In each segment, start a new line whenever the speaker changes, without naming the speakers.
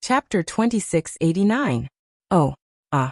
Chapter 2689. Oh, ah.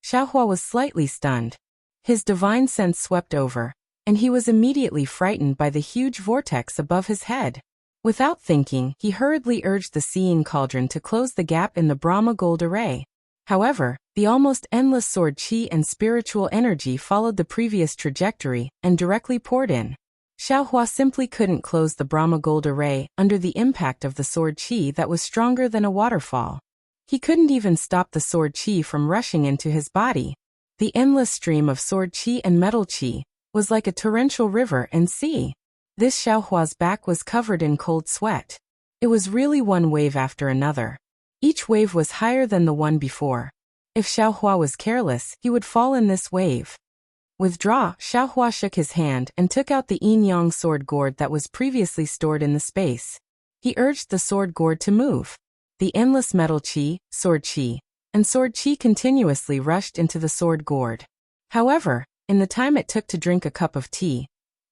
Xiaohua was slightly stunned. His divine sense swept over, and he was immediately frightened by the huge vortex above his head. Without thinking, he hurriedly urged the seeing cauldron to close the gap in the Brahma gold array. However, the almost endless sword qi and spiritual energy followed the previous trajectory and directly poured in. Xiaohua simply couldn't close the Brahma gold array under the impact of the sword qi that was stronger than a waterfall. He couldn't even stop the sword qi from rushing into his body. The endless stream of sword qi and metal qi was like a torrential river and sea. This Xiaohua's back was covered in cold sweat. It was really one wave after another. Each wave was higher than the one before. If Xiaohua was careless, he would fall in this wave. Withdraw. Xiaohua shook his hand and took out the yin-yang sword gourd that was previously stored in the space. He urged the sword gourd to move. The endless metal qi, and sword qi continuously rushed into the sword gourd. However, in the time it took to drink a cup of tea,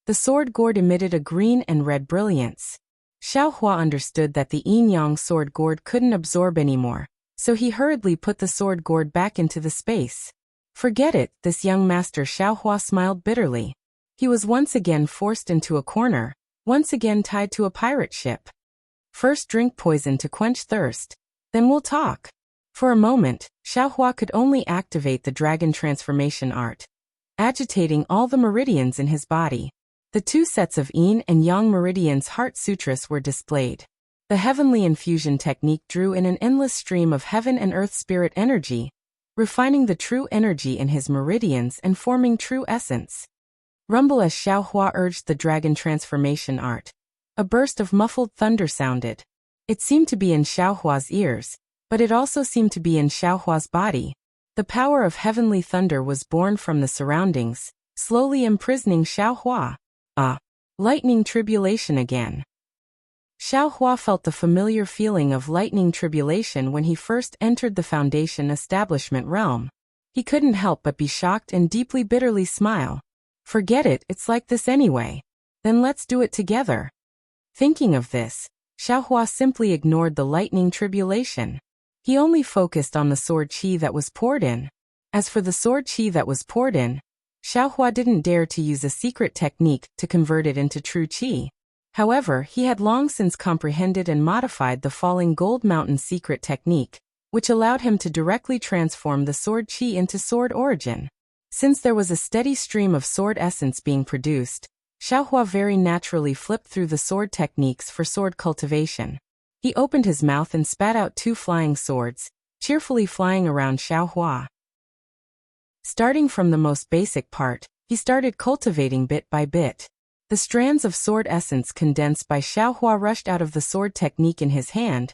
the sword gourd emitted a green and red brilliance. Xiaohua understood that the yin-yang sword gourd couldn't absorb anymore, so he hurriedly put the sword gourd back into the space. Forget it, this young master. Xiaohua smiled bitterly. He was once again forced into a corner, once again tied to a pirate ship. First drink poison to quench thirst, then we'll talk. For a moment, Xiaohua could only activate the dragon transformation art, agitating all the meridians in his body. The two sets of yin and yang meridians heart sutras were displayed. The heavenly infusion technique drew in an endless stream of heaven and earth spirit energy, refining the true energy in his meridians and forming true essence. Rumble as Xiaohua urged the dragon transformation art. A burst of muffled thunder sounded. It seemed to be in Xiaohua's ears, but it also seemed to be in Xiaohua's body. The power of heavenly thunder was born from the surroundings, slowly imprisoning Xiaohua. Lightning tribulation again. Xiaohua felt the familiar feeling of lightning tribulation when he first entered the Foundation establishment realm. He couldn't help but be shocked and deeply bitterly smile. Forget it, it's like this anyway. Then let's do it together. Thinking of this, Xiaohua simply ignored the lightning tribulation. He only focused on the sword qi that was poured in. As for the sword qi that was poured in, Xiaohua didn't dare to use a secret technique to convert it into true qi. However, he had long since comprehended and modified the falling gold mountain secret technique, which allowed him to directly transform the sword qi into sword origin. Since there was a steady stream of sword essence being produced, Xiaohua very naturally flipped through the sword techniques for sword cultivation. He opened his mouth and spat out two flying swords, cheerfully flying around Xiaohua. Starting from the most basic part, he started cultivating bit by bit. The strands of sword essence condensed by Xiaohua rushed out of the sword technique in his hand,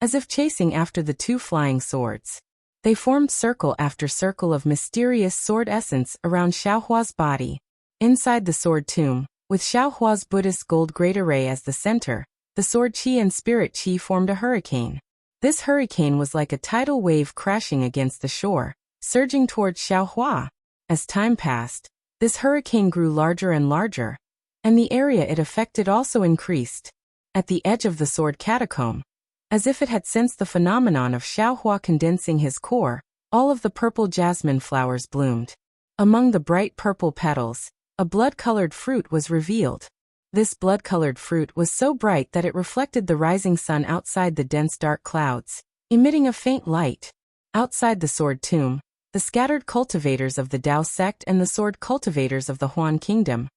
as if chasing after the two flying swords. They formed circle after circle of mysterious sword essence around Xiaohua's body. Inside the sword tomb, with Xiaohua's Buddhist gold great array as the center, the sword qi and spirit qi formed a hurricane. This hurricane was like a tidal wave crashing against the shore, surging towards Xiaohua. As time passed, this hurricane grew larger and larger, and the area it affected also increased. At the edge of the sword catacomb, as if it had sensed the phenomenon of Xiaohua condensing his core, all of the purple jasmine flowers bloomed. Among the bright purple petals, a blood-colored fruit was revealed. This blood-colored fruit was so bright that it reflected the rising sun outside the dense dark clouds, emitting a faint light. Outside the sword tomb, the scattered cultivators of the Dao sect and the sword cultivators of the Huan kingdom,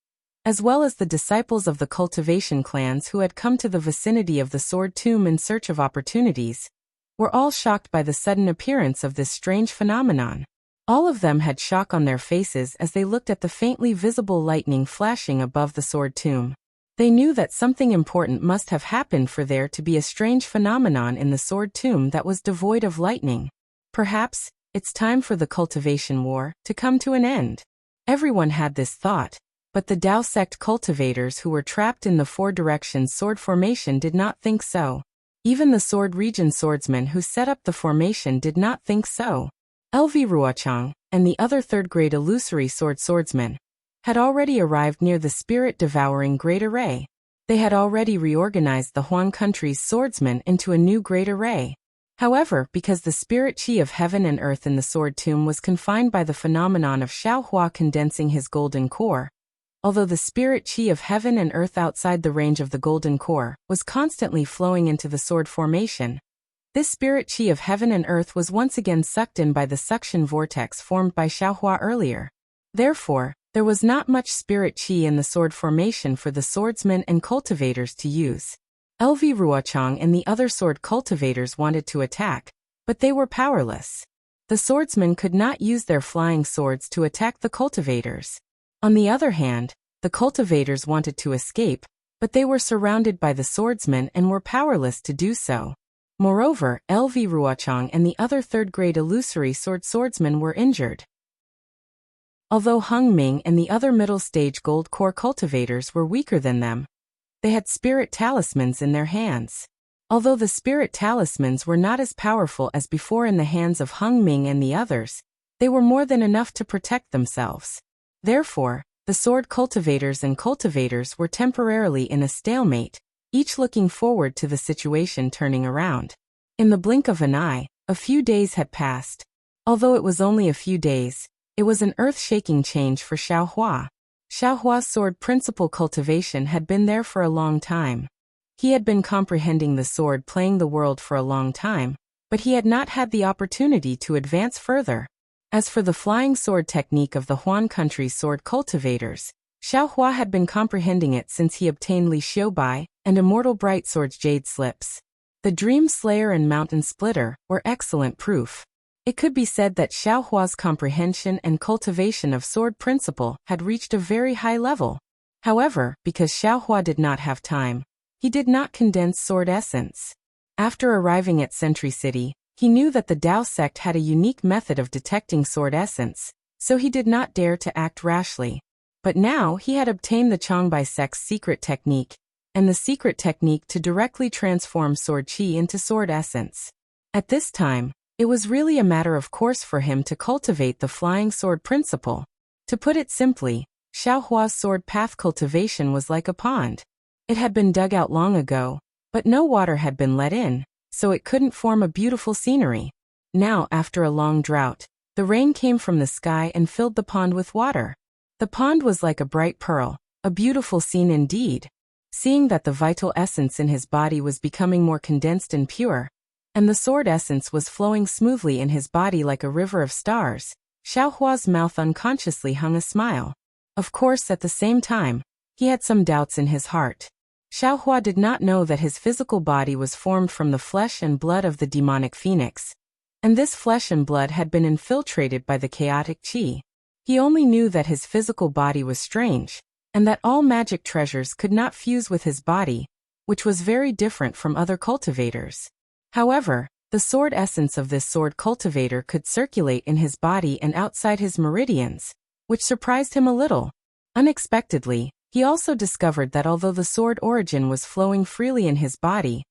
as well as the disciples of the cultivation clans who had come to the vicinity of the sword tomb in search of opportunities, were all shocked by the sudden appearance of this strange phenomenon. All of them had shock on their faces as they looked at the faintly visible lightning flashing above the sword tomb. They knew that something important must have happened for there to be a strange phenomenon in the sword tomb that was devoid of lightning. Perhaps it's time for the cultivation war to come to an end. Everyone had this thought, but the Dao sect cultivators who were trapped in the four directions sword formation did not think so. Even the sword region swordsmen who set up the formation did not think so. LV Ruochang, and the other third-grade illusory swordsmen, had already arrived near the spirit-devouring great array. They had already reorganized the Huan country's swordsmen into a new great array. However, because the spirit chi of heaven and earth in the sword tomb was confined by the phenomenon of Xiaohua condensing his golden core, although the spirit chi of heaven and earth outside the range of the golden core was constantly flowing into the sword formation, this spirit chi of heaven and earth was once again sucked in by the suction vortex formed by Xiaohua earlier. Therefore, there was not much spirit chi in the sword formation for the swordsmen and cultivators to use. LV Ruochang and the other sword cultivators wanted to attack, but they were powerless. The swordsmen could not use their flying swords to attack the cultivators. On the other hand, the cultivators wanted to escape, but they were surrounded by the swordsmen and were powerless to do so. Moreover, LV Ruochang and the other third-grade illusory swordsmen were injured. Although Hung Ming and the other middle-stage gold core cultivators were weaker than them, they had spirit talismans in their hands. Although the spirit talismans were not as powerful as before in the hands of Hung Ming and the others, they were more than enough to protect themselves. Therefore, the sword cultivators and cultivators were temporarily in a stalemate, each looking forward to the situation turning around. In the blink of an eye, a few days had passed. Although it was only a few days, it was an earth-shaking change for Xiaohua. Xiaohua's sword principle cultivation had been there for a long time. He had been comprehending the sword playing the world for a long time, but he had not had the opportunity to advance further. As for the flying sword technique of the Huan country's sword cultivators, Xiaohua had been comprehending it since he obtained Li Xiubai and Immortal Bright Sword's jade slips. The Dream Slayer and Mountain Splitter were excellent proof. It could be said that Xiaohua's comprehension and cultivation of sword principle had reached a very high level. However, because Xiaohua did not have time, he did not condense sword essence. After arriving at Sentry City, he knew that the Dao sect had a unique method of detecting sword essence, so he did not dare to act rashly. But now he had obtained the Changbai sect's secret technique, and the secret technique to directly transform sword chi into sword essence. At this time, it was really a matter of course for him to cultivate the flying sword principle. To put it simply, Xiaohua's sword path cultivation was like a pond. It had been dug out long ago, but no water had been let in, so it couldn't form a beautiful scenery. Now, after a long drought, the rain came from the sky and filled the pond with water. The pond was like a bright pearl, a beautiful scene indeed. Seeing that the vital essence in his body was becoming more condensed and pure, and the sword essence was flowing smoothly in his body like a river of stars, Xiaohua's mouth unconsciously hung a smile. Of course, at the same time, he had some doubts in his heart. Xiaohua did not know that his physical body was formed from the flesh and blood of the demonic phoenix, and this flesh and blood had been infiltrated by the chaotic qi. He only knew that his physical body was strange, and that all magic treasures could not fuse with his body, which was very different from other cultivators. However, the sword essence of this sword cultivator could circulate in his body and outside his meridians, which surprised him a little. Unexpectedly, he also discovered that although the sword origin was flowing freely in his body,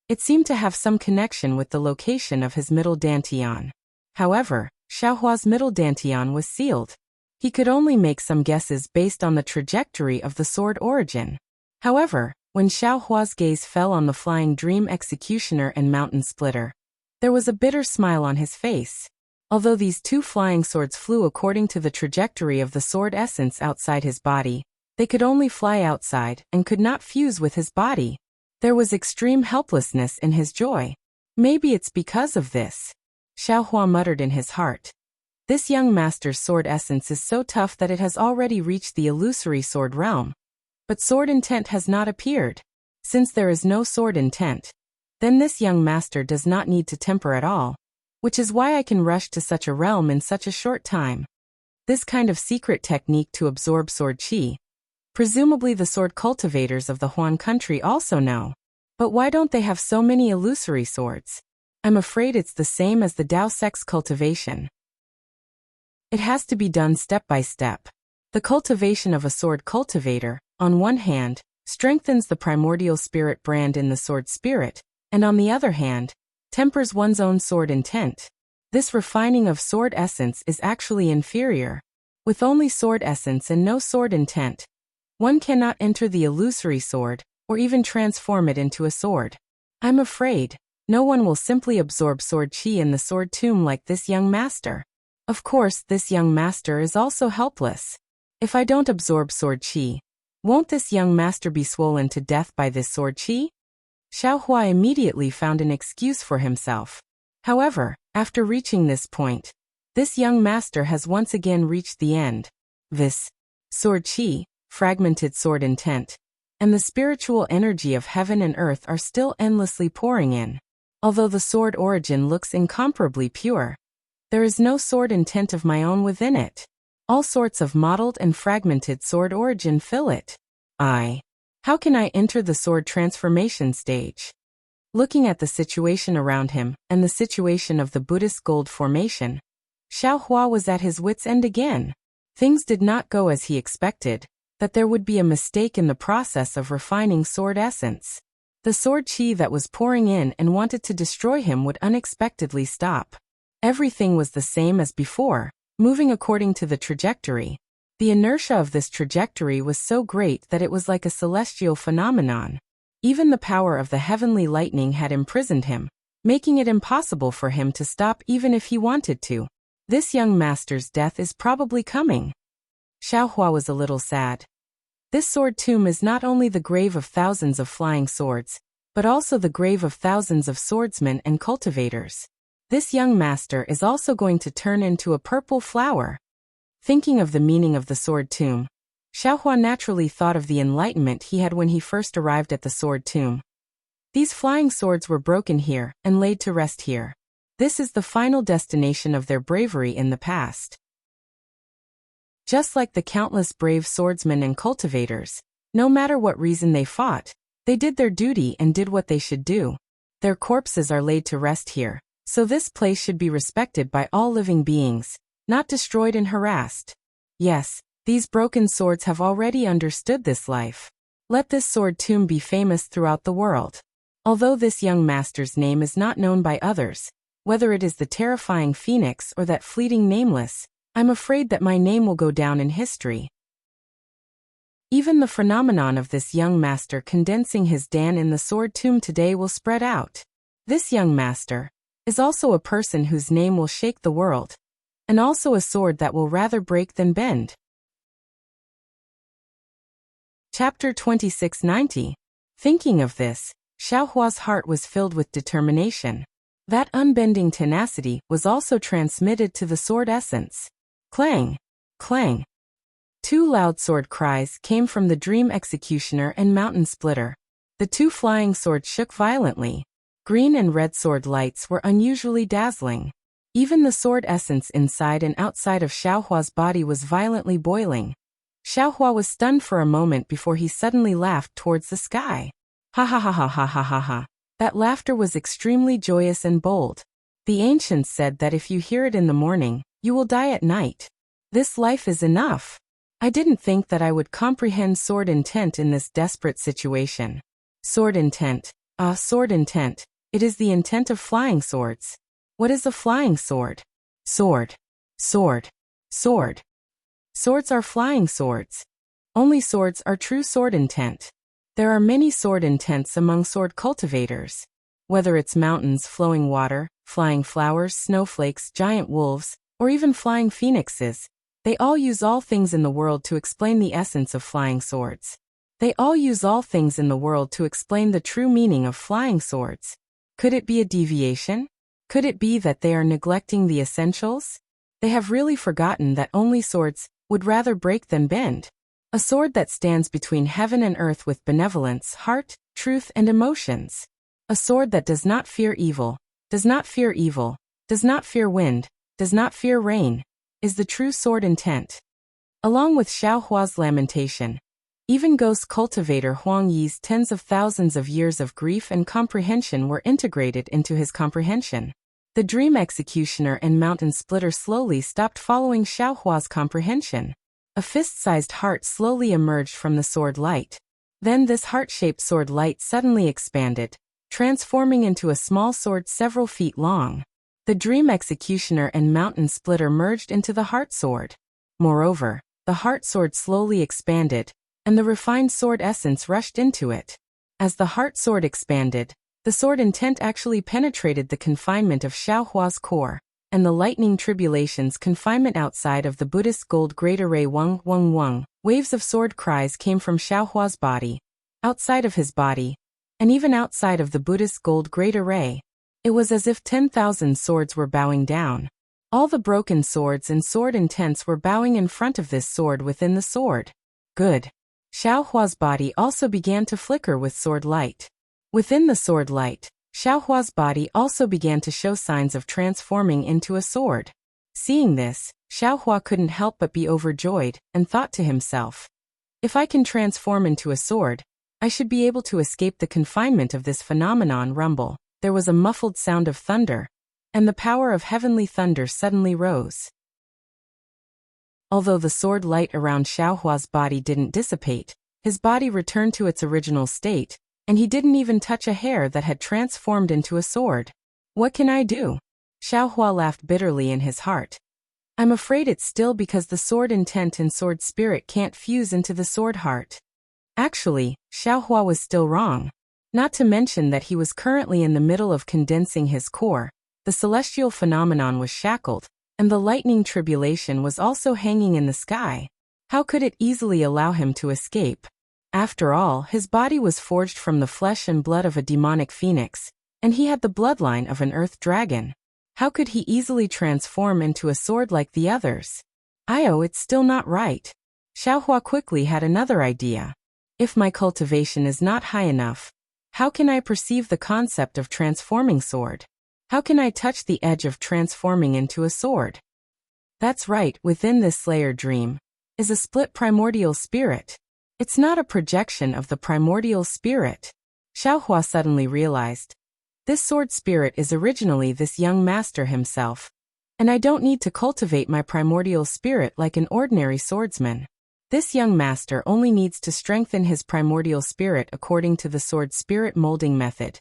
it seemed to have some connection with the location of his middle dantian. However, Xiaohua's middle dantian was sealed. He could only make some guesses based on the trajectory of the sword origin. However, when Xiaohua's gaze fell on the flying dream executioner and mountain splitter, there was a bitter smile on his face. Although these two flying swords flew according to the trajectory of the sword essence outside his body, they could only fly outside and could not fuse with his body. There was extreme helplessness in his joy. Maybe it's because of this, Xiaohua muttered in his heart. This young master's sword essence is so tough that it has already reached the illusory sword realm. But sword intent has not appeared. Since there is no sword intent, then this young master does not need to temper at all, which is why I can rush to such a realm in such a short time. This kind of secret technique to absorb sword chi, presumably the sword cultivators of the Huan country also know. But why don't they have so many illusory swords? I'm afraid it's the same as the Dao sect's cultivation. It has to be done step by step. The cultivation of a sword cultivator, on one hand, strengthens the primordial spirit brand in the sword spirit, and on the other hand, tempers one's own sword intent. This refining of sword essence is actually inferior. With only sword essence and no sword intent, one cannot enter the illusory sword, or even transform it into a sword. I'm afraid, No one will simply absorb sword chi in the sword tomb like this young master. Of course, this young master is also helpless. If I don't absorb sword chi, won't this young master be swollen to death by this sword chi? Xiaohua immediately found an excuse for himself. However, after reaching this point, this young master has once again reached the end. This sword chi, fragmented sword intent, and the spiritual energy of heaven and earth are still endlessly pouring in. Although the sword origin looks incomparably pure, there is no sword intent of my own within it. All sorts of mottled and fragmented sword origin fill it. How can I enter the sword transformation stage? Looking at the situation around him and the situation of the Buddhist gold formation, Xiaohua was at his wit's end again. Things did not go as he expected, that there would be a mistake in the process of refining sword essence. The sword chi that was pouring in and wanted to destroy him would unexpectedly stop. Everything was the same as before, moving according to the trajectory. The inertia of this trajectory was so great that it was like a celestial phenomenon. Even the power of the heavenly lightning had imprisoned him, making it impossible for him to stop even if he wanted to. This young master's death is probably coming. Xiaohua was a little sad. This sword tomb is not only the grave of thousands of flying swords, but also the grave of thousands of swordsmen and cultivators. This young master is also going to turn into a purple flower. Thinking of the meaning of the sword tomb, Xiaohua naturally thought of the enlightenment he had when he first arrived at the sword tomb. These flying swords were broken here and laid to rest here. This is the final destination of their bravery in the past. Just like the countless brave swordsmen and cultivators, no matter what reason they fought, they did their duty and did what they should do. Their corpses are laid to rest here, so this place should be respected by all living beings, not destroyed and harassed. Yes, these broken swords have already understood this life. Let this sword tomb be famous throughout the world. Although this young master's name is not known by others, whether it is the terrifying phoenix or that fleeting nameless, I'm afraid that my name will go down in history. Even the phenomenon of this young master condensing his Dan in the sword tomb today will spread out. This young master is also a person whose name will shake the world, and also a sword that will rather break than bend. Chapter 2690. Thinking of this, Xiaohua's heart was filled with determination. That unbending tenacity was also transmitted to the sword essence. Clang! Clang! Two loud sword cries came from the Dream Executioner and Mountain Splitter. The two flying swords shook violently. Green and red sword lights were unusually dazzling. Even the sword essence inside and outside of Xiaohua's body was violently boiling. Xiaohua was stunned for a moment before he suddenly laughed towards the sky. Ha ha ha ha ha ha ha ha. That laughter was extremely joyous and bold. The ancients said that if you hear it in the morning, you will die at night. This life is enough. I didn't think that I would comprehend sword intent in this desperate situation. Sword intent. Sword intent. It is the intent of flying swords. What is a flying sword? Sword. Sword. Sword. Swords are flying swords. Only swords are true sword intent. There are many sword intents among sword cultivators. Whether it's mountains, flowing water, flying flowers, snowflakes, giant wolves, or even flying phoenixes, they all use all things in the world to explain the essence of flying swords. They all use all things in the world to explain the true meaning of flying swords. Could it be a deviation? Could it be that they are neglecting the essentials? They have really forgotten that only swords would rather break than bend. A sword that stands between heaven and earth with benevolence, heart, truth, and emotions. A sword that does not fear evil, does not fear evil, does not fear wind, does not fear rain, is the true sword intent. Along with Xiaohua's lamentation, even Ghost Cultivator Huang Yi's tens of thousands of years of grief and comprehension were integrated into his comprehension. The Dream Executioner and Mountain Splitter slowly stopped following Xiaohua's comprehension. A fist-sized heart slowly emerged from the sword light. Then this heart-shaped sword light suddenly expanded, transforming into a small sword several feet long. The Dream Executioner and Mountain Splitter merged into the heart sword. Moreover, the heart sword slowly expanded, and the refined sword essence rushed into it. As the heart sword expanded, The sword intent actually penetrated the confinement of Xiaohua's core, and the lightning tribulation's confinement outside of the Buddhist gold great array. Weng, weng, weng. Waves of sword cries came from Xiaohua's body, outside of his body, and even outside of the Buddhist gold great array. It was as if 10,000 swords were bowing down. All the broken swords and sword intents were bowing in front of this sword within the sword. Good. Xiaohua's body also began to flicker with sword light. Within the sword light, Xiaohua's body also began to show signs of transforming into a sword. Seeing this, Xiaohua couldn't help but be overjoyed, and thought to himself, if I can transform into a sword, I should be able to escape the confinement of this phenomenon. Rumble. There was a muffled sound of thunder, and the power of heavenly thunder suddenly rose. Although the sword light around Xiaohua's body didn't dissipate, his body returned to its original state, and he didn't even touch a hair that had transformed into a sword. What can I do? Xiaohua laughed bitterly in his heart. I'm afraid it's still because the sword intent and sword spirit can't fuse into the sword heart. Actually, Xiaohua was still wrong. Not to mention that he was currently in the middle of condensing his core. The celestial phenomenon was shackled, and the lightning tribulation was also hanging in the sky. How could it easily allow him to escape? After all, his body was forged from the flesh and blood of a demonic phoenix, and he had the bloodline of an earth dragon. How could he easily transform into a sword like the others? It's still not right. Xiaohua quickly had another idea. If my cultivation is not high enough, how can I perceive the concept of transforming sword? How can I touch the edge of transforming into a sword? That's right, within this Slayer dream is a split primordial spirit. It's not a projection of the primordial spirit. Xiaohua suddenly realized. This sword spirit is originally this young master himself. And I don't need to cultivate my primordial spirit like an ordinary swordsman. This young master only needs to strengthen his primordial spirit according to the sword spirit molding method.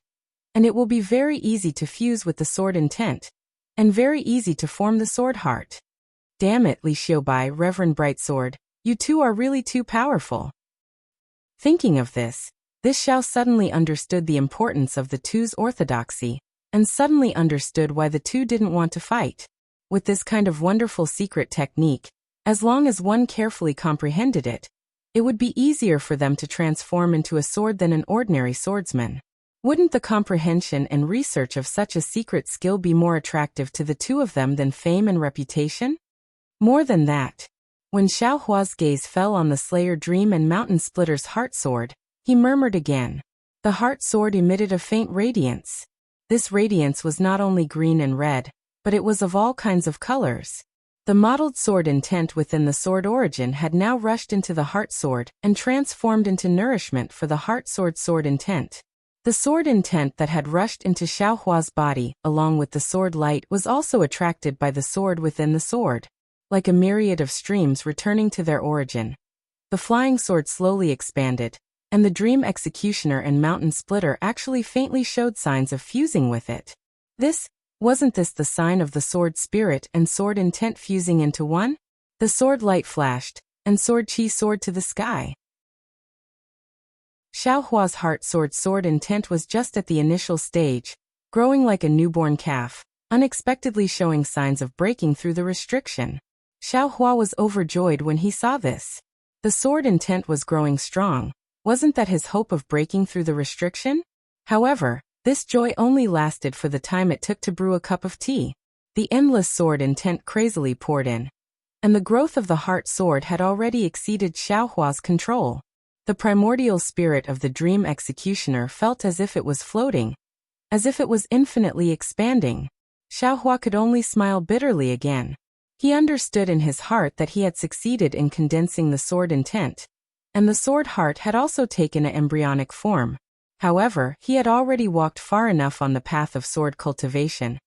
And it will be very easy to fuse with the sword intent, and very easy to form the sword heart. Damn it, Li Xiaobai, Reverend Brightsword, you two are really too powerful. Thinking of this Xiao suddenly understood the importance of the two's orthodoxy, and suddenly understood why the two didn't want to fight. With this kind of wonderful secret technique, as long as one carefully comprehended it, it would be easier for them to transform into a sword than an ordinary swordsman. Wouldn't the comprehension and research of such a secret skill be more attractive to the two of them than fame and reputation? More than that, when Xiaohua's gaze fell on the Slayer Dream and Mountain Splitter's heart sword, he murmured again. The heart sword emitted a faint radiance. This radiance was not only green and red, but it was of all kinds of colors. The mottled sword intent within the sword origin had now rushed into the heart sword and transformed into nourishment for the heart sword intent. The sword intent that had rushed into Xiaohua's body, along with the sword light, was also attracted by the sword within the sword. Like a myriad of streams returning to their origin, the flying sword slowly expanded, and the dream executioner and mountain splitter actually faintly showed signs of fusing with it. Wasn't this the sign of the sword spirit and sword intent fusing into one? The sword light flashed, and sword chi soared to the sky. Xiaohua's heart sword intent was just at the initial stage, growing like a newborn calf, unexpectedly showing signs of breaking through the restriction. Xiaohua was overjoyed when he saw this. The sword intent was growing strong. Wasn't that his hope of breaking through the restriction? However, this joy only lasted for the time it took to brew a cup of tea. The endless sword intent crazily poured in, and the growth of the heart sword had already exceeded Xiaohua's control. The primordial spirit of the dream executioner felt as if it was floating, as if it was infinitely expanding. Xiaohua could only smile bitterly again. He understood in his heart that he had succeeded in condensing the sword intent, and the sword heart had also taken an embryonic form. However, he had already walked far enough on the path of sword cultivation,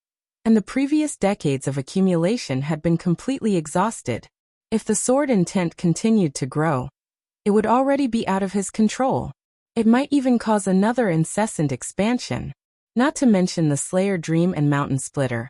and the previous decades of accumulation had been completely exhausted. If the sword intent continued to grow, it would already be out of his control. It might even cause another incessant expansion. Not to mention the Slayer Dream and Mountain Splitter.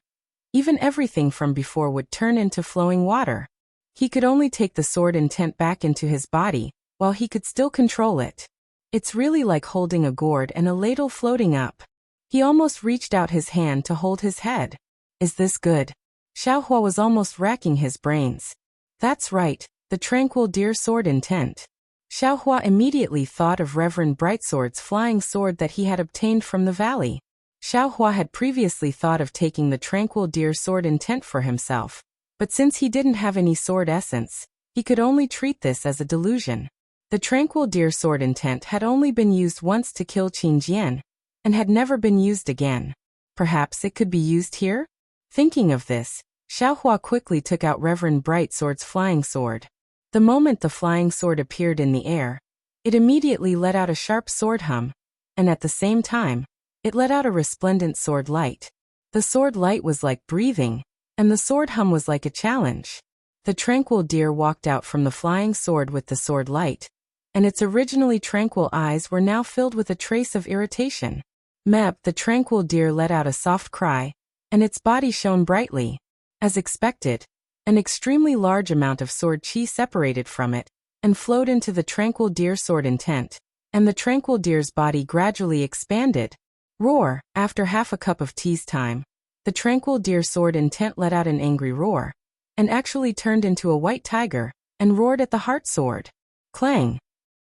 Even everything from before would turn into flowing water. He could only take the sword intent back into his body, while he could still control it. It's really like holding a gourd and a ladle floating up. He almost reached out his hand to hold his head. Is this good? Xiaohua was almost racking his brains. That's right, the tranquil deer sword intent. Xiaohua immediately thought of Reverend Brightsword's flying sword that he had obtained from the valley. Xiaohua had previously thought of taking the tranquil deer sword intent for himself, but since he didn't have any sword essence, he could only treat this as a delusion. The tranquil deer sword intent had only been used once to kill Qin Jian, and had never been used again. Perhaps it could be used here? Thinking of this, Xiaohua quickly took out Reverend Brightsword's flying sword. The moment the flying sword appeared in the air, it immediately let out a sharp sword hum, and at the same time, it let out a resplendent sword light. The sword light was like breathing, and the sword hum was like a challenge. The tranquil deer walked out from the flying sword with the sword light, and its originally tranquil eyes were now filled with a trace of irritation. Meb, the tranquil deer let out a soft cry, and its body shone brightly. As expected, an extremely large amount of sword chi separated from it, and flowed into the tranquil deer sword intent, and the tranquil deer's body gradually expanded. Roar! After half a cup of tea's time, the tranquil deer sword intent let out an angry roar, and actually turned into a white tiger, and roared at the heart sword. Clang!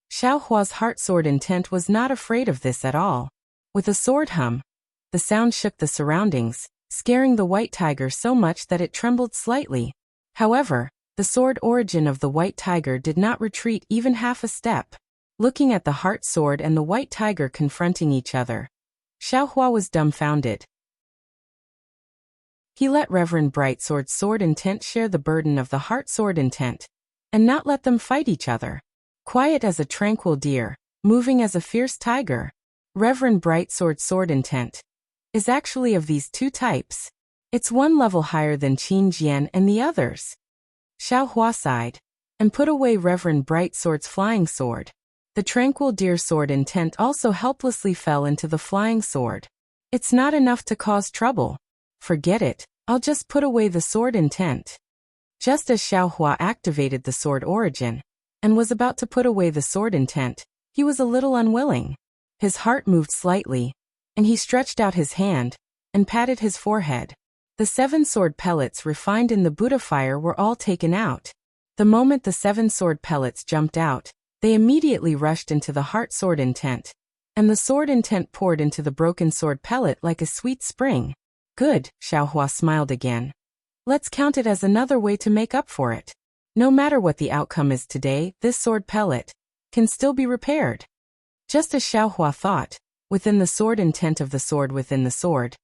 Xiaohua's heart sword intent was not afraid of this at all. With a sword hum, the sound shook the surroundings, scaring the white tiger so much that it trembled slightly. However, the sword origin of the white tiger did not retreat even half a step. Looking at the heart sword and the white tiger confronting each other, Xiaohua was dumbfounded. He let Reverend Brightsword's sword intent share the burden of the heart sword intent, and not let them fight each other. Quiet as a tranquil deer, moving as a fierce tiger, Reverend Brightsword's sword intent is actually of these two types. It's one level higher than Qin Jian and the others. Xiaohua sighed, and put away Reverend Brightsword's flying sword. The tranquil deer sword intent also helplessly fell into the flying sword. It's not enough to cause trouble. Forget it, I'll just put away the sword intent. Just as Xiaohua activated the sword origin, and was about to put away the sword intent, he was a little unwilling. His heart moved slightly, and he stretched out his hand, and patted his forehead. The 7 sword pellets refined in the Buddha fire were all taken out. The moment the 7 sword pellets jumped out, they immediately rushed into the heart sword intent, and the sword intent poured into the broken sword pellet like a sweet spring. Good, Xiaohua smiled again. Let's count it as another way to make up for it. No matter what the outcome is today, this sword pellet can still be repaired. Just as Xiaohua thought, within the sword intent of the sword within the sword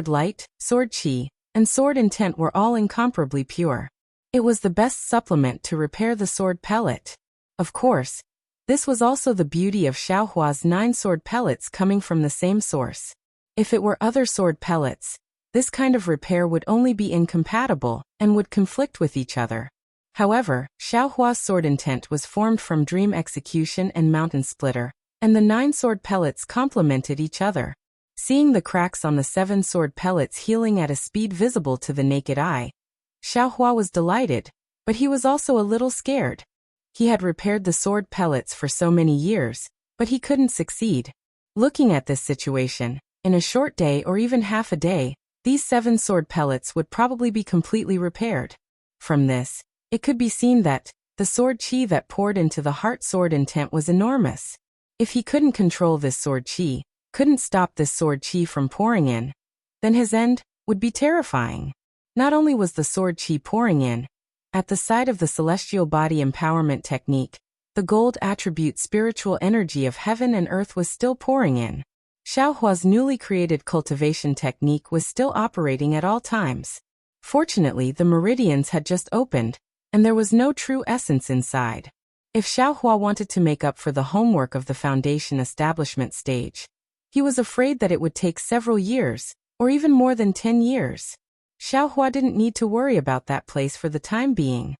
light, sword chi, and sword intent were all incomparably pure. It was the best supplement to repair the sword pellet. Of course, this was also the beauty of Xiaohua's 9 sword pellets coming from the same source. If it were other sword pellets, this kind of repair would only be incompatible and would conflict with each other. However, Xiaohua's sword intent was formed from Dream Execution and Mountain Splitter, and the 9 sword pellets complemented each other. Seeing the cracks on the 7 sword pellets healing at a speed visible to the naked eye, Xiaohua was delighted, but he was also a little scared. He had repaired the sword pellets for so many years, but he couldn't succeed. Looking at this situation, in a short day or even half a day, these 7 sword pellets would probably be completely repaired. From this, it could be seen that the sword chi that poured into the heart sword intent was enormous. If he couldn't control this sword chi, couldn't stop this sword chi from pouring in, then his end would be terrifying. Not only was the sword chi pouring in, at the side of the celestial body empowerment technique, the gold attribute spiritual energy of heaven and earth was still pouring in. Xiaohua's newly created cultivation technique was still operating at all times. Fortunately, the meridians had just opened, and there was no true essence inside. If Xiaohua wanted to make up for the homework of the foundation establishment stage, he was afraid that it would take several years, or even more than 10 years. Xiaohua didn't need to worry about that place for the time being.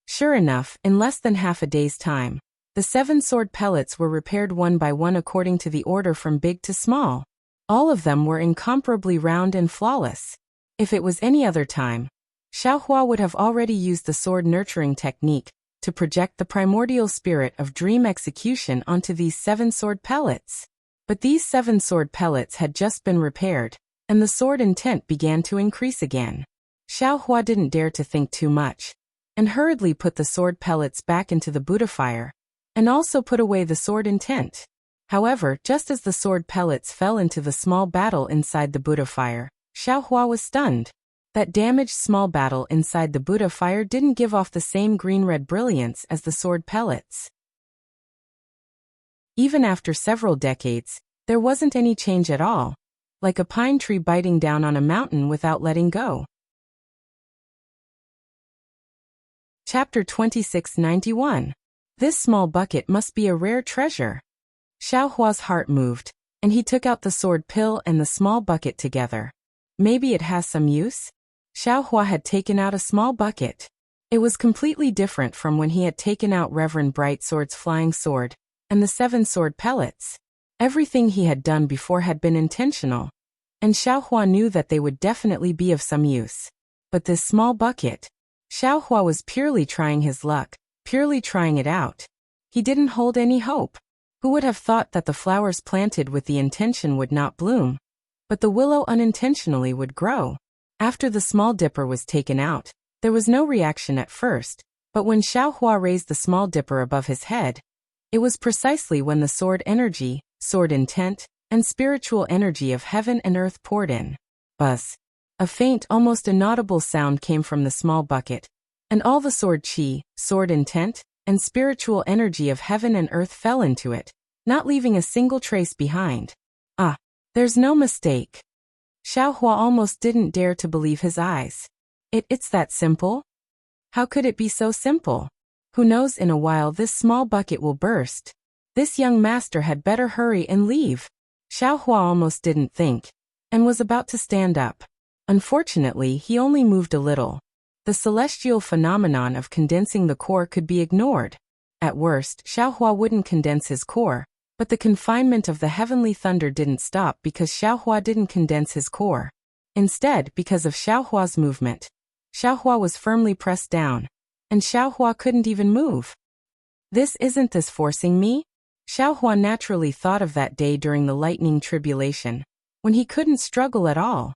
Sure enough, in less than half a day's time, the 7 sword pellets were repaired one by one according to the order from big to small. All of them were incomparably round and flawless. If it was any other time, Xiaohua would have already used the sword nurturing technique to project the primordial spirit of dream execution onto these 7 sword pellets. But these 7 sword pellets had just been repaired, and the sword intent began to increase again. Xiaohua didn't dare to think too much, and hurriedly put the sword pellets back into the Buddha fire, and also put away the sword intent. However, just as the sword pellets fell into the small battle inside the Buddha fire, Xiaohua was stunned. That damaged small battle inside the Buddha fire didn't give off the same green-red brilliance as the sword pellets. Even after several decades, there wasn't any change at all, like a pine tree biting down on a mountain without letting go. Chapter 2691. This small bucket must be a rare treasure. Xiaohua's heart moved, and he took out the sword pill and the small bucket together. Maybe it has some use? Xiaohua had taken out a small bucket. It was completely different from when he had taken out Reverend Brightsword's flying sword and the 7 sword pellets. Everything he had done before had been intentional, and Xiaohua knew that they would definitely be of some use. But this small bucket, Xiaohua was purely trying his luck, purely trying it out. He didn't hold any hope. Who would have thought that the flowers planted with the intention would not bloom, but the willow unintentionally would grow? After the small dipper was taken out, there was no reaction at first, but when Xiaohua raised the small dipper above his head, it was precisely when the sword energy, sword intent, and spiritual energy of heaven and earth poured in. Buzz. A faint, almost inaudible sound came from the small bucket, and all the sword chi, sword intent, and spiritual energy of heaven and earth fell into it, not leaving a single trace behind. Ah, there's no mistake. Xiaohua almost didn't dare to believe his eyes. It's that simple? How could it be so simple? Who knows, in a while this small bucket will burst. This young master had better hurry and leave. Xiaohua almost didn't think, and was about to stand up. Unfortunately, he only moved a little. The celestial phenomenon of condensing the core could be ignored. At worst, Xiaohua wouldn't condense his core, but the confinement of the heavenly thunder didn't stop because Xiaohua didn't condense his core. Instead, because of Xiaohua's movement, Xiaohua was firmly pressed down, and Xiaohua couldn't even move. Isn't this forcing me? Xiaohua naturally thought of that day during the lightning tribulation, when he couldn't struggle at all.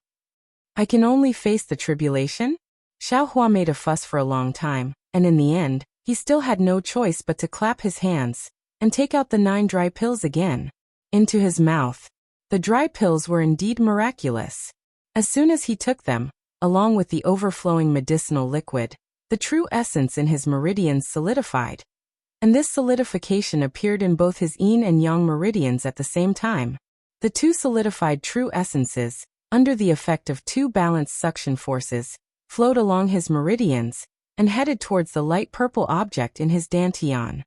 I can only face the tribulation? Xiaohua made a fuss for a long time, and in the end, he still had no choice but to clap his hands and take out the 9 dry pills again. Into his mouth. The dry pills were indeed miraculous. As soon as he took them, along with the overflowing medicinal liquid, the true essence in his meridians solidified. And this solidification appeared in both his yin and yang meridians at the same time. The 2 solidified true essences, under the effect of 2 balanced suction forces, flowed along his meridians and headed towards the light purple object in his dantian.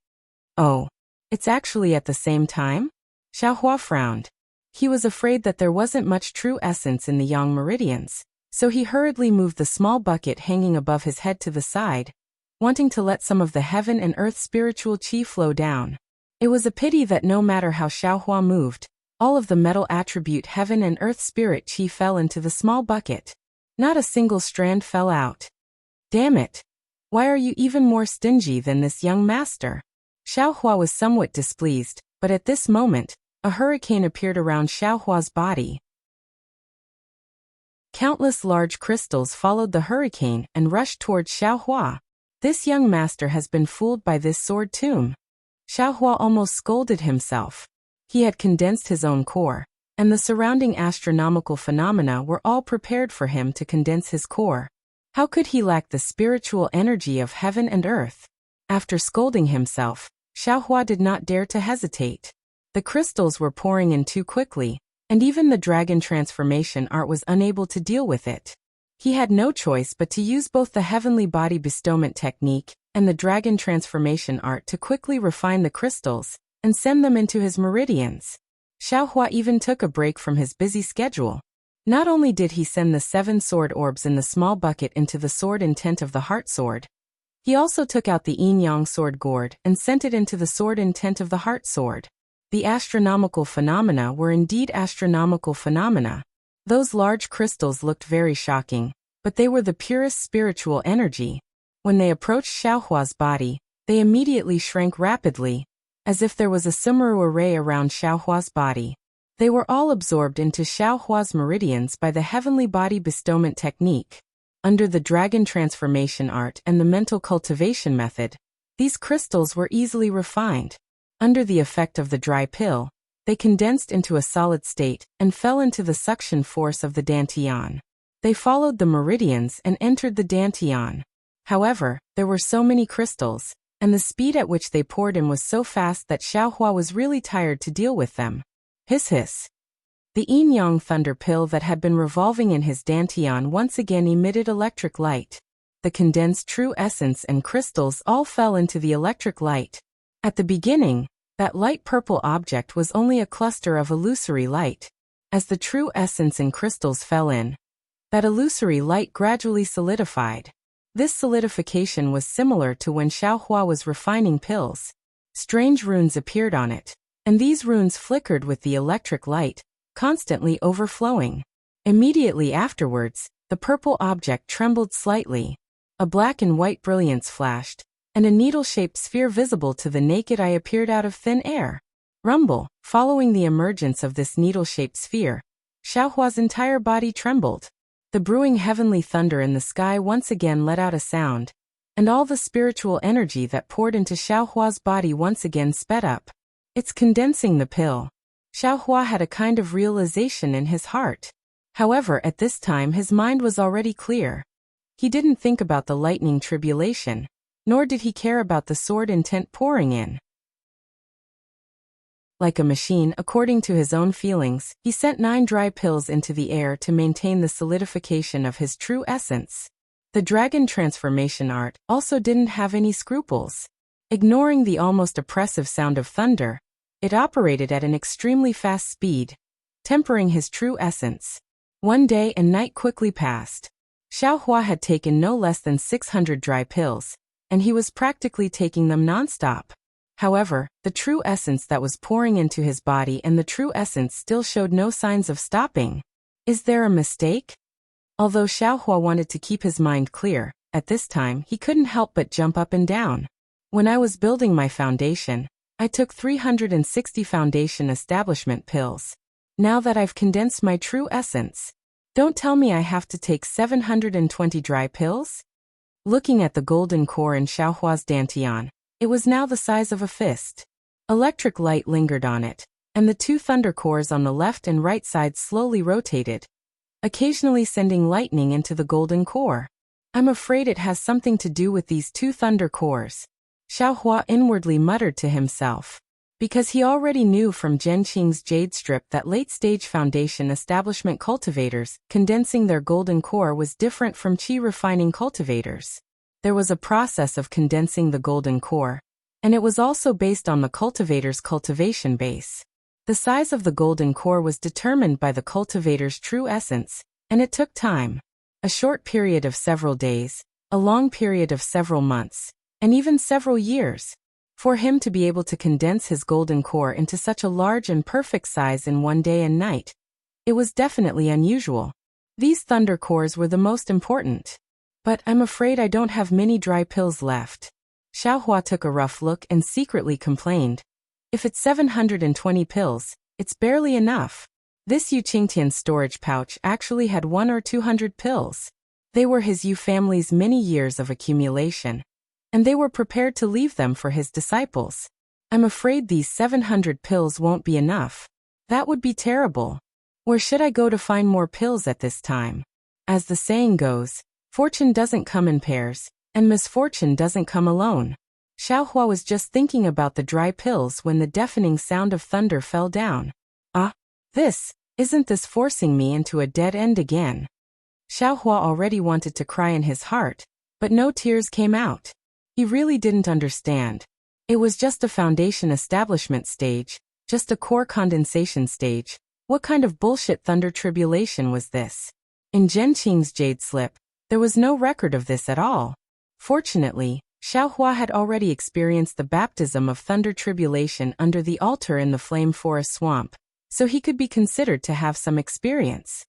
Oh, it's actually at the same time? Xiaohua frowned. He was afraid that there wasn't much true essence in the yang meridians, so he hurriedly moved the small bucket hanging above his head to the side, wanting to let some of the heaven and earth spiritual chi flow down. It was a pity that no matter how Xiaohua moved, all of the metal attribute heaven and earth spirit chi fell into the small bucket. Not a single strand fell out. Damn it! Why are you even more stingy than this young master? Xiaohua was somewhat displeased, but at this moment, a hurricane appeared around Xiaohua's body. Countless large crystals followed the hurricane and rushed towards Xiaohua. This young master has been fooled by this sword tomb. Xiaohua almost scolded himself. He had condensed his own core, and the surrounding astronomical phenomena were all prepared for him to condense his core. How could he lack the spiritual energy of heaven and earth? After scolding himself, Xiaohua did not dare to hesitate. The crystals were pouring in too quickly, and even the dragon transformation art was unable to deal with it. He had no choice but to use both the heavenly body bestowment technique and the dragon transformation art to quickly refine the crystals and send them into his meridians. Xiaohua even took a break from his busy schedule. Not only did he send the 7 sword orbs in the small bucket into the sword intent of the heart sword, he also took out the yin-yang sword gourd and sent it into the sword intent of the heart sword. The astronomical phenomena were indeed astronomical phenomena. Those large crystals looked very shocking, but they were the purest spiritual energy. When they approached Xiaohua's body, they immediately shrank rapidly, as if there was a Sumeru array around Xiaohua's body. They were all absorbed into Xiaohua's meridians by the heavenly body bestowment technique. Under the dragon transformation art and the mental cultivation method, these crystals were easily refined. Under the effect of the dry pill, they condensed into a solid state and fell into the suction force of the dantian. They followed the meridians and entered the dantian. However, there were so many crystals, and the speed at which they poured in was so fast that Xiaohua was really tired to deal with them. Hiss hiss. The yin-yang thunder pill that had been revolving in his dantian once again emitted electric light. The condensed true essence and crystals all fell into the electric light. At the beginning, that light purple object was only a cluster of illusory light. As the true essence and crystals fell in, that illusory light gradually solidified. This solidification was similar to when Xiaohua was refining pills. Strange runes appeared on it, and these runes flickered with the electric light, constantly overflowing. Immediately afterwards, the purple object trembled slightly. A black and white brilliance flashed, and a needle-shaped sphere visible to the naked eye appeared out of thin air. Rumble, following the emergence of this needle-shaped sphere, Xiaohua's entire body trembled. The brewing heavenly thunder in the sky once again let out a sound, and all the spiritual energy that poured into Xiaohua's body once again sped up. It's condensing the pill. Xiaohua had a kind of realization in his heart. However, at this time his mind was already clear. He didn't think about the lightning tribulation, nor did he care about the sword intent pouring in. Like a machine, according to his own feelings, he sent 9 dry pills into the air to maintain the solidification of his true essence. The dragon transformation art also didn't have any scruples. Ignoring the almost oppressive sound of thunder, it operated at an extremely fast speed, tempering his true essence. One day and night quickly passed. Xiaohua had taken no less than 600 dry pills, and he was practically taking them non-stop. However, the true essence that was pouring into his body and the true essence still showed no signs of stopping. Is there a mistake? Although Xiaohua wanted to keep his mind clear, at this time he couldn't help but jump up and down. When I was building my foundation, I took 360 foundation establishment pills. Now that I've condensed my true essence, don't tell me I have to take 720 dry pills? Looking at the golden core in Xiaohua's dantian, it was now the size of a fist. Electric light lingered on it, and the 2 thunder cores on the left and right sides slowly rotated, occasionally sending lightning into the golden core. I'm afraid it has something to do with these 2 thunder cores. Xiaohua inwardly muttered to himself, because he already knew from Zhenqing's jade strip that late-stage foundation establishment cultivators condensing their golden core was different from qi refining cultivators. There was a process of condensing the golden core, and it was also based on the cultivator's cultivation base. The size of the golden core was determined by the cultivator's true essence, and it took time. A short period of several days, a long period of several months, and even several years, for him to be able to condense his golden core into such a large and perfect size in one day and night. It was definitely unusual. These thunder cores were the most important. But I'm afraid I don't have many dry pills left. Xiaohua took a rough look and secretly complained. If it's 720 pills, it's barely enough. This Yu Qingtian's storage pouch actually had 100 or 200 pills. They were his Yu family's many years of accumulation, and they were prepared to leave them for his disciples. I'm afraid these 700 pills won't be enough. That would be terrible. Where should I go to find more pills at this time? As the saying goes, fortune doesn't come in pairs, and misfortune doesn't come alone. Xiaohua was just thinking about the dry pills when the deafening sound of thunder fell down. Ah, isn't this forcing me into a dead end again? Xiaohua already wanted to cry in his heart, but no tears came out. He really didn't understand. It was just a foundation establishment stage, just a core condensation stage. What kind of bullshit thunder tribulation was this? In Zhenqing's jade slip, there was no record of this at all. Fortunately, Xiaohua had already experienced the baptism of thunder tribulation under the altar in the Flame Forest Swamp, so he could be considered to have some experience.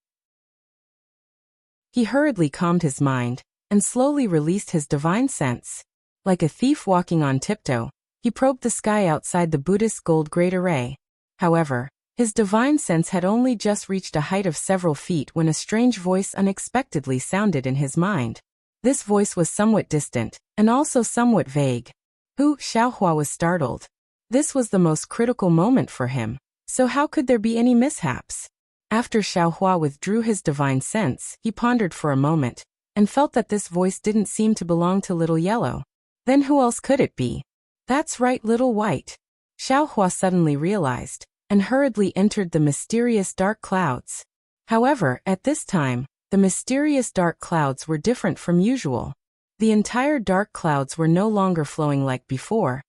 He hurriedly calmed his mind, and slowly released his divine sense. Like a thief walking on tiptoe, he probed the sky outside the Buddhist gold great array. However, His divine sense had only just reached a height of several feet when a strange voice unexpectedly sounded in his mind. This voice was somewhat distant, and also somewhat vague. Who? Xiaohua was startled. This was the most critical moment for him, so how could there be any mishaps? After Xiaohua withdrew his divine sense, he pondered for a moment, and felt that this voice didn't seem to belong to Little Yellow. Then who else could it be? That's right, Little White. Xiaohua suddenly realized, and hurriedly entered the mysterious dark clouds. However, at this time, the mysterious dark clouds were different from usual. The entire dark clouds were no longer flowing like before,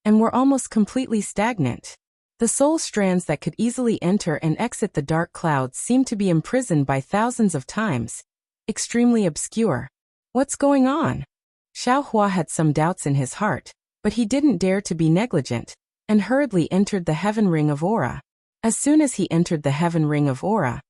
and were almost completely stagnant. The soul strands that could easily enter and exit the dark clouds seemed to be imprisoned by thousands of times. Extremely obscure. What's going on? Xiaohua had some doubts in his heart, but he didn't dare to be negligent, and hurriedly entered the heaven ring of aura. As soon as he entered the heaven ring of aura,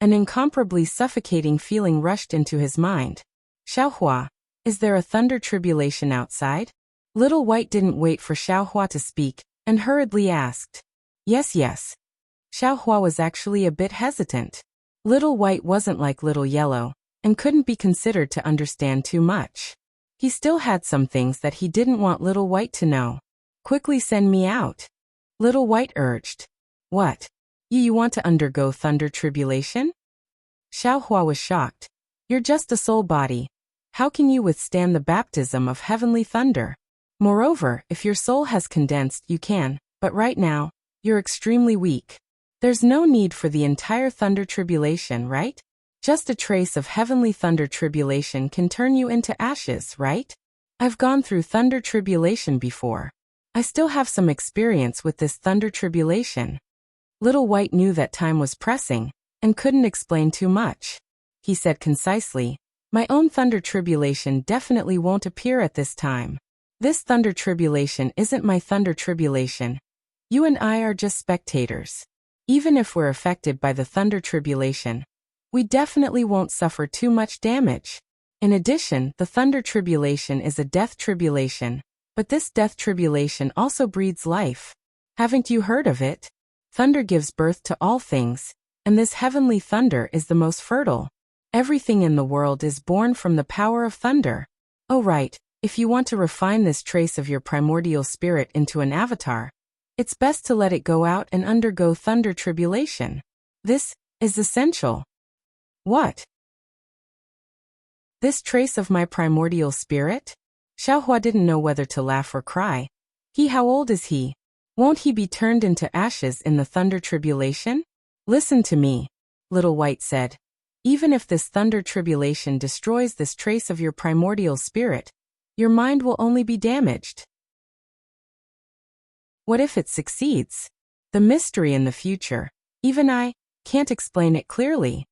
an incomparably suffocating feeling rushed into his mind. Xiaohua, is there a thunder tribulation outside? Little White didn't wait for Xiaohua to speak, and hurriedly asked. Yes. Xiaohua was actually a bit hesitant. Little White wasn't like Little Yellow, and couldn't be considered to understand too much. He still had some things that he didn't want Little White to know. Quickly send me out. Little White urged. What? You want to undergo thunder tribulation? Xiaohua was shocked. You're just a soul body. How can you withstand the baptism of heavenly thunder? Moreover, if your soul has condensed, you can, but right now, you're extremely weak. There's no need for the entire thunder tribulation, right? Just a trace of heavenly thunder tribulation can turn you into ashes, right? I've gone through thunder tribulation before. I still have some experience with this thunder tribulation. Little White knew that time was pressing, and couldn't explain too much. He said concisely, my own thunder tribulation definitely won't appear at this time. This thunder tribulation isn't my thunder tribulation. You and I are just spectators. Even if we're affected by the thunder tribulation, we definitely won't suffer too much damage. In addition, the thunder tribulation is a death tribulation, but this death tribulation also breeds life. Haven't you heard of it? Thunder gives birth to all things, and this heavenly thunder is the most fertile. Everything in the world is born from the power of thunder. Oh right, if you want to refine this trace of your primordial spirit into an avatar, it's best to let it go out and undergo thunder tribulation. This is essential. What? This trace of my primordial spirit? Xiaohua didn't know whether to laugh or cry. How old is he? Won't he be turned into ashes in the thunder tribulation? Listen to me, Little White said. Even if this thunder tribulation destroys this trace of your primordial spirit, your mind will only be damaged. What if it succeeds? The mystery in the future. Even I can't explain it clearly.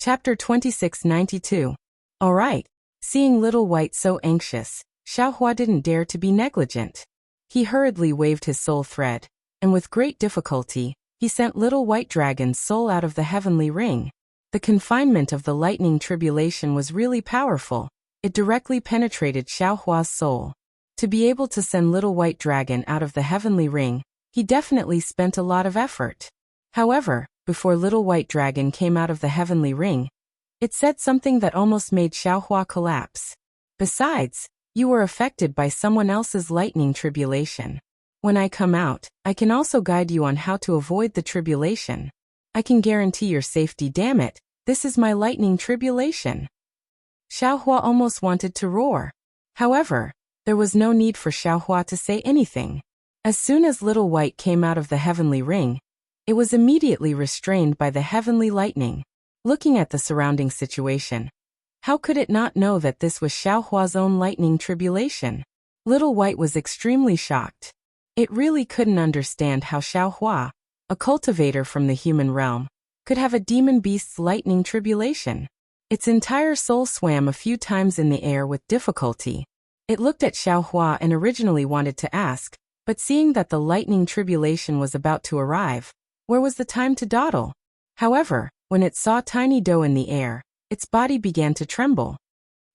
Chapter 2692. All right. Seeing Little White so anxious, Xiaohua didn't dare to be negligent. He hurriedly waved his soul thread, and with great difficulty, he sent Little White Dragon's soul out of the heavenly ring. The confinement of the lightning tribulation was really powerful. It directly penetrated Xiaohua's soul. To be able to send Little White Dragon out of the heavenly ring, he definitely spent a lot of effort. However, before Little White Dragon came out of the heavenly ring, it said something that almost made Xiaohua collapse. Besides, you were affected by someone else's lightning tribulation. When I come out, I can also guide you on how to avoid the tribulation. I can guarantee your safety, damn it. This is my lightning tribulation. Xiaohua almost wanted to roar. However, there was no need for Xiaohua to say anything. As soon as Little White came out of the heavenly ring, it was immediately restrained by the heavenly lightning. Looking at the surrounding situation, how could it not know that this was Xiaohua's own lightning tribulation? Little White was extremely shocked. It really couldn't understand how Xiaohua, a cultivator from the human realm, could have a demon beast's lightning tribulation. Its entire soul swam a few times in the air with difficulty. It looked at Xiaohua and originally wanted to ask, but seeing that the lightning tribulation was about to arrive, where was the time to dawdle? However, when it saw tiny dough in the air, its body began to tremble.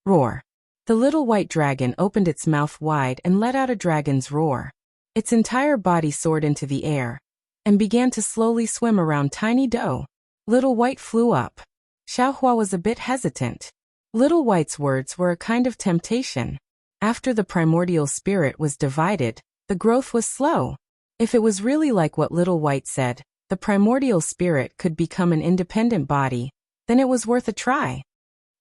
Roar. The little white dragon opened its mouth wide and let out a dragon's roar. Its entire body soared into the air and began to slowly swim around Tiny Doe. Little White flew up. Xiaohua was a bit hesitant. Little White's words were a kind of temptation. After the primordial spirit was divided, the growth was slow. If it was really like what Little White said, the primordial spirit could become an independent body, then it was worth a try.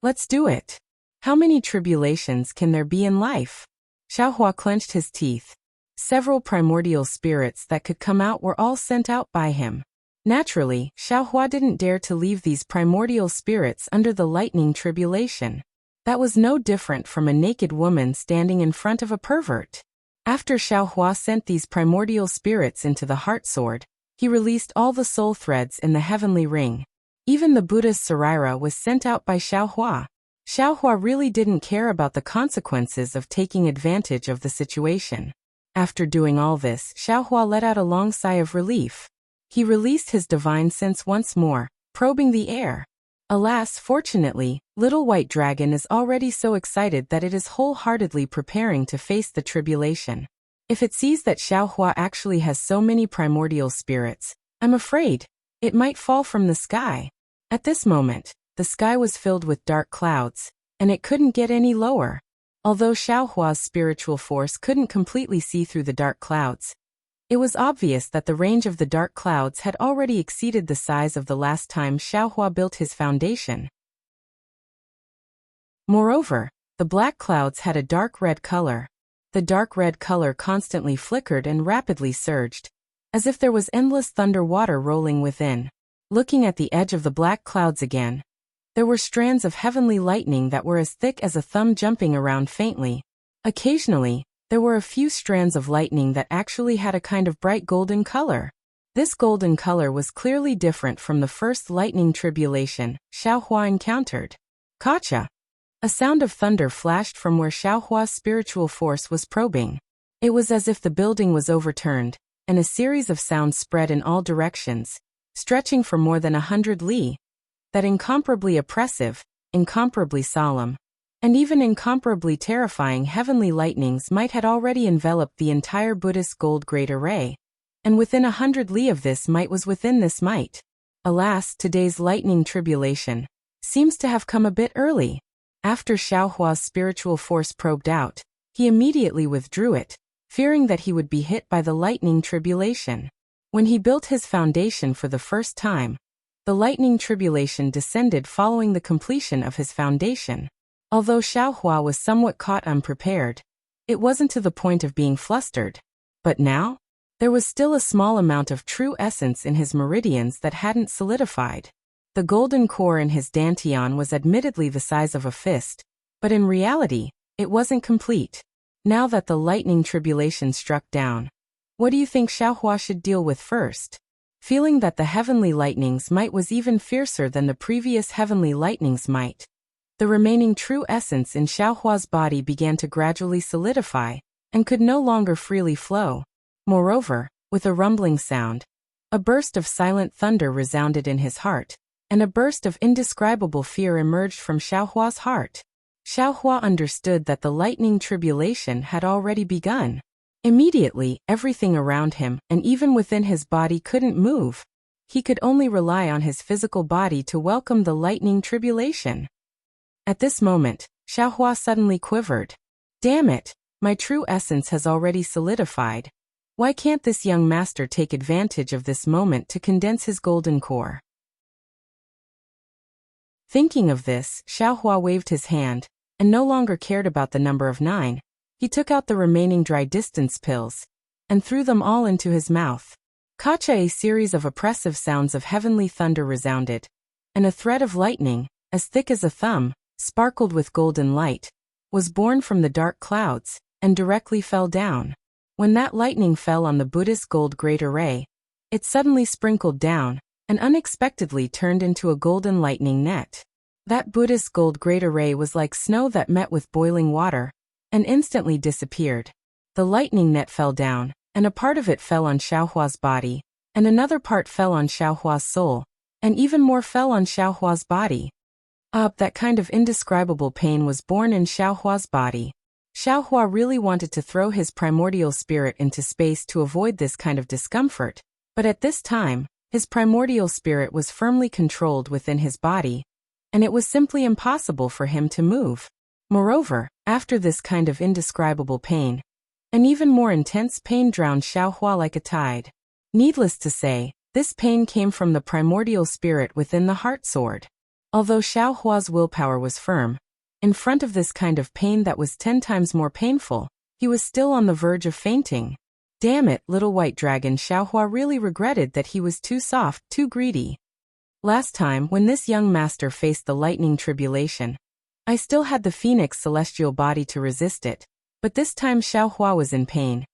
Let's do it. How many tribulations can there be in life? Xiaohua clenched his teeth. Several primordial spirits that could come out were all sent out by him. Naturally, Xiaohua didn't dare to leave these primordial spirits under the lightning tribulation. That was no different from a naked woman standing in front of a pervert. After Xiaohua sent these primordial spirits into the heart sword, he released all the soul threads in the heavenly ring. Even the Buddha's Saraira was sent out by Xiaohua. Xiaohua really didn't care about the consequences of taking advantage of the situation. After doing all this, Xiaohua let out a long sigh of relief. He released his divine sense once more, probing the air. Alas, fortunately, Little White Dragon is already so excited that it is wholeheartedly preparing to face the tribulation. If it sees that Xiaohua actually has so many primordial spirits, I'm afraid it might fall from the sky. At this moment, the sky was filled with dark clouds, and it couldn't get any lower. Although Xiaohua's spiritual force couldn't completely see through the dark clouds, it was obvious that the range of the dark clouds had already exceeded the size of the last time Xiaohua built his foundation. Moreover, the black clouds had a dark red color. The dark red color constantly flickered and rapidly surged, as if there was endless thunder water rolling within. Looking at the edge of the black clouds again, there were strands of heavenly lightning that were as thick as a thumb jumping around faintly. Occasionally, there were a few strands of lightning that actually had a kind of bright golden color. This golden color was clearly different from the first lightning tribulation Xiaohua encountered. Kacha! A sound of thunder flashed from where Xiaohua's spiritual force was probing. It was as if the building was overturned, and a series of sounds spread in all directions, stretching for more than 100 li. That incomparably oppressive, incomparably solemn, and even incomparably terrifying heavenly lightnings might had already enveloped the entire Buddhist gold great array, and within 100 li of this might was within this might. Alas, today's lightning tribulation seems to have come a bit early. After Xiaohua's spiritual force probed out, he immediately withdrew it, fearing that he would be hit by the lightning tribulation. When he built his foundation for the first time, the lightning tribulation descended following the completion of his foundation. Although Xiaohua was somewhat caught unprepared, it wasn't to the point of being flustered. But now, there was still a small amount of true essence in his meridians that hadn't solidified. The golden core in his dantian was admittedly the size of a fist, but in reality, it wasn't complete. Now that the lightning tribulation struck down, what do you think Xiaohua should deal with first? Feeling that the heavenly lightning's might was even fiercer than the previous heavenly lightning's might, the remaining true essence in Xiaohua's body began to gradually solidify, and could no longer freely flow. Moreover, with a rumbling sound, a burst of silent thunder resounded in his heart, and a burst of indescribable fear emerged from Xiaohua's heart. Xiaohua understood that the lightning tribulation had already begun. Immediately, everything around him, and even within his body, couldn't move. He could only rely on his physical body to welcome the lightning tribulation. At this moment, Xiaohua suddenly quivered. Damn it, my true essence has already solidified. Why can't this young master take advantage of this moment to condense his golden core? Thinking of this, Xiaohua waved his hand, and no longer cared about the number of 9. He took out the remaining dry distance pills, and threw them all into his mouth. Kacha! A series of oppressive sounds of heavenly thunder resounded, and a thread of lightning, as thick as a thumb, sparkled with golden light, was born from the dark clouds, and directly fell down. When that lightning fell on the Buddhist gold great array, it suddenly sprinkled down, and unexpectedly turned into a golden lightning net. That Buddhist gold great array was like snow that met with boiling water, and instantly disappeared. The lightning net fell down, and a part of it fell on Xiaohua's body, and another part fell on Xiaohua's soul, and even more fell on Xiaohua's body. That kind of indescribable pain was born in Xiaohua's body. Xiaohua really wanted to throw his primordial spirit into space to avoid this kind of discomfort, but at this time, his primordial spirit was firmly controlled within his body, and it was simply impossible for him to move. Moreover, after this kind of indescribable pain, an even more intense pain drowned Xiaohua like a tide. Needless to say, this pain came from the primordial spirit within the heart sword. Although Xiaohua's willpower was firm, in front of this kind of pain that was 10 times more painful, he was still on the verge of fainting. Damn it, little white dragon, Xiaohua really regretted that he was too soft, too greedy. Last time, when this young master faced the lightning tribulation, I still had the phoenix celestial body to resist it, but this time Xiaohua was in pain,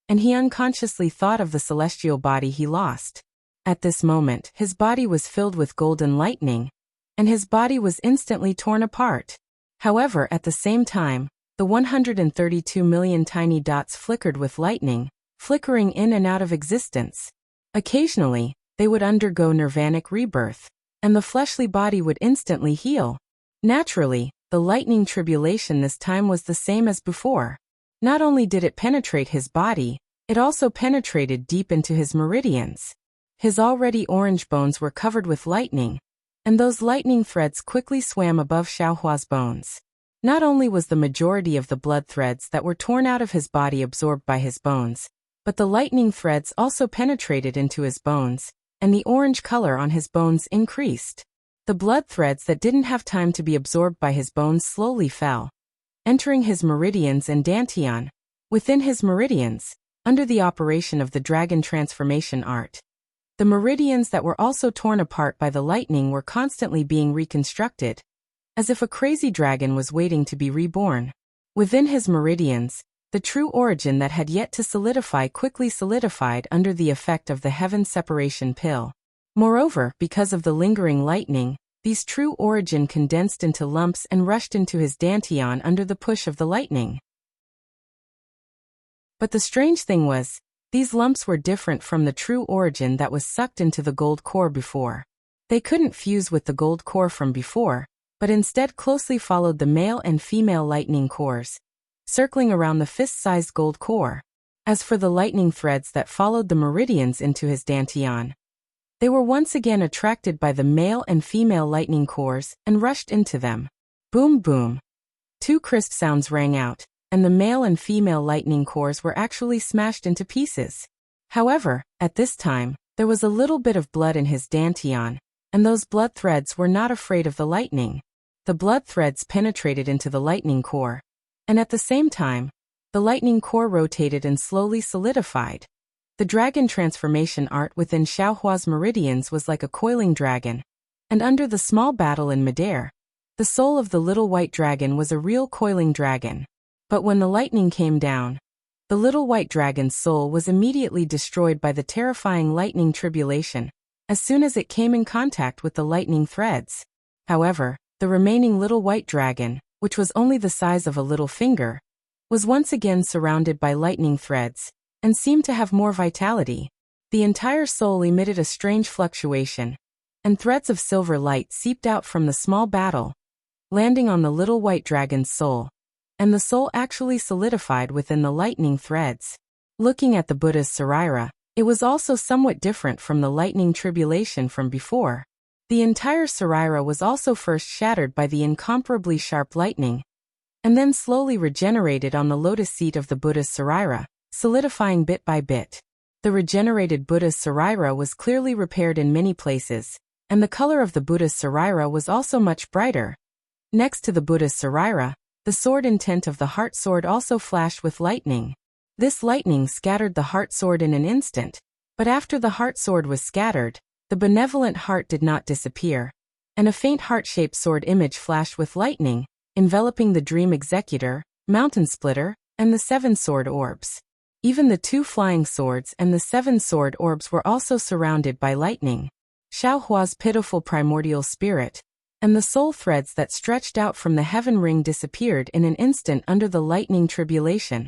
and he unconsciously thought of the celestial body he lost. At this moment, his body was filled with golden lightning, and his body was instantly torn apart. However, at the same time, the 132 million tiny dots flickered with lightning, flickering in and out of existence. Occasionally, they would undergo nirvanic rebirth, and the fleshly body would instantly heal. Naturally, the lightning tribulation this time was the same as before. Not only did it penetrate his body, it also penetrated deep into his meridians. His already orange bones were covered with lightning, and those lightning threads quickly swam above Xiaohua's bones. Not only was the majority of the blood threads that were torn out of his body absorbed by his bones, but the lightning threads also penetrated into his bones, and the orange color on his bones increased. The blood threads that didn't have time to be absorbed by his bones slowly fell, entering his meridians and dantian. Within his meridians, under the operation of the dragon transformation art, the meridians that were also torn apart by the lightning were constantly being reconstructed, as if a crazy dragon was waiting to be reborn. Within his meridians, the true origin that had yet to solidify quickly solidified under the effect of the heaven separation pill. Moreover, because of the lingering lightning, these true origin condensed into lumps and rushed into his dantian under the push of the lightning. But the strange thing was, these lumps were different from the true origin that was sucked into the gold core before. They couldn't fuse with the gold core from before, but instead closely followed the male and female lightning cores, circling around the fist-sized gold core. As for the lightning threads that followed the meridians into his dantian, they were once again attracted by the male and female lightning cores and rushed into them. Boom boom. 2 crisp sounds rang out, and the male and female lightning cores were actually smashed into pieces. However, at this time, there was a little bit of blood in his dantian, and those blood threads were not afraid of the lightning. The blood threads penetrated into the lightning core, and at the same time, the lightning core rotated and slowly solidified. The dragon transformation art within Xiaohua's meridians was like a coiling dragon, and under the small battle in midair, the soul of the little white dragon was a real coiling dragon. But when the lightning came down, the little white dragon's soul was immediately destroyed by the terrifying lightning tribulation, as soon as it came in contact with the lightning threads. However, the remaining little white dragon, which was only the size of a little finger, was once again surrounded by lightning threads, and seemed to have more vitality. The entire soul emitted a strange fluctuation, and threads of silver light seeped out from the small battle, landing on the little white dragon's soul, and the soul actually solidified within the lightning threads. Looking at the Buddha's Sarira, it was also somewhat different from the lightning tribulation from before. The entire Sarira was also first shattered by the incomparably sharp lightning, and then slowly regenerated on the lotus seat of the Buddha's Sarira, solidifying bit by bit. The regenerated Buddha's Sarira was clearly repaired in many places, and the color of the Buddha's Sarira was also much brighter. Next to the Buddha's Sarira, the sword intent of the heart sword also flashed with lightning. This lightning scattered the heart sword in an instant, but after the heart sword was scattered, the benevolent heart did not disappear, and a faint heart-shaped sword image flashed with lightning, enveloping the dream executor, mountain splitter, and the 7 sword orbs. Even the 2 flying swords and the 7 sword orbs were also surrounded by lightning. Xiaohua's pitiful primordial spirit, and the soul threads that stretched out from the heaven ring disappeared in an instant under the lightning tribulation,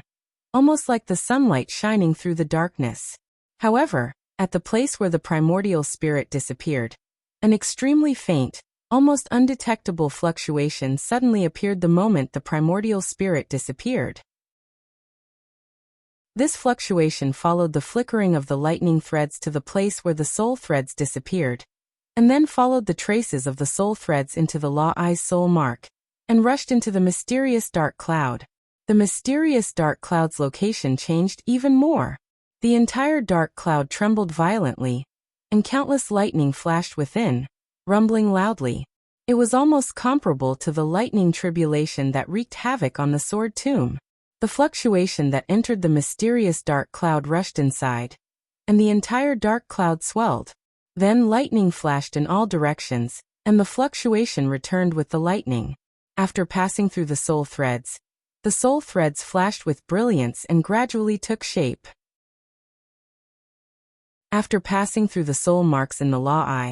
almost like the sunlight shining through the darkness. However, at the place where the primordial spirit disappeared, an extremely faint, almost undetectable fluctuation suddenly appeared the moment the primordial spirit disappeared. This fluctuation followed the flickering of the lightning threads to the place where the soul threads disappeared, and then followed the traces of the soul threads into the Law Eye's soul mark, and rushed into the mysterious dark cloud. The mysterious dark cloud's location changed even more. The entire dark cloud trembled violently, and countless lightning flashed within, rumbling loudly. It was almost comparable to the lightning tribulation that wreaked havoc on the sword tomb. The fluctuation that entered the mysterious dark cloud rushed inside, and the entire dark cloud swelled. Then lightning flashed in all directions, and the fluctuation returned with the lightning. After passing through the soul threads flashed with brilliance and gradually took shape. After passing through the soul marks in the Law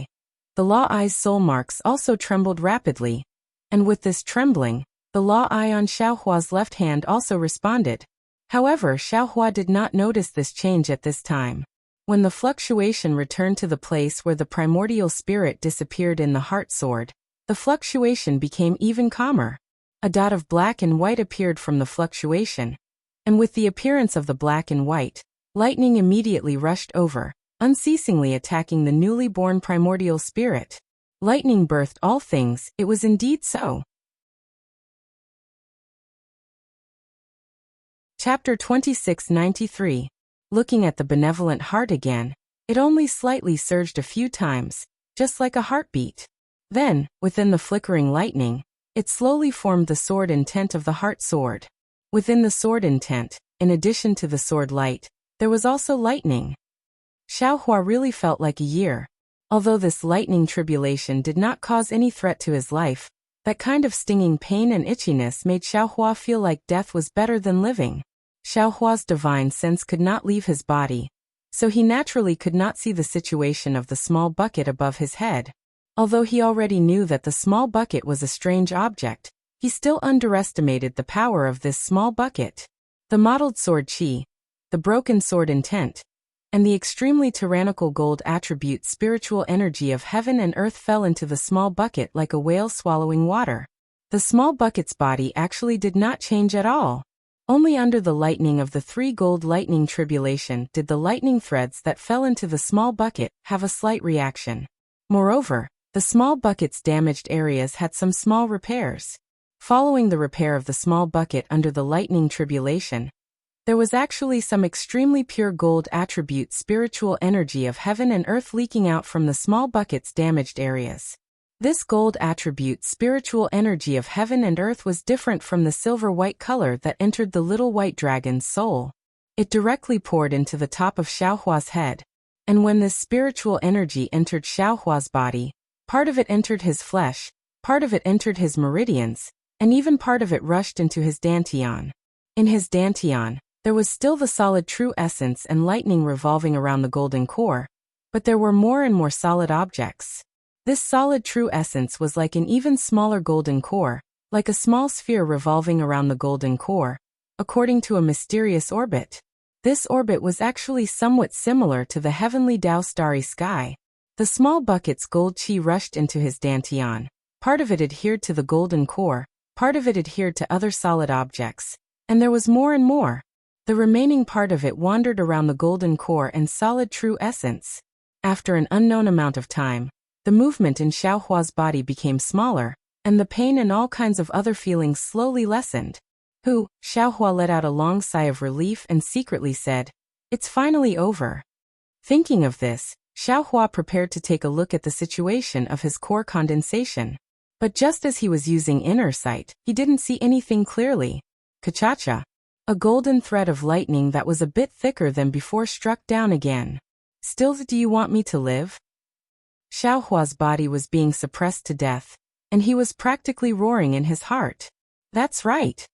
Eye's soul marks also trembled rapidly, and with this trembling, the Law Eye on Xiaohua's left hand also responded. However, Xiaohua did not notice this change at this time. When the fluctuation returned to the place where the primordial spirit disappeared in the heart sword, the fluctuation became even calmer. A dot of black and white appeared from the fluctuation, and with the appearance of the black and white, lightning immediately rushed over, unceasingly attacking the newly born primordial spirit. Lightning birthed all things, it was indeed so. Chapter 2693. Looking at the benevolent heart again, it only slightly surged a few times, just like a heartbeat. Then, within the flickering lightning, it slowly formed the sword intent of the heart sword. Within the sword intent, in addition to the sword light, there was also lightning. Xiaohua really felt like a year. Although this lightning tribulation did not cause any threat to his life, that kind of stinging pain and itchiness made Xiaohua feel like death was better than living. Xiaohua's divine sense could not leave his body, so he naturally could not see the situation of the small bucket above his head. Although he already knew that the small bucket was a strange object, he still underestimated the power of this small bucket. The mottled sword chi, the broken sword intent, and the extremely tyrannical gold attribute spiritual energy of heaven and earth fell into the small bucket like a whale swallowing water. The small bucket's body actually did not change at all. Only under the lightning of the three gold lightning tribulation did the lightning threads that fell into the small bucket have a slight reaction. Moreover, the small bucket's damaged areas had some small repairs. Following the repair of the small bucket under the lightning tribulation, there was actually some extremely pure gold attribute spiritual energy of heaven and earth leaking out from the small bucket's damaged areas. This gold attribute spiritual energy of heaven and earth was different from the silver-white color that entered the little white dragon's soul. It directly poured into the top of Xiaohua's head, and when this spiritual energy entered Xiaohua's body, part of it entered his flesh, part of it entered his meridians, and even part of it rushed into his dantian. In his dantian, there was still the solid true essence and lightning revolving around the golden core, but there were more and more solid objects. This solid true essence was like an even smaller golden core, like a small sphere revolving around the golden core, according to a mysterious orbit. This orbit was actually somewhat similar to the heavenly Tao starry sky. The small bucket's gold chi rushed into his dantian. Part of it adhered to the golden core, part of it adhered to other solid objects, and there was more and more. The remaining part of it wandered around the golden core and solid true essence. After an unknown amount of time, the movement in Xiaohua's body became smaller, and the pain and all kinds of other feelings slowly lessened. Xiaohua let out a long sigh of relief and secretly said, "It's finally over." Thinking of this, Xiaohua prepared to take a look at the situation of his core condensation. But just as he was using inner sight, he didn't see anything clearly. Kachacha! A golden thread of lightning that was a bit thicker than before struck down again. "Still, do you want me to live?" Xiaohua's body was being suppressed to death, and he was practically roaring in his heart. That's right.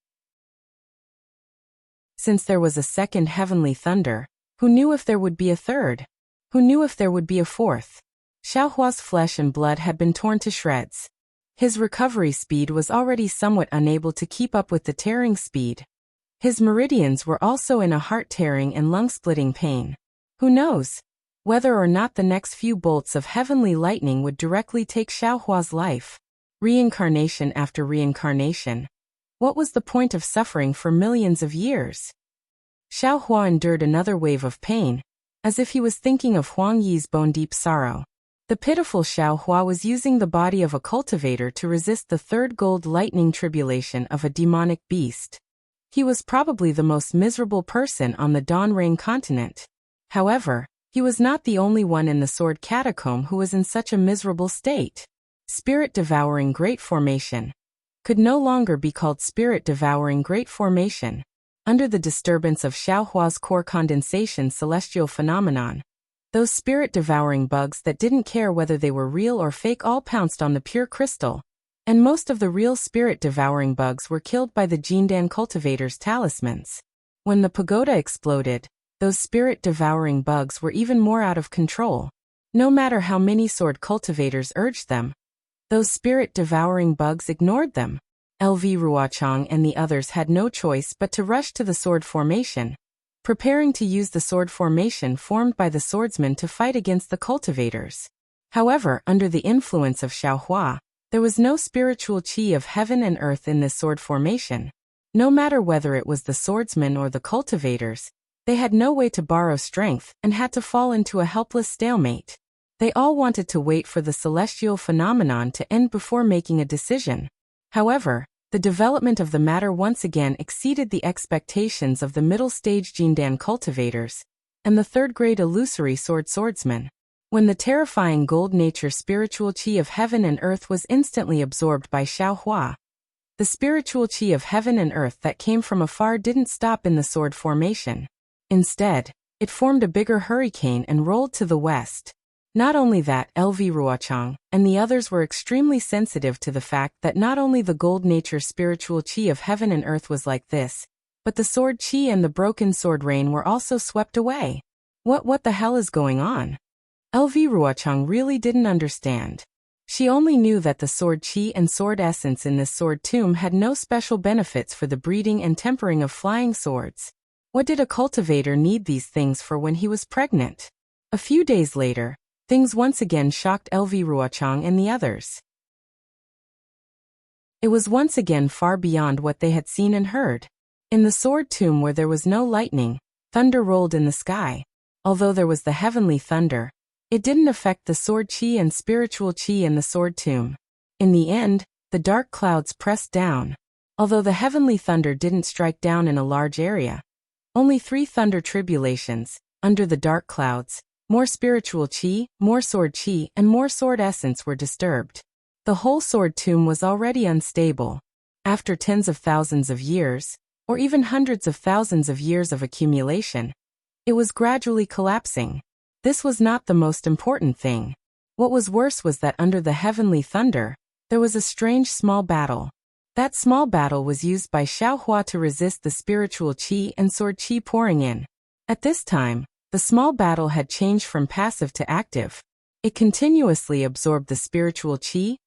Since there was a second heavenly thunder, who knew if there would be a third? Who knew if there would be a fourth? Xiaohua's flesh and blood had been torn to shreds. His recovery speed was already somewhat unable to keep up with the tearing speed. His meridians were also in a heart-tearing and lung-splitting pain. Who knows whether or not the next few bolts of heavenly lightning would directly take Xiaohua's life? Reincarnation after reincarnation. What was the point of suffering for millions of years? Xiao Hua endured another wave of pain, as if he was thinking of Huang Yi's bone-deep sorrow. The pitiful Xiao Hua was using the body of a cultivator to resist the third gold lightning tribulation of a demonic beast. He was probably the most miserable person on the Dawn Rain continent. However, he was not the only one in the Sword Catacomb who was in such a miserable state. Spirit-devouring Great Formation could no longer be called Spirit-devouring Great Formation. Under the disturbance of Xiao Hua's core condensation celestial phenomenon, those spirit-devouring bugs that didn't care whether they were real or fake all pounced on the pure crystal, and most of the real spirit-devouring bugs were killed by the Jindan cultivator's talismans. When the pagoda exploded, those spirit-devouring bugs were even more out of control. No matter how many sword cultivators urged them, those spirit-devouring bugs ignored them. LV Ruochang and the others had no choice but to rush to the sword formation, preparing to use the sword formation formed by the swordsmen to fight against the cultivators. However, under the influence of Xiao Hua, there was no spiritual qi of heaven and earth in this sword formation. No matter whether it was the swordsmen or the cultivators, they had no way to borrow strength and had to fall into a helpless stalemate. They all wanted to wait for the celestial phenomenon to end before making a decision. However, the development of the matter once again exceeded the expectations of the middle-stage Jindan cultivators and the third-grade illusory swordsmen. When the terrifying gold nature spiritual qi of heaven and earth was instantly absorbed by Xiao Hua, the spiritual qi of heaven and earth that came from afar didn't stop in the sword formation. Instead, it formed a bigger hurricane and rolled to the west. Not only that, LV Ruochang and the others were extremely sensitive to the fact that not only the gold nature spiritual qi of heaven and earth was like this, but the sword qi and the broken sword rain were also swept away. What the hell is going on? LV Ruochang really didn't understand. She only knew that the sword qi and sword essence in this sword tomb had no special benefits for the breeding and tempering of flying swords. What did a cultivator need these things for when he was pregnant? A few days later, things once again shocked LV Ruochang and the others. It was once again far beyond what they had seen and heard. In the sword tomb where there was no lightning, thunder rolled in the sky. Although there was the heavenly thunder, it didn't affect the sword qi and spiritual qi in the sword tomb. In the end, the dark clouds pressed down. Although the heavenly thunder didn't strike down in a large area, only 3 thunder tribulations, under the dark clouds, more spiritual qi, more sword qi, and more sword essence were disturbed. The whole sword tomb was already unstable. After tens of thousands of years, or even hundreds of thousands of years of accumulation, it was gradually collapsing. This was not the most important thing. What was worse was that under the heavenly thunder, there was a strange small battle. That small battle was used by Xiao Hua to resist the spiritual qi and sword qi pouring in. At this time, the small battle had changed from passive to active. It continuously absorbed the spiritual qi,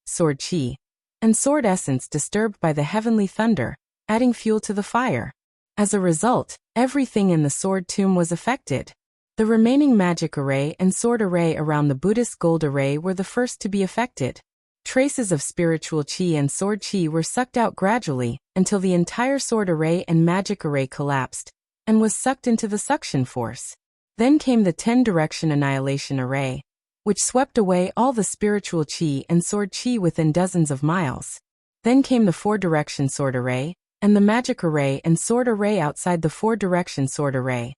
and sword essence disturbed by the heavenly thunder, adding fuel to the fire. As a result, everything in the sword tomb was affected. The remaining magic array and sword array around the Buddhist gold array were the first to be affected. Traces of spiritual qi and sword qi were sucked out gradually until the entire sword array and magic array collapsed and was sucked into the suction force. Then came the 10-direction annihilation array, which swept away all the spiritual qi and sword qi within dozens of miles. Then came the 4-direction sword array, and the magic array and sword array outside the 4-direction sword array.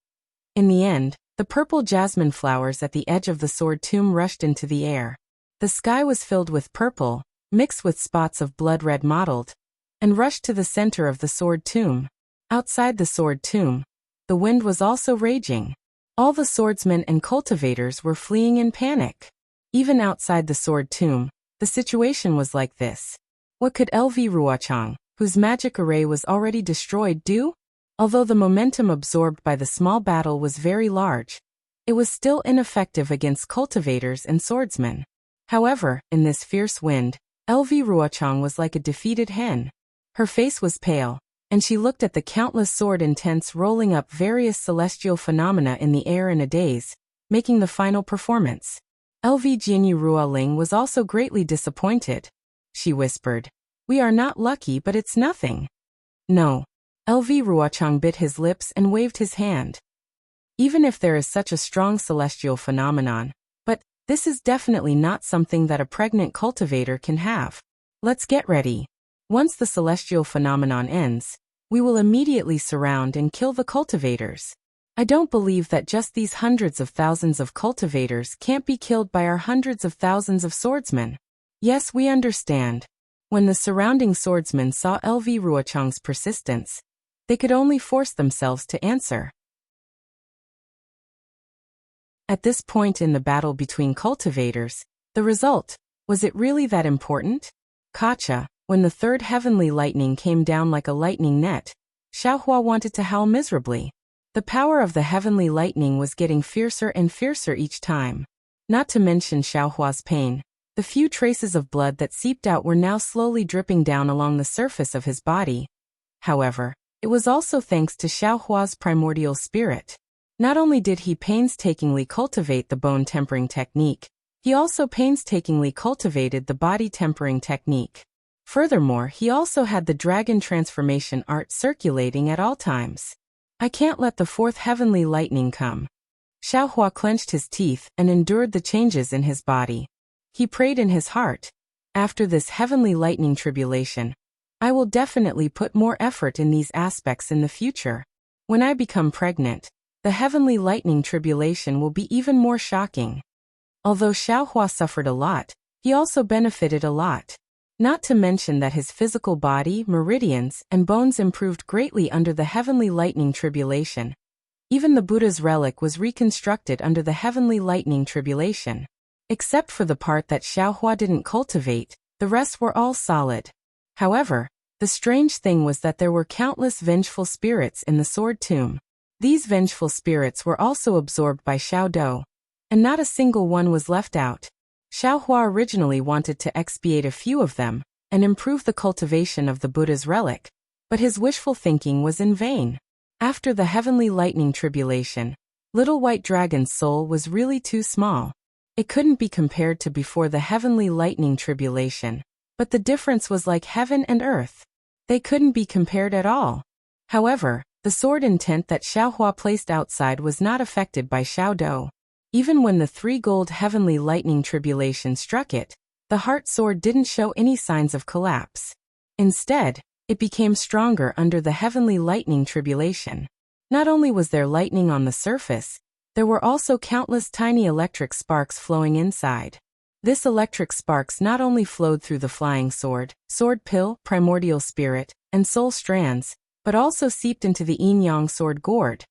In the end, the purple jasmine flowers at the edge of the sword tomb rushed into the air. The sky was filled with purple, mixed with spots of blood red mottled, and rushed to the center of the sword tomb. Outside the sword tomb, the wind was also raging. All the swordsmen and cultivators were fleeing in panic. Even outside the sword tomb, the situation was like this. What could LV Ruochang, whose magic array was already destroyed, do? Although the momentum absorbed by the small battle was very large, it was still ineffective against cultivators and swordsmen. However, in this fierce wind, LV Ruochang was like a defeated hen. Her face was pale, and she looked at the countless sword intents rolling up various celestial phenomena in the air in a daze, making the final performance. LV Jianyu Ruoling was also greatly disappointed. She whispered, "We are not lucky, but it's nothing." No. LV Ruochang bit his lips and waved his hand. Even if there is such a strong celestial phenomenon, but this is definitely not something that a pregnant cultivator can have. Let's get ready. Once the celestial phenomenon ends, we will immediately surround and kill the cultivators. I don't believe that just these hundreds of thousands of cultivators can't be killed by our hundreds of thousands of swordsmen. Yes, we understand. When the surrounding swordsmen saw LV Ruochang's persistence, they could only force themselves to answer. At this point in the battle between cultivators, the result, was it really that important? Gotcha. When the third heavenly lightning came down like a lightning net, Xiaohua wanted to howl miserably. The power of the heavenly lightning was getting fiercer and fiercer each time. Not to mention Xiaohua's pain, the few traces of blood that seeped out were now slowly dripping down along the surface of his body. However, it was also thanks to Xiaohua's primordial spirit. Not only did he painstakingly cultivate the bone tempering technique, he also painstakingly cultivated the body tempering technique. Furthermore, he also had the dragon transformation art circulating at all times. I can't let the fourth heavenly lightning come. Xiaohua clenched his teeth and endured the changes in his body. He prayed in his heart, after this heavenly lightning tribulation, I will definitely put more effort in these aspects in the future. When I become pregnant, the heavenly lightning tribulation will be even more shocking. Although Xiaohua suffered a lot, he also benefited a lot. Not to mention that his physical body, meridians, and bones improved greatly under the heavenly lightning tribulation. Even the Buddha's relic was reconstructed under the heavenly lightning tribulation. Except for the part that Xiaohua didn't cultivate, the rest were all solid. However, the strange thing was that there were countless vengeful spirits in the sword tomb. These vengeful spirits were also absorbed by Xiao Dou, and not a single one was left out. Xiaohua originally wanted to expiate a few of them and improve the cultivation of the Buddha's relic, but his wishful thinking was in vain. After the heavenly lightning tribulation, Little White Dragon's soul was really too small. It couldn't be compared to before the heavenly lightning tribulation, but the difference was like heaven and earth. They couldn't be compared at all. However, the sword intent that Xiaohua placed outside was not affected by Xiao Dou. Even when the 3 gold heavenly lightning tribulation struck it, the heart sword didn't show any signs of collapse. Instead, it became stronger under the heavenly lightning tribulation. Not only was there lightning on the surface, there were also countless tiny electric sparks flowing inside. This electric sparks not only flowed through the flying sword, sword pill, primordial spirit, and soul strands, but also seeped into the yin-yang sword gourd.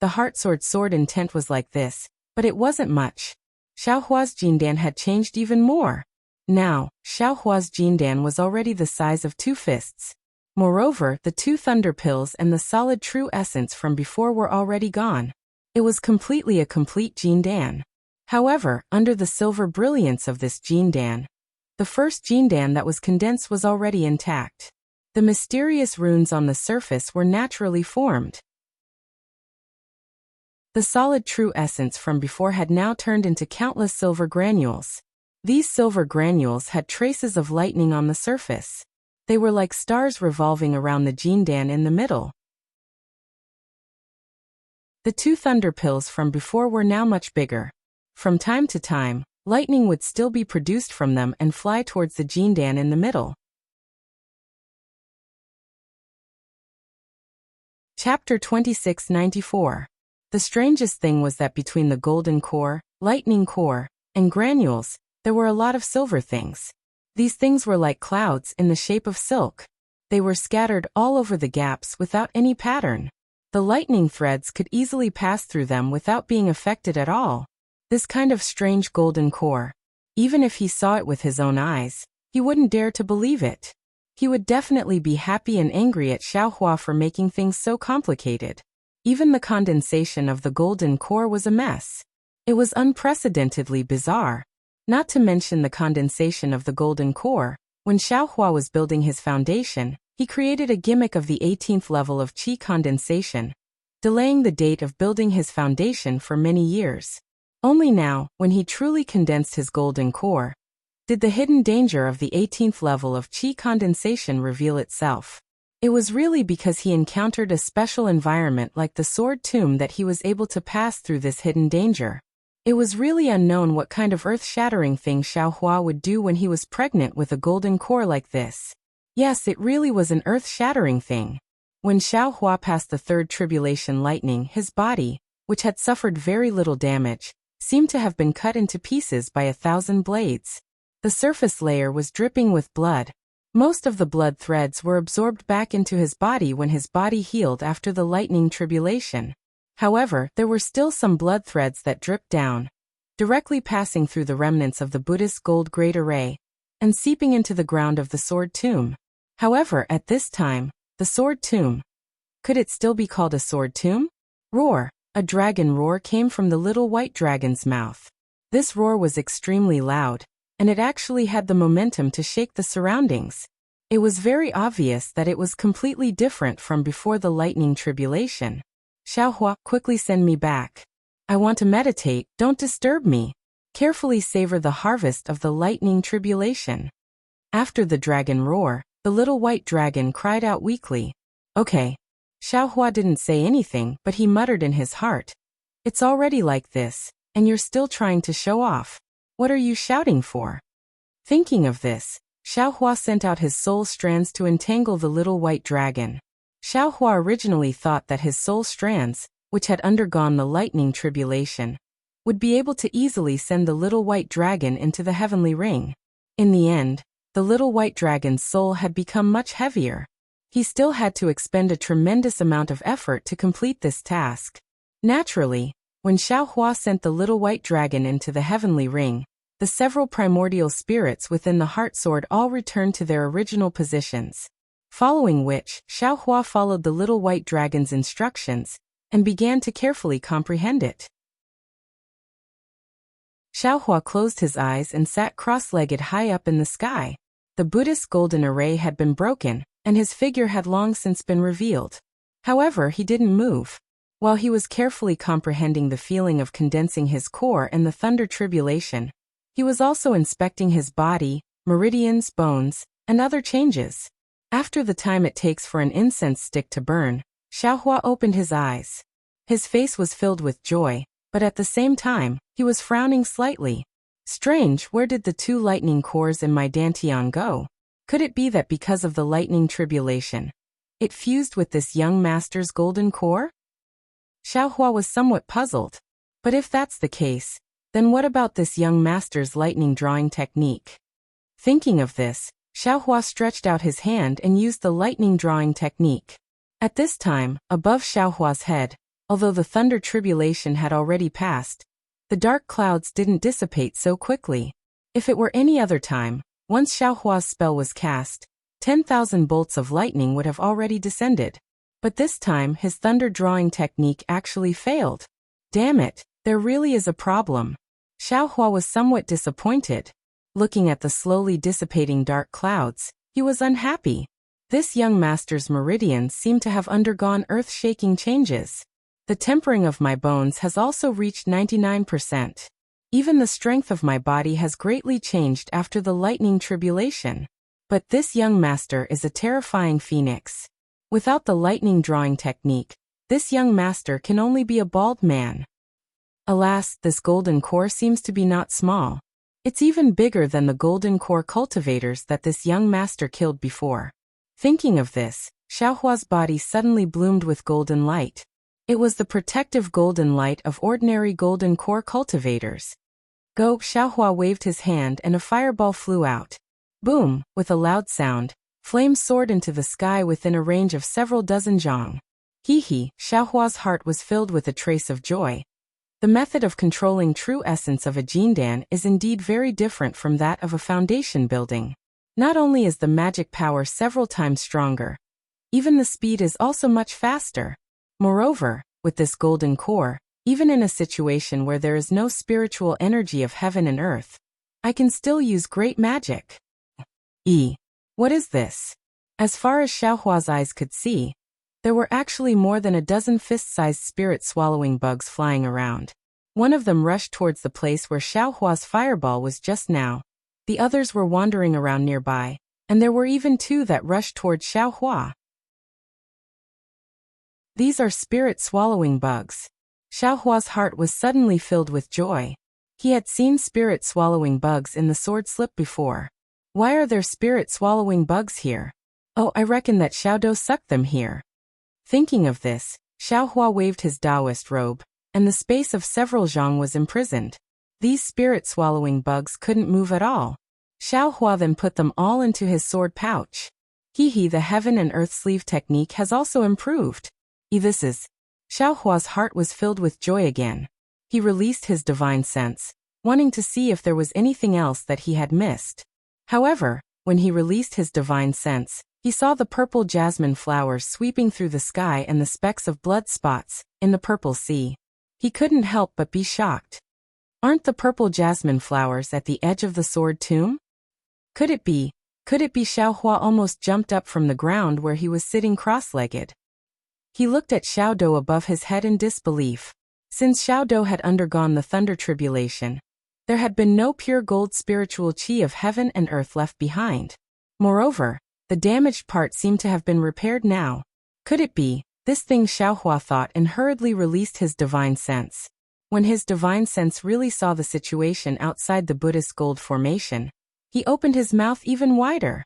The heart sword intent was like this, but it wasn't much. Xiaohua's Jindan had changed even more. Now, Xiaohua's Jindan was already the size of 2 fists. Moreover, the 2 thunder pills and the solid true essence from before were already gone. It was completely a complete Jindan. However, under the silver brilliance of this Jindan, the first Jindan that was condensed was already intact. The mysterious runes on the surface were naturally formed. The solid true essence from before had now turned into countless silver granules. These silver granules had traces of lightning on the surface. They were like stars revolving around the Jindan in the middle. The 2 thunder pills from before were now much bigger. From time to time, lightning would still be produced from them and fly towards the Jindan in the middle. Chapter 2694. The strangest thing was that between the golden core, lightning core, and granules, there were a lot of silver things. These things were like clouds in the shape of silk. They were scattered all over the gaps without any pattern. The lightning threads could easily pass through them without being affected at all. This kind of strange golden core, even if he saw it with his own eyes, he wouldn't dare to believe it. He would definitely be happy and angry at Xiaohua for making things so complicated. Even the condensation of the golden core was a mess. It was unprecedentedly bizarre. Not to mention the condensation of the golden core. When Xiaohua was building his foundation, he created a gimmick of the 18th level of qi condensation, delaying the date of building his foundation for many years. Only now, when he truly condensed his golden core, did the hidden danger of the 18th level of qi condensation reveal itself. It was really because he encountered a special environment like the Sword Tomb that he was able to pass through this hidden danger. It was really unknown what kind of earth-shattering thing Xiaohua would do when he was pregnant with a golden core like this. Yes, it really was an earth-shattering thing. When Xiaohua passed the third tribulation lightning, his body, which had suffered very little damage, seemed to have been cut into pieces by 1,000 blades. The surface layer was dripping with blood. Most of the blood threads were absorbed back into his body when his body healed after the lightning tribulation. However, there were still some blood threads that dripped down, directly passing through the remnants of the Buddhist gold great array, and seeping into the ground of the Sword Tomb. However, at this time, the Sword Tomb. Could it still be called a Sword Tomb? Roar! A dragon roar came from the little white dragon's mouth. This roar was extremely loud, and it actually had the momentum to shake the surroundings. It was very obvious that it was completely different from before the lightning tribulation. Xiaohua, quickly send me back. I want to meditate, don't disturb me. Carefully savor the harvest of the lightning tribulation. After the dragon roar, the little white dragon cried out weakly. Okay. Xiaohua didn't say anything, but he muttered in his heart. It's already like this, and you're still trying to show off. What are you shouting for? Thinking of this, Xiaohua sent out his soul strands to entangle the little white dragon. Xiaohua originally thought that his soul strands, which had undergone the lightning tribulation, would be able to easily send the little white dragon into the heavenly ring. In the end, the little white dragon's soul had become much heavier. He still had to expend a tremendous amount of effort to complete this task. Naturally, when Xiaohua sent the little white dragon into the heavenly ring, the several primordial spirits within the heart sword all returned to their original positions. Following which, Xiaohua followed the little white dragon's instructions and began to carefully comprehend it. Xiaohua closed his eyes and sat cross-legged high up in the sky. The Buddhist golden array had been broken, and his figure had long since been revealed. However, he didn't move. While he was carefully comprehending the feeling of condensing his core and the thunder tribulation, he was also inspecting his body, meridians, bones, and other changes. After the time it takes for an incense stick to burn, Xiaohua opened his eyes. His face was filled with joy, but at the same time, he was frowning slightly. Strange, where did the 2 lightning cores in my dantian go? Could it be that because of the lightning tribulation, it fused with this young master's golden core? Xiaohua was somewhat puzzled. But if that's the case, then what about this young master's lightning drawing technique? Thinking of this, Xiaohua stretched out his hand and used the lightning drawing technique. At this time, above Xiaohua's head, although the thunder tribulation had already passed, the dark clouds didn't dissipate so quickly. If it were any other time, once Xiaohua's spell was cast, 10,000 bolts of lightning would have already descended. But this time his thunder drawing technique actually failed. Damn it, there really is a problem. Xiaohua was somewhat disappointed. Looking at the slowly dissipating dark clouds, he was unhappy. This young master's meridians seem to have undergone earth-shaking changes. The tempering of my bones has also reached 99%. Even the strength of my body has greatly changed after the lightning tribulation. But this young master is a terrifying phoenix. Without the lightning drawing technique, this young master can only be a bald man. Alas, this golden core seems to be not small. It's even bigger than the golden core cultivators that this young master killed before. Thinking of this, Xiaohua's body suddenly bloomed with golden light. It was the protective golden light of ordinary golden core cultivators. Go! Xiaohua waved his hand and a fireball flew out. Boom! With a loud sound, flames soared into the sky within a range of several dozen zhang. Hee! Xiaohua's heart was filled with a trace of joy. The method of controlling true essence of a jindan is indeed very different from that of a foundation building. Not only is the magic power several times stronger, even the speed is also much faster. Moreover, with this golden core, even in a situation where there is no spiritual energy of heaven and earth, I can still use great magic. What is this? As far as Xiaohua's eyes could see, there were actually more than a dozen fist-sized spirit-swallowing bugs flying around. One of them rushed towards the place where Xiaohua's fireball was just now. The others were wandering around nearby, and there were even 2 that rushed towards Xiaohua. These are spirit-swallowing bugs. Xiaohua's heart was suddenly filled with joy. He had seen spirit-swallowing bugs in the sword slip before. Why are there spirit-swallowing bugs here? Oh, I reckon that Xiaodou sucked them here. Thinking of this, Xiaohua waved his Taoist robe, and the space of several zhang was imprisoned. These spirit-swallowing bugs couldn't move at all. Xiaohua then put them all into his sword pouch. The heaven and earth sleeve technique has also improved. This is. Xiaohua's heart was filled with joy again. He released his divine sense, wanting to see if there was anything else that he had missed. However, when he released his divine sense, he saw the purple jasmine flowers sweeping through the sky and the specks of blood spots in the purple sea. He couldn't help but be shocked. Aren't the purple jasmine flowers at the edge of the sword tomb? Could it be? Xiaohua almost jumped up from the ground where he was sitting cross-legged. He looked at Xiaodou above his head in disbelief. Since Xiaodou had undergone the thunder tribulation, there had been no pure gold spiritual qi of heaven and earth left behind. Moreover, the damaged part seemed to have been repaired now. Could it be? This thing, Xiaohua thought, and hurriedly released his divine sense. When his divine sense really saw the situation outside the Buddhist gold formation, he opened his mouth even wider.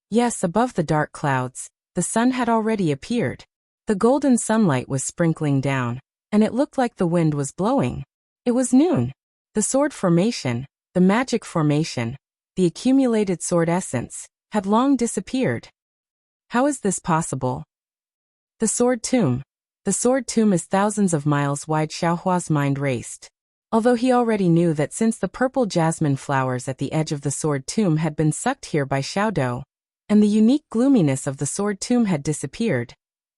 Yes, above the dark clouds, the sun had already appeared. The golden sunlight was sprinkling down, and it looked like the wind was blowing. It was noon. The sword formation, the magic formation, the accumulated sword essence, had long disappeared. How is this possible? The sword tomb. The sword tomb is thousands of miles wide. Xiaohua's mind raced. Although he already knew that since the purple jasmine flowers at the edge of the sword tomb had been sucked here by Xiaodou, and the unique gloominess of the sword tomb had disappeared,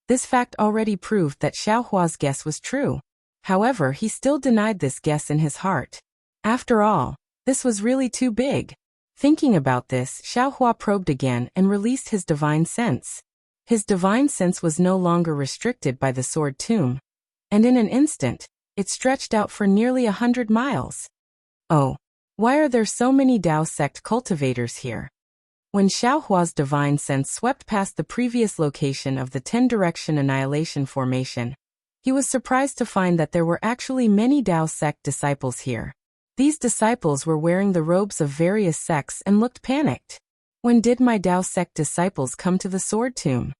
this fact already proved that Xiaohua's guess was true. However, he still denied this guess in his heart. After all, this was really too big. Thinking about this, Xiaohua probed again and released his divine sense. His divine sense was no longer restricted by the sword tomb, and in an instant, it stretched out for nearly 100 miles. Oh, why are there so many Dao sect cultivators here? When Xiaohua's divine sense swept past the previous location of the 10-direction annihilation formation, he was surprised to find that there were actually many Dao sect disciples here. These disciples were wearing the robes of various sects and looked panicked. When did my Dao sect disciples come to the sword tomb?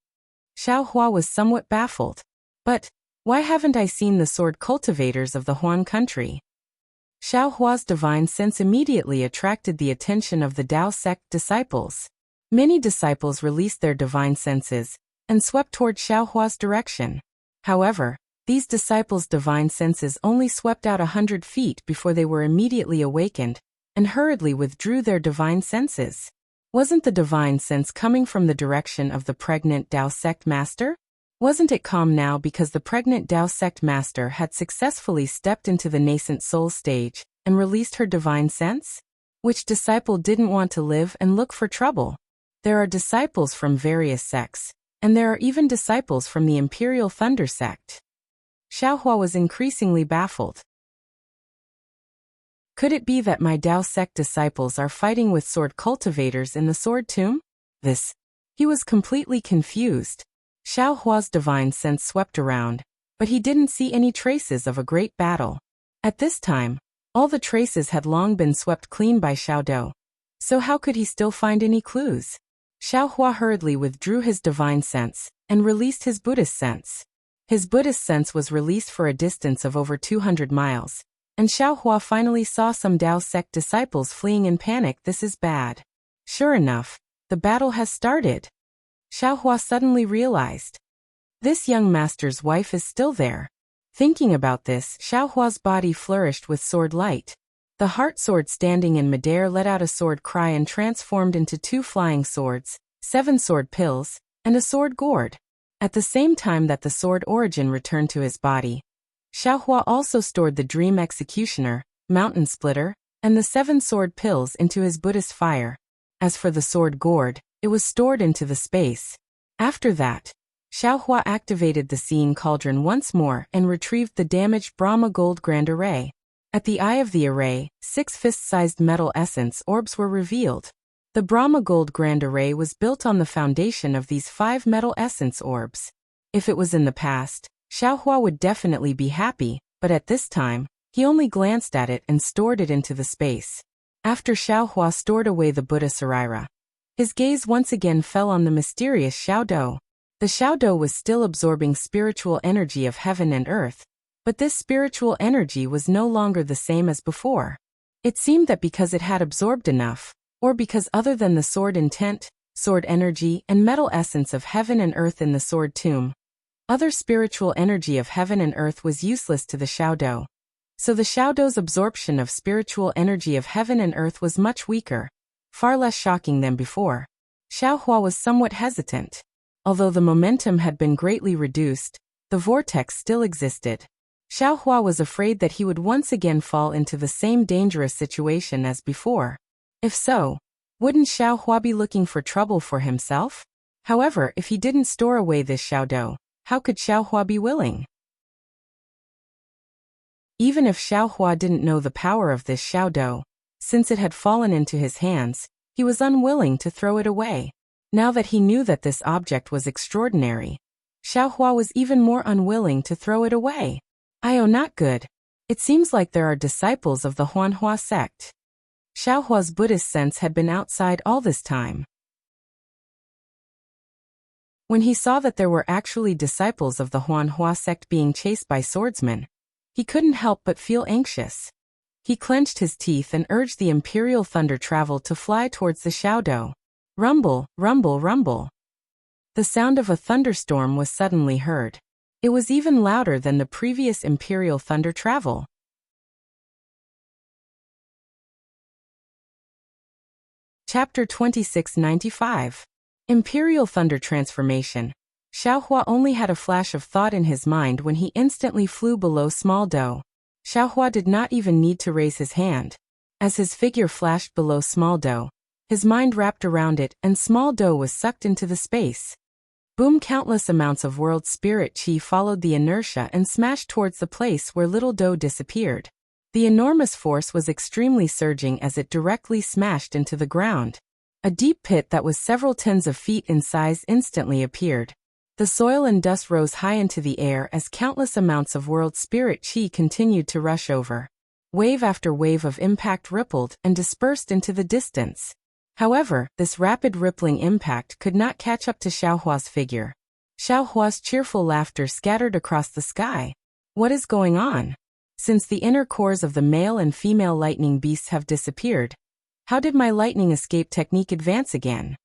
Xiaohua was somewhat baffled. But why haven't I seen the sword cultivators of the Huan country? Xiaohua's divine sense immediately attracted the attention of the Dao sect disciples. Many disciples released their divine senses and swept toward Xiaohua's direction. However, these disciples' divine senses only swept out 100 feet before they were immediately awakened and hurriedly withdrew their divine senses. Wasn't the divine sense coming from the direction of the pregnant Dao sect master? Wasn't it calm now because the pregnant Dao sect master had successfully stepped into the nascent soul stage and released her divine sense? Which disciple didn't want to live and look for trouble? There are disciples from various sects, and there are even disciples from the Imperial Thunder sect. Xiaohua was increasingly baffled. Could it be that my Dao sect disciples are fighting with sword cultivators in the sword tomb? He was completely confused. Xiaohua's divine sense swept around, but he didn't see any traces of a great battle. At this time, all the traces had long been swept clean by Xiaodou. So how could he still find any clues? Xiaohua hurriedly withdrew his divine sense and released his Buddhist sense. His Buddhist sense was released for a distance of over 200 miles, and Xiaohua finally saw some Dao sect disciples fleeing in panic. This is bad. Sure enough, the battle has started. Xiaohua suddenly realized. This young master's wife is still there. Thinking about this, Xiaohua's body flourished with sword light. The heart sword standing in midair let out a sword cry and transformed into 2 flying swords, 7 sword pills, and a sword gourd. At the same time that the sword origin returned to his body, Xiaohua also stored the dream executioner, mountain splitter, and the 7 sword pills into his Buddhist fire. As for the sword gourd, it was stored into the space. After that, Xiaohua activated the seeing cauldron once more and retrieved the damaged Brahma gold grand array. At the eye of the array, 6 fist-sized metal essence orbs were revealed. The Brahma gold grand array was built on the foundation of these 5 metal essence orbs. If it was in the past, Xiaohua would definitely be happy, but at this time, he only glanced at it and stored it into the space. After Xiaohua stored away the Buddha Sarira, his gaze once again fell on the mysterious Xiaodou. The Xiaodou was still absorbing spiritual energy of heaven and earth, but this spiritual energy was no longer the same as before. It seemed that because it had absorbed enough, or because other than the sword intent, sword energy, and metal essence of heaven and earth in the sword tomb, other spiritual energy of heaven and earth was useless to the Xiaodou. So the Xiaodou's absorption of spiritual energy of heaven and earth was much weaker, far less shocking than before. Xiaohua was somewhat hesitant. Although the momentum had been greatly reduced, the vortex still existed. Xiaohua was afraid that he would once again fall into the same dangerous situation as before. If so, wouldn't Xiaohua be looking for trouble for himself? However, if he didn't store away this Xiaodou, how could Xiaohua be willing? Even if Xiaohua didn't know the power of this Xiaodou, since it had fallen into his hands, he was unwilling to throw it away. Now that he knew that this object was extraordinary, Xiaohua was even more unwilling to throw it away. Not good. It seems like there are disciples of the Huanhua sect. Xiaohua's Buddhist sense had been outside all this time. When he saw that there were actually disciples of the Huanhua sect being chased by swordsmen, he couldn't help but feel anxious. He clenched his teeth and urged the Imperial Thunder Travel to fly towards the Xiaodou. Rumble, rumble, rumble. The sound of a thunderstorm was suddenly heard. It was even louder than the previous Imperial Thunder Travel. Chapter 2695. Imperial Thunder Transformation. Xiaohua only had a flash of thought in his mind when he instantly flew below Small Dou. Xiaohua did not even need to raise his hand. As his figure flashed below Small Dou, his mind wrapped around it and Small Dou was sucked into the space. Boom! Countless amounts of world spirit chi followed the inertia and smashed towards the place where little Dou disappeared. The enormous force was extremely surging as it directly smashed into the ground. A deep pit that was several tens of feet in size instantly appeared. The soil and dust rose high into the air as countless amounts of world spirit chi continued to rush over. Wave after wave of impact rippled and dispersed into the distance. However, this rapid rippling impact could not catch up to Xiaohua's figure. Xiaohua's cheerful laughter scattered across the sky. What is going on? Since the inner cores of the male and female lightning beasts have disappeared, how did my lightning escape technique advance again?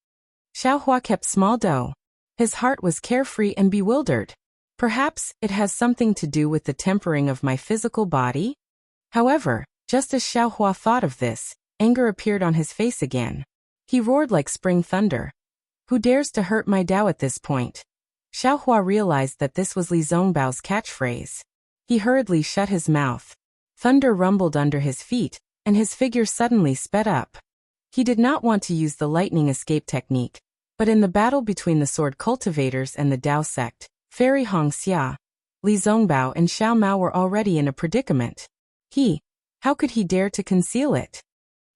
Xiaohua kept Small Dou. His heart was carefree and bewildered. Perhaps it has something to do with the tempering of my physical body? However, just as Xiaohua thought of this, anger appeared on his face again. He roared like spring thunder. Who dares to hurt my Dao at this point? Xiaohua realized that this was Li Zongbao's catchphrase. He hurriedly shut his mouth. Thunder rumbled under his feet, and his figure suddenly sped up. He did not want to use the lightning escape technique, but in the battle between the sword cultivators and the Dao sect, Fairy Hongxia, Li Zongbao and Xiao Mao were already in a predicament. How could he dare to conceal it?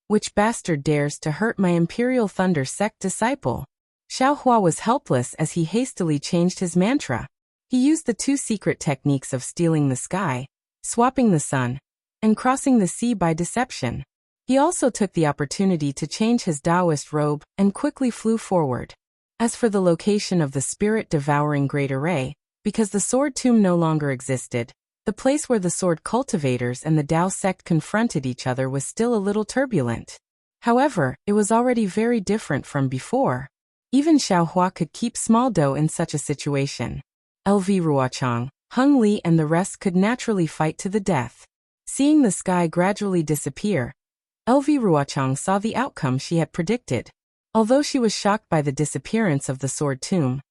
Which bastard dares to hurt my Imperial Thunder sect disciple? Xiaohua was helpless as he hastily changed his mantra. He used the two secret techniques of stealing the sky, swapping the sun, and crossing the sea by deception. He also took the opportunity to change his Taoist robe and quickly flew forward. As for the location of the spirit-devouring Great Array, because the sword tomb no longer existed, the place where the sword cultivators and the Dao sect confronted each other was still a little turbulent. However, it was already very different from before. Even Xiaohua could keep Small Dou in such a situation. LV Ruochang, Hung Li and the rest could naturally fight to the death. Seeing the sky gradually disappear, LV Ruochang saw the outcome she had predicted. Although she was shocked by the disappearance of the sword tomb,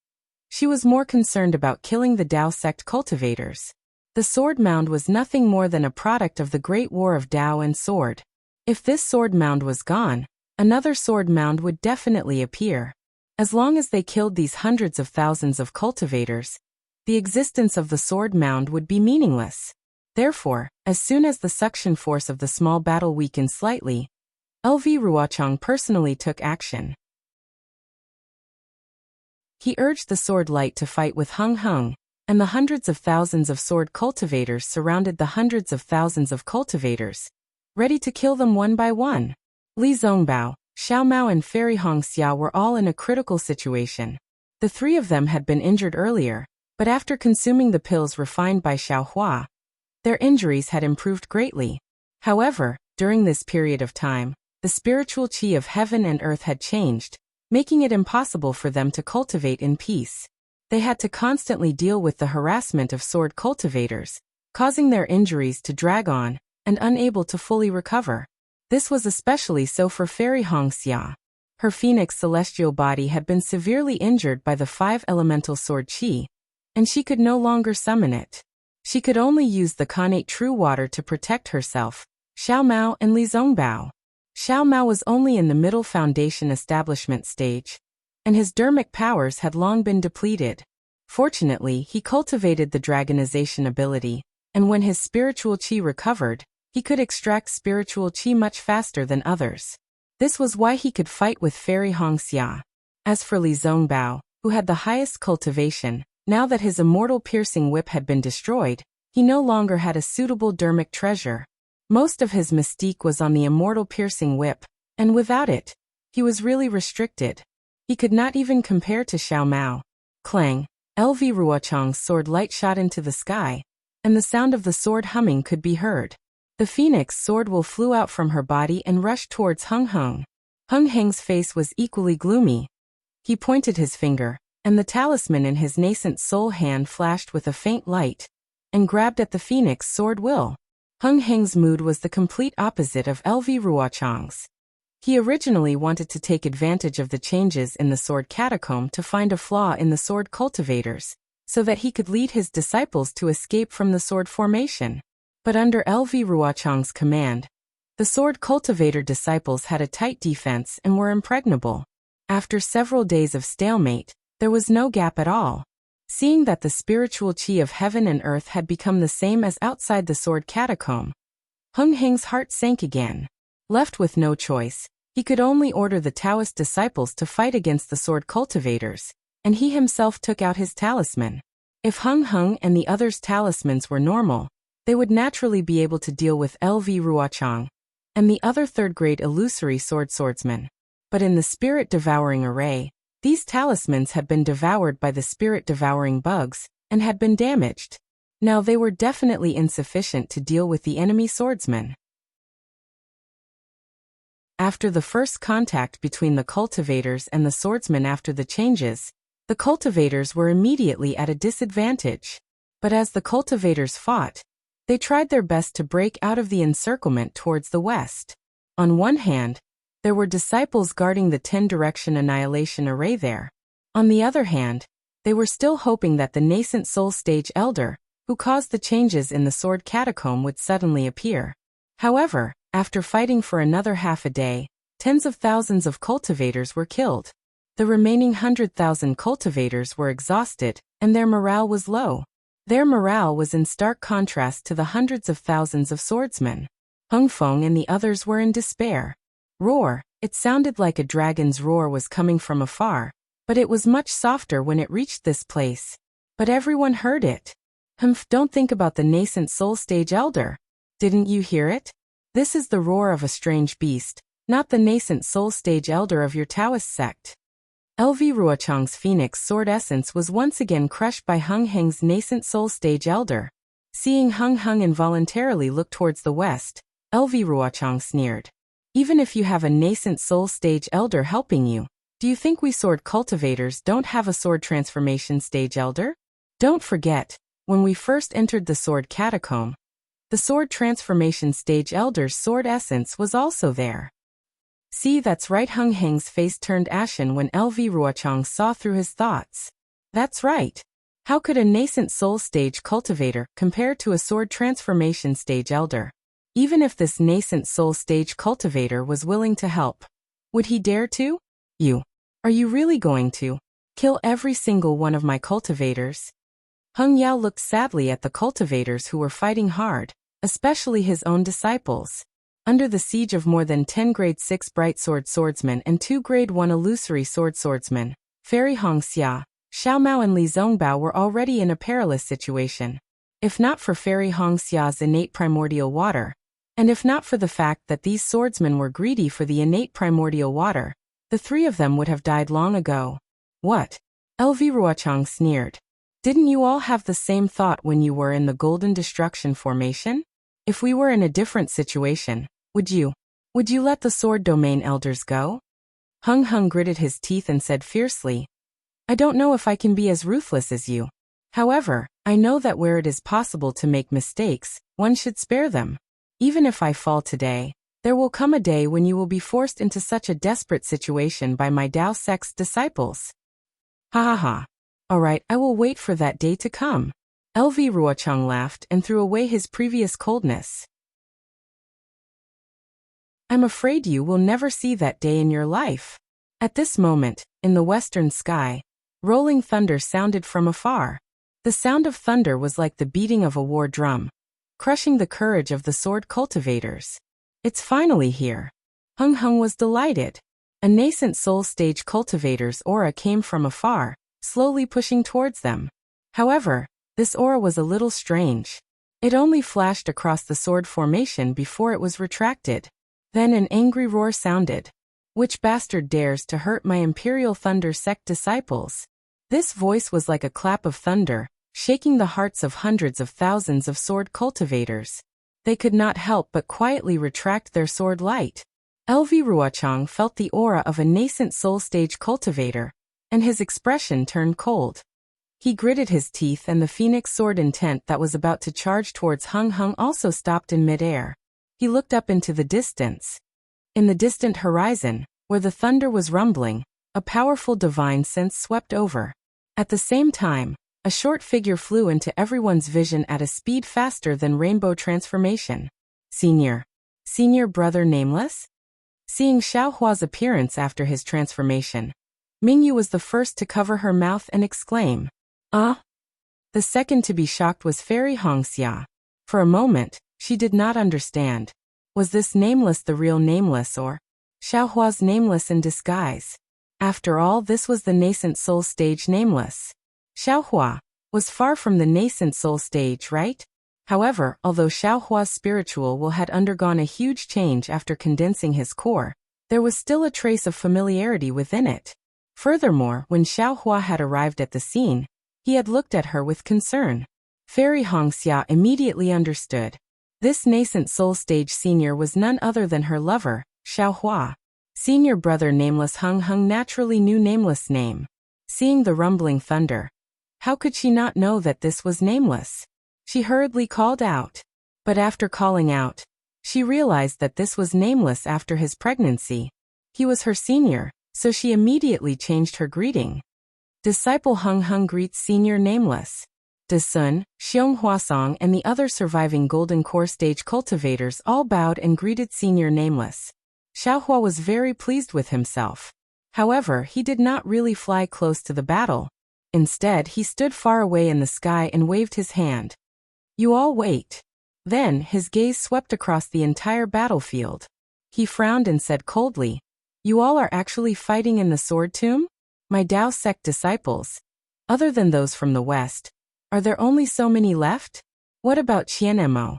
she was more concerned about killing the Dao sect cultivators. The sword mound was nothing more than a product of the Great War of Dao and Sword. If this sword mound was gone, another sword mound would definitely appear. As long as they killed these hundreds of thousands of cultivators, the existence of the sword mound would be meaningless. Therefore, as soon as the suction force of the small battle weakened slightly, LV Ruochang personally took action. He urged the sword light to fight with Hung Hung, and the hundreds of thousands of sword cultivators surrounded the hundreds of thousands of cultivators, ready to kill them one by one. Li Zongbao, Xiao Mao and Fairy Hongxia were all in a critical situation. The three of them had been injured earlier, but after consuming the pills refined by Xiao Hua, their injuries had improved greatly. However, during this period of time, the spiritual qi of heaven and earth had changed, making it impossible for them to cultivate in peace. They had to constantly deal with the harassment of sword cultivators, causing their injuries to drag on, and unable to fully recover. This was especially so for Fairy Hongxia. Her phoenix celestial body had been severely injured by the 5 elemental sword qi, and she could no longer summon it. She could only use the connate true water to protect herself. Xiao Mao and Li Zongbao. Xiao Mao was only in the middle foundation establishment stage, and his dermic powers had long been depleted. Fortunately, he cultivated the dragonization ability, and when his spiritual qi recovered, he could extract spiritual qi much faster than others. This was why he could fight with Fairy Hongxia. As for Li Zongbao, who had the highest cultivation, now that his immortal piercing whip had been destroyed, he no longer had a suitable dermic treasure. Most of his mystique was on the immortal piercing whip, and without it, he was really restricted. He could not even compare to Xiao Mao. Clang! LV Ruochang's sword light shot into the sky, and the sound of the sword humming could be heard. The phoenix sword will flew out from her body and rushed towards Hung Hung. Hung Heng's face was equally gloomy. He pointed his finger, and the talisman in his nascent soul hand flashed with a faint light, and grabbed at the phoenix sword will. Hung Heng's mood was the complete opposite of LV Ruochang's. He originally wanted to take advantage of the changes in the sword catacomb to find a flaw in the sword cultivators, so that he could lead his disciples to escape from the sword formation. But under LV Ruochang's command, the sword cultivator disciples had a tight defense and were impregnable. After several days of stalemate, there was no gap at all. Seeing that the spiritual qi of heaven and earth had become the same as outside the sword catacomb, Hung Heng's heart sank again. Left with no choice, he could only order the Taoist disciples to fight against the sword cultivators, and he himself took out his talisman. If Hung Hung and the others' talismans were normal, they would naturally be able to deal with LV Ruochang and the other third-grade illusory swordsmen. But in the spirit-devouring array, these talismans had been devoured by the spirit-devouring bugs and had been damaged. Now they were definitely insufficient to deal with the enemy swordsmen. After the first contact between the cultivators and the swordsmen after the changes, the cultivators were immediately at a disadvantage. But as the cultivators fought, they tried their best to break out of the encirclement towards the west. On one hand, there were disciples guarding the 10-direction annihilation array there. On the other hand, they were still hoping that the nascent soul stage elder, who caused the changes in the sword catacomb, would suddenly appear. However, after fighting for another half a day, tens of thousands of cultivators were killed. The remaining 100,000 cultivators were exhausted, and their morale was low. Their morale was in stark contrast to the hundreds of thousands of swordsmen. Hung Feng and the others were in despair. Roar! It sounded like a dragon's roar was coming from afar, but it was much softer when it reached this place. But everyone heard it. Don't think about the nascent soul stage elder. Didn't you hear it? This is the roar of a strange beast, not the nascent soul stage elder of your Taoist sect. LV Ruochang's phoenix sword essence was once again crushed by Hung Heng's nascent soul stage elder. Seeing Hung Hung involuntarily look towards the west, LV Ruochang sneered. Even if you have a nascent soul stage elder helping you, do you think we sword cultivators don't have a sword transformation stage elder? Don't forget, when we first entered the sword catacomb, the sword transformation stage elder's sword essence was also there. See, that's right. Hung Heng's face turned ashen when LV Ruochang saw through his thoughts. That's right. How could a nascent soul stage cultivator compare to a sword transformation stage elder? Even if this nascent soul stage cultivator was willing to help, would he dare to? Are you really going to kill every single one of my cultivators? Hung Yao looked sadly at the cultivators who were fighting hard, especially his own disciples. Under the siege of more than 10 grade 6 bright sword swordsmen and 2 grade 1 illusory sword swordsmen, Fairy Hongxia, Xiao Mao and Li Zongbao were already in a perilous situation. If not for Fairy Hongxia's innate primordial water, and if not for the fact that these swordsmen were greedy for the innate primordial water, the three of them would have died long ago. What? LV Ruochang sneered. Didn't you all have the same thought when you were in the Golden Destruction formation? If we were in a different situation, would you let the Sword Domain elders go? Hung Hung gritted his teeth and said fiercely, I don't know if I can be as ruthless as you. However, I know that where it is possible to make mistakes, one should spare them. Even if I fall today, there will come a day when you will be forced into such a desperate situation by my Dao sect's disciples. Ha ha ha. All right, I will wait for that day to come. LV Ruochang laughed and threw away his previous coldness. I'm afraid you will never see that day in your life. At this moment, in the western sky, rolling thunder sounded from afar. The sound of thunder was like the beating of a war drum, crushing the courage of the sword cultivators. It's finally here. Hung Hung was delighted. A nascent soul stage cultivator's aura came from afar, slowly pushing towards them. However, this aura was a little strange. It only flashed across the sword formation before it was retracted. Then an angry roar sounded. Which bastard dares to hurt my Imperial Thunder sect disciples? This voice was like a clap of thunder, shaking the hearts of hundreds of thousands of sword cultivators. They could not help but quietly retract their sword light. LV Ruochang felt the aura of a nascent soul stage cultivator, and his expression turned cold. He gritted his teeth and the phoenix sword intent that was about to charge towards Hung Hung also stopped in midair. He looked up into the distance. In the distant horizon, where the thunder was rumbling, a powerful divine sense swept over. At the same time, a short figure flew into everyone's vision at a speed faster than rainbow transformation. Senior brother Nameless? Seeing Xiao Hua's appearance after his transformation, Mingyu was the first to cover her mouth and exclaim, The second to be shocked was Fairy Hongxia. For a moment, she did not understand. Was this Nameless the real Nameless or Xiao Hua's Nameless in disguise? After all, this was the nascent soul stage Nameless. Xiao Hua was far from the nascent soul stage, right? However, although Xiao Hua's spiritual will had undergone a huge change after condensing his core, there was still a trace of familiarity within it. Furthermore, when Xiao Hua had arrived at the scene, he had looked at her with concern. Fairy Hongxia immediately understood. This nascent soul stage senior was none other than her lover, Xiao Hua. Senior brother Nameless Hung Hung naturally knew Nameless' name. Seeing the rumbling thunder, how could she not know that this was Nameless? She hurriedly called out. But after calling out, she realized that this was Nameless after his pregnancy. He was her senior, so she immediately changed her greeting. Disciple Hung Hung greets Senior Nameless. De Sun, Xiong Huasong and the other surviving Golden Core stage cultivators all bowed and greeted Senior Nameless. Xiao Hua was very pleased with himself. However, he did not really fly close to the battle. Instead, he stood far away in the sky and waved his hand. You all wait. Then, his gaze swept across the entire battlefield. He frowned and said coldly, You all are actually fighting in the Sword Tomb? My Dao sect disciples. Other than those from the west, are there only so many left? What about Qian Mo?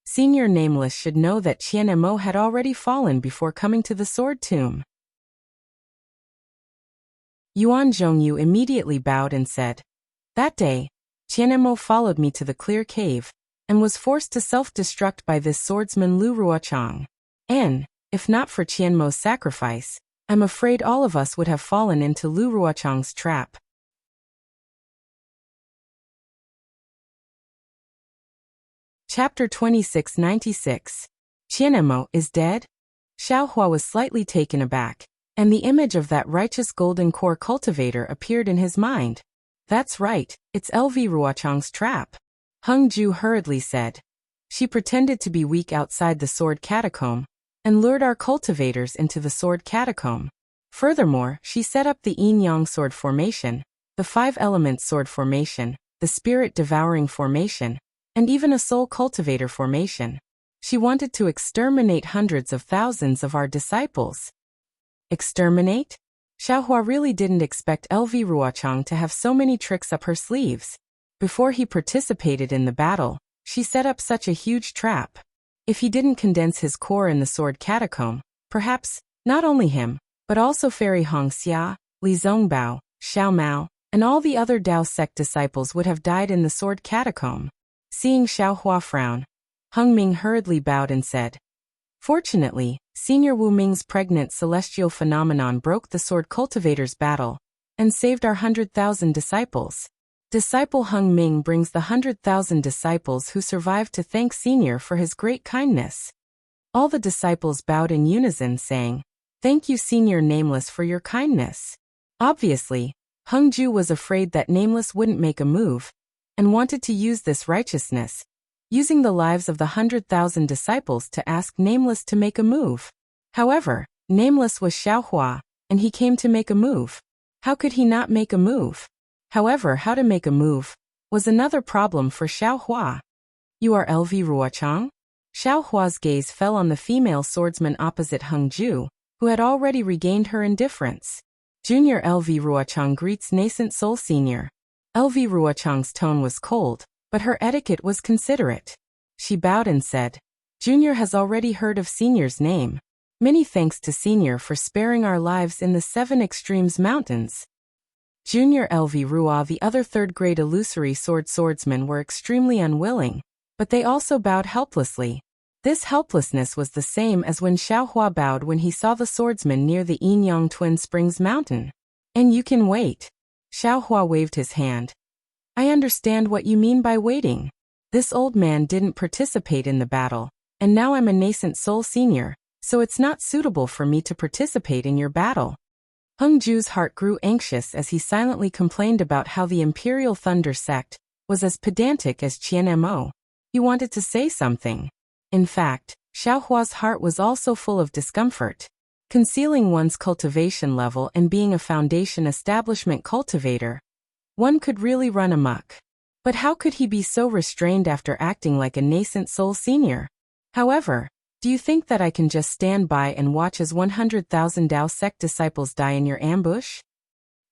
Senior Nameless should know that Qian Mo had already fallen before coming to the Sword Tomb. Yuan Zhongyu immediately bowed and said, That day, Qian Mo followed me to the clear cave, and was forced to self-destruct by this swordsman Lu Ruochang. And, if not for Qian Mo's sacrifice, I'm afraid all of us would have fallen into Lu Ruochang's trap. Chapter 2696. Qian Mo is dead? Xiao Hua was slightly taken aback, and the image of that righteous golden core cultivator appeared in his mind. That's right, it's LV Ruochang's trap. Hung Ju hurriedly said. She pretended to be weak outside the sword catacomb, and lured our cultivators into the sword catacomb. Furthermore, she set up the yin-yang sword formation, the five-element sword formation, the spirit-devouring formation, and even a soul cultivator formation. She wanted to exterminate hundreds of thousands of our disciples. Exterminate? Xiaohua really didn't expect LV Ruochang to have so many tricks up her sleeves. Before he participated in the battle, she set up such a huge trap. If he didn't condense his core in the sword catacomb, perhaps, not only him, but also Fairy Hongxia, Li Zongbao, Xiao Mao, and all the other Dao sect disciples would have died in the sword catacomb. Seeing Xiaohua frown, Heng Ming hurriedly bowed and said, "Fortunately, Senior Wu Ming's pregnant celestial phenomenon broke the sword cultivator's battle and saved our 100,000 disciples. Disciple Heng Ming brings the 100,000 disciples who survived to thank Senior for his great kindness." All the disciples bowed in unison, saying, "Thank you, Senior Nameless, for your kindness." Obviously, Heng Ju was afraid that Nameless wouldn't make a move, and wanted to use this righteousness, using the lives of the 100,000 disciples to ask Nameless to make a move. However, Nameless was Xiaohua, and he came to make a move. How could he not make a move? However, how to make a move was another problem for Xiaohua. "You are LV Ruochang?" Xiaohua's gaze fell on the female swordsman opposite Heng Ju, who had already regained her indifference. Junior LV Ruochang greets nascent soul senior. LV Ruochang's tone was cold, but her etiquette was considerate. She bowed and said, "Junior has already heard of Senior's name. Many thanks to Senior for sparing our lives in the 7 Extremes Mountains." Junior LV Rua, the other third-grade illusory swordsmen were extremely unwilling, but they also bowed helplessly. This helplessness was the same as when Xiaohua bowed when he saw the swordsman near the Yinyang Twin Springs Mountain. "And you can wait." Xiaohua waved his hand. "I understand what you mean by waiting. This old man didn't participate in the battle, and now I'm a nascent soul senior, so it's not suitable for me to participate in your battle." Heng Ju's heart grew anxious as he silently complained about how the Imperial Thunder sect was as pedantic as Qian Mo. He wanted to say something. In fact, Xiaohua's heart was also full of discomfort. Concealing one's cultivation level and being a foundation establishment cultivator, one could really run amok. But how could he be so restrained after acting like a nascent soul senior? However, do you think that I can just stand by and watch as 100,000 Dao sect disciples die in your ambush?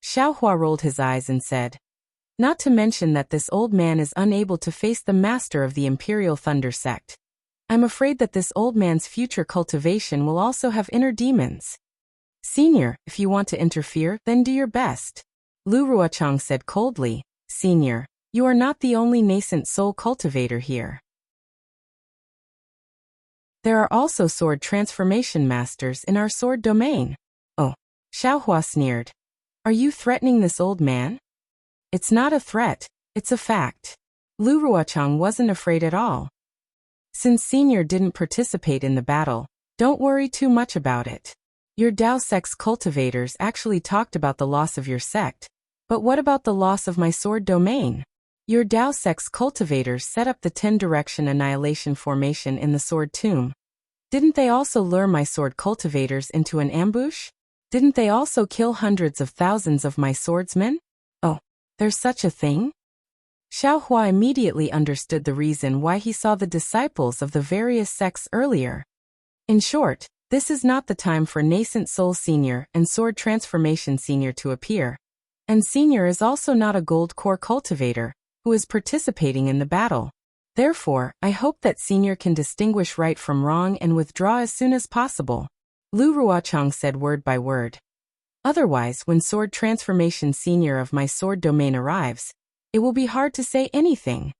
Xiaohua rolled his eyes and said, "Not to mention that this old man is unable to face the master of the Imperial Thunder sect. I'm afraid that this old man's future cultivation will also have inner demons. Senior, if you want to interfere, then do your best." Lu Ruochang said coldly, "Senior, you are not the only nascent soul cultivator here. There are also sword transformation masters in our sword domain." "Oh," Xiaohua sneered. "Are you threatening this old man?" "It's not a threat, it's a fact." Lu Ruochang wasn't afraid at all. "Since Senior didn't participate in the battle, don't worry too much about it. Your Dao sect's cultivators actually talked about the loss of your sect, but what about the loss of my sword domain? Your Dao sect's cultivators set up the 10-direction annihilation formation in the sword tomb. Didn't they also lure my sword cultivators into an ambush? Didn't they also kill hundreds of thousands of my swordsmen? Oh, there's such a thing?" Xiaohua immediately understood the reason why he saw the disciples of the various sects earlier. In short, this is not the time for nascent soul senior and sword transformation senior to appear. And senior is also not a gold core cultivator who is participating in the battle. Therefore, I hope that senior can distinguish right from wrong and withdraw as soon as possible. Lu Ruochang said word by word. Otherwise, when sword transformation senior of my sword domain arrives, it will be hard to say anything.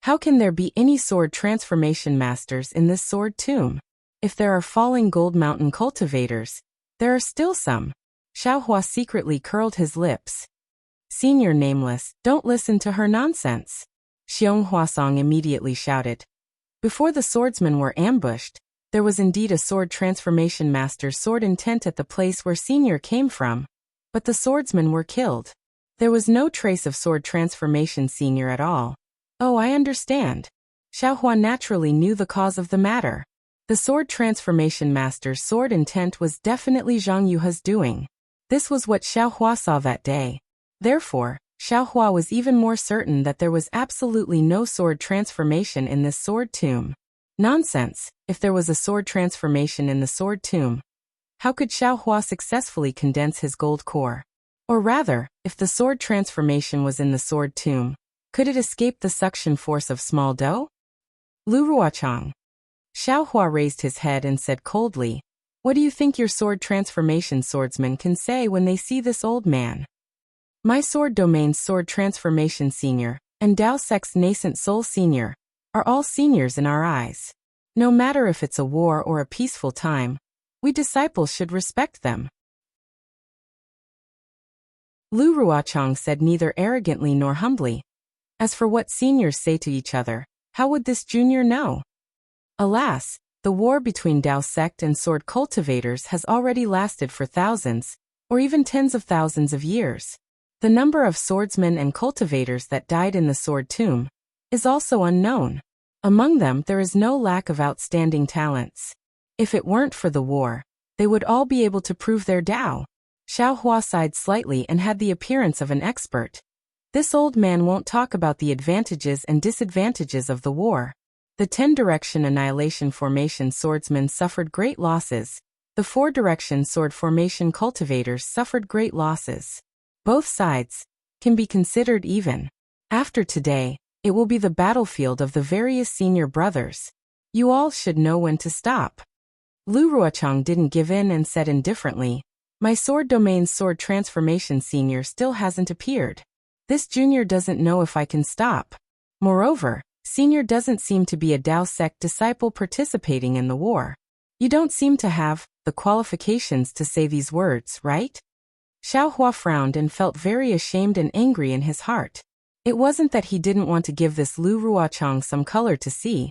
How can there be any sword transformation masters in this sword tomb? If there are falling gold mountain cultivators, there are still some. Xiaohua secretly curled his lips. "Senior Nameless, don't listen to her nonsense," Xiong Huasong immediately shouted. Before the swordsmen were ambushed, there was indeed a sword transformation master's sword intent at the place where Senior came from, but the swordsmen were killed. There was no trace of sword transformation senior at all. "Oh, I understand." Xiaohua naturally knew the cause of the matter. The sword transformation master's sword intent was definitely Zhang Yuhe's doing. This was what Xiaohua saw that day. Therefore, Xiaohua was even more certain that there was absolutely no sword transformation in this sword tomb. Nonsense, if there was a sword transformation in the sword tomb, How could Xiaohua successfully condense his gold core? Or rather, if the sword transformation was in the sword tomb, could it escape the suction force of small dough? Lu Ruochang. Xiaohua raised his head and said coldly, "What do you think your sword transformation swordsmen can say when they see this old man? My sword domain's sword transformation senior, and Dao Sect's nascent soul senior, are all seniors in our eyes. No matter if it's a war or a peaceful time, we disciples should respect them." Lu Ruochang said neither arrogantly nor humbly. As for what seniors say to each other, how would this junior know? Alas, the war between Dao Sect and sword cultivators has already lasted for thousands, or even tens of thousands of years. The number of swordsmen and cultivators that died in the sword tomb is also unknown. Among them there is no lack of outstanding talents. If it weren't for the war, they would all be able to prove their Dao. Xiaohua sighed slightly and had the appearance of an expert. This old man won't talk about the advantages and disadvantages of the war. The 10-direction annihilation formation swordsmen suffered great losses. The 4-direction sword formation cultivators suffered great losses. Both sides can be considered even. After today, it will be the battlefield of the various senior brothers. You all should know when to stop. Lu Ruochang didn't give in and said indifferently, "My sword domain's sword transformation senior still hasn't appeared. This junior doesn't know if I can stop. Moreover, senior doesn't seem to be a Dao Sect disciple participating in the war. You don't seem to have the qualifications to say these words, right?" Xiaohua frowned and felt very ashamed and angry in his heart. It wasn't that he didn't want to give this Lu Ruochang some color to see,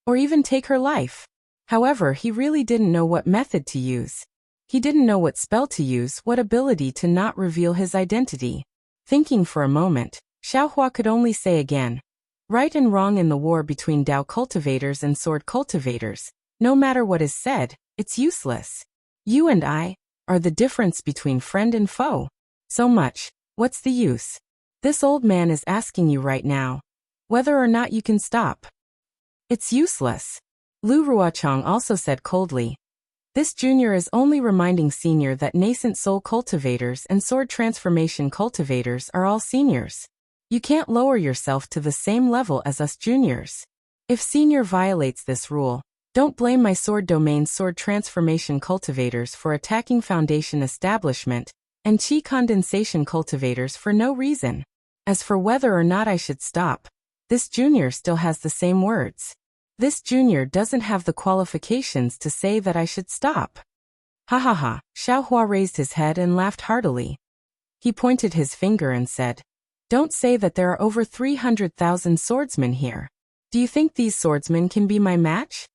or even take her life. However, he really didn't know what method to use. He didn't know what spell to use, what ability to not reveal his identity. Thinking for a moment, Xiaohua could only say again, "Right and wrong in the war between Dao cultivators and sword cultivators, no matter what is said, it's useless. You and I are the difference between friend and foe. So much, what's the use? This old man is asking you right now whether or not you can stop. It's useless." Lu Ruochang also said coldly, "This junior is only reminding senior that nascent soul cultivators and sword transformation cultivators are all seniors. You can't lower yourself to the same level as us juniors. If senior violates this rule, don't blame my sword domain sword transformation cultivators for attacking foundation establishment and chi condensation cultivators for no reason. As for whether or not I should stop, this junior still has the same words. This junior doesn't have the qualifications to say that I should stop." Ha ha ha, Xiaohua raised his head and laughed heartily. He pointed his finger and said, "Don't say that there are over 300,000 swordsmen here. Do you think these swordsmen can be my match?"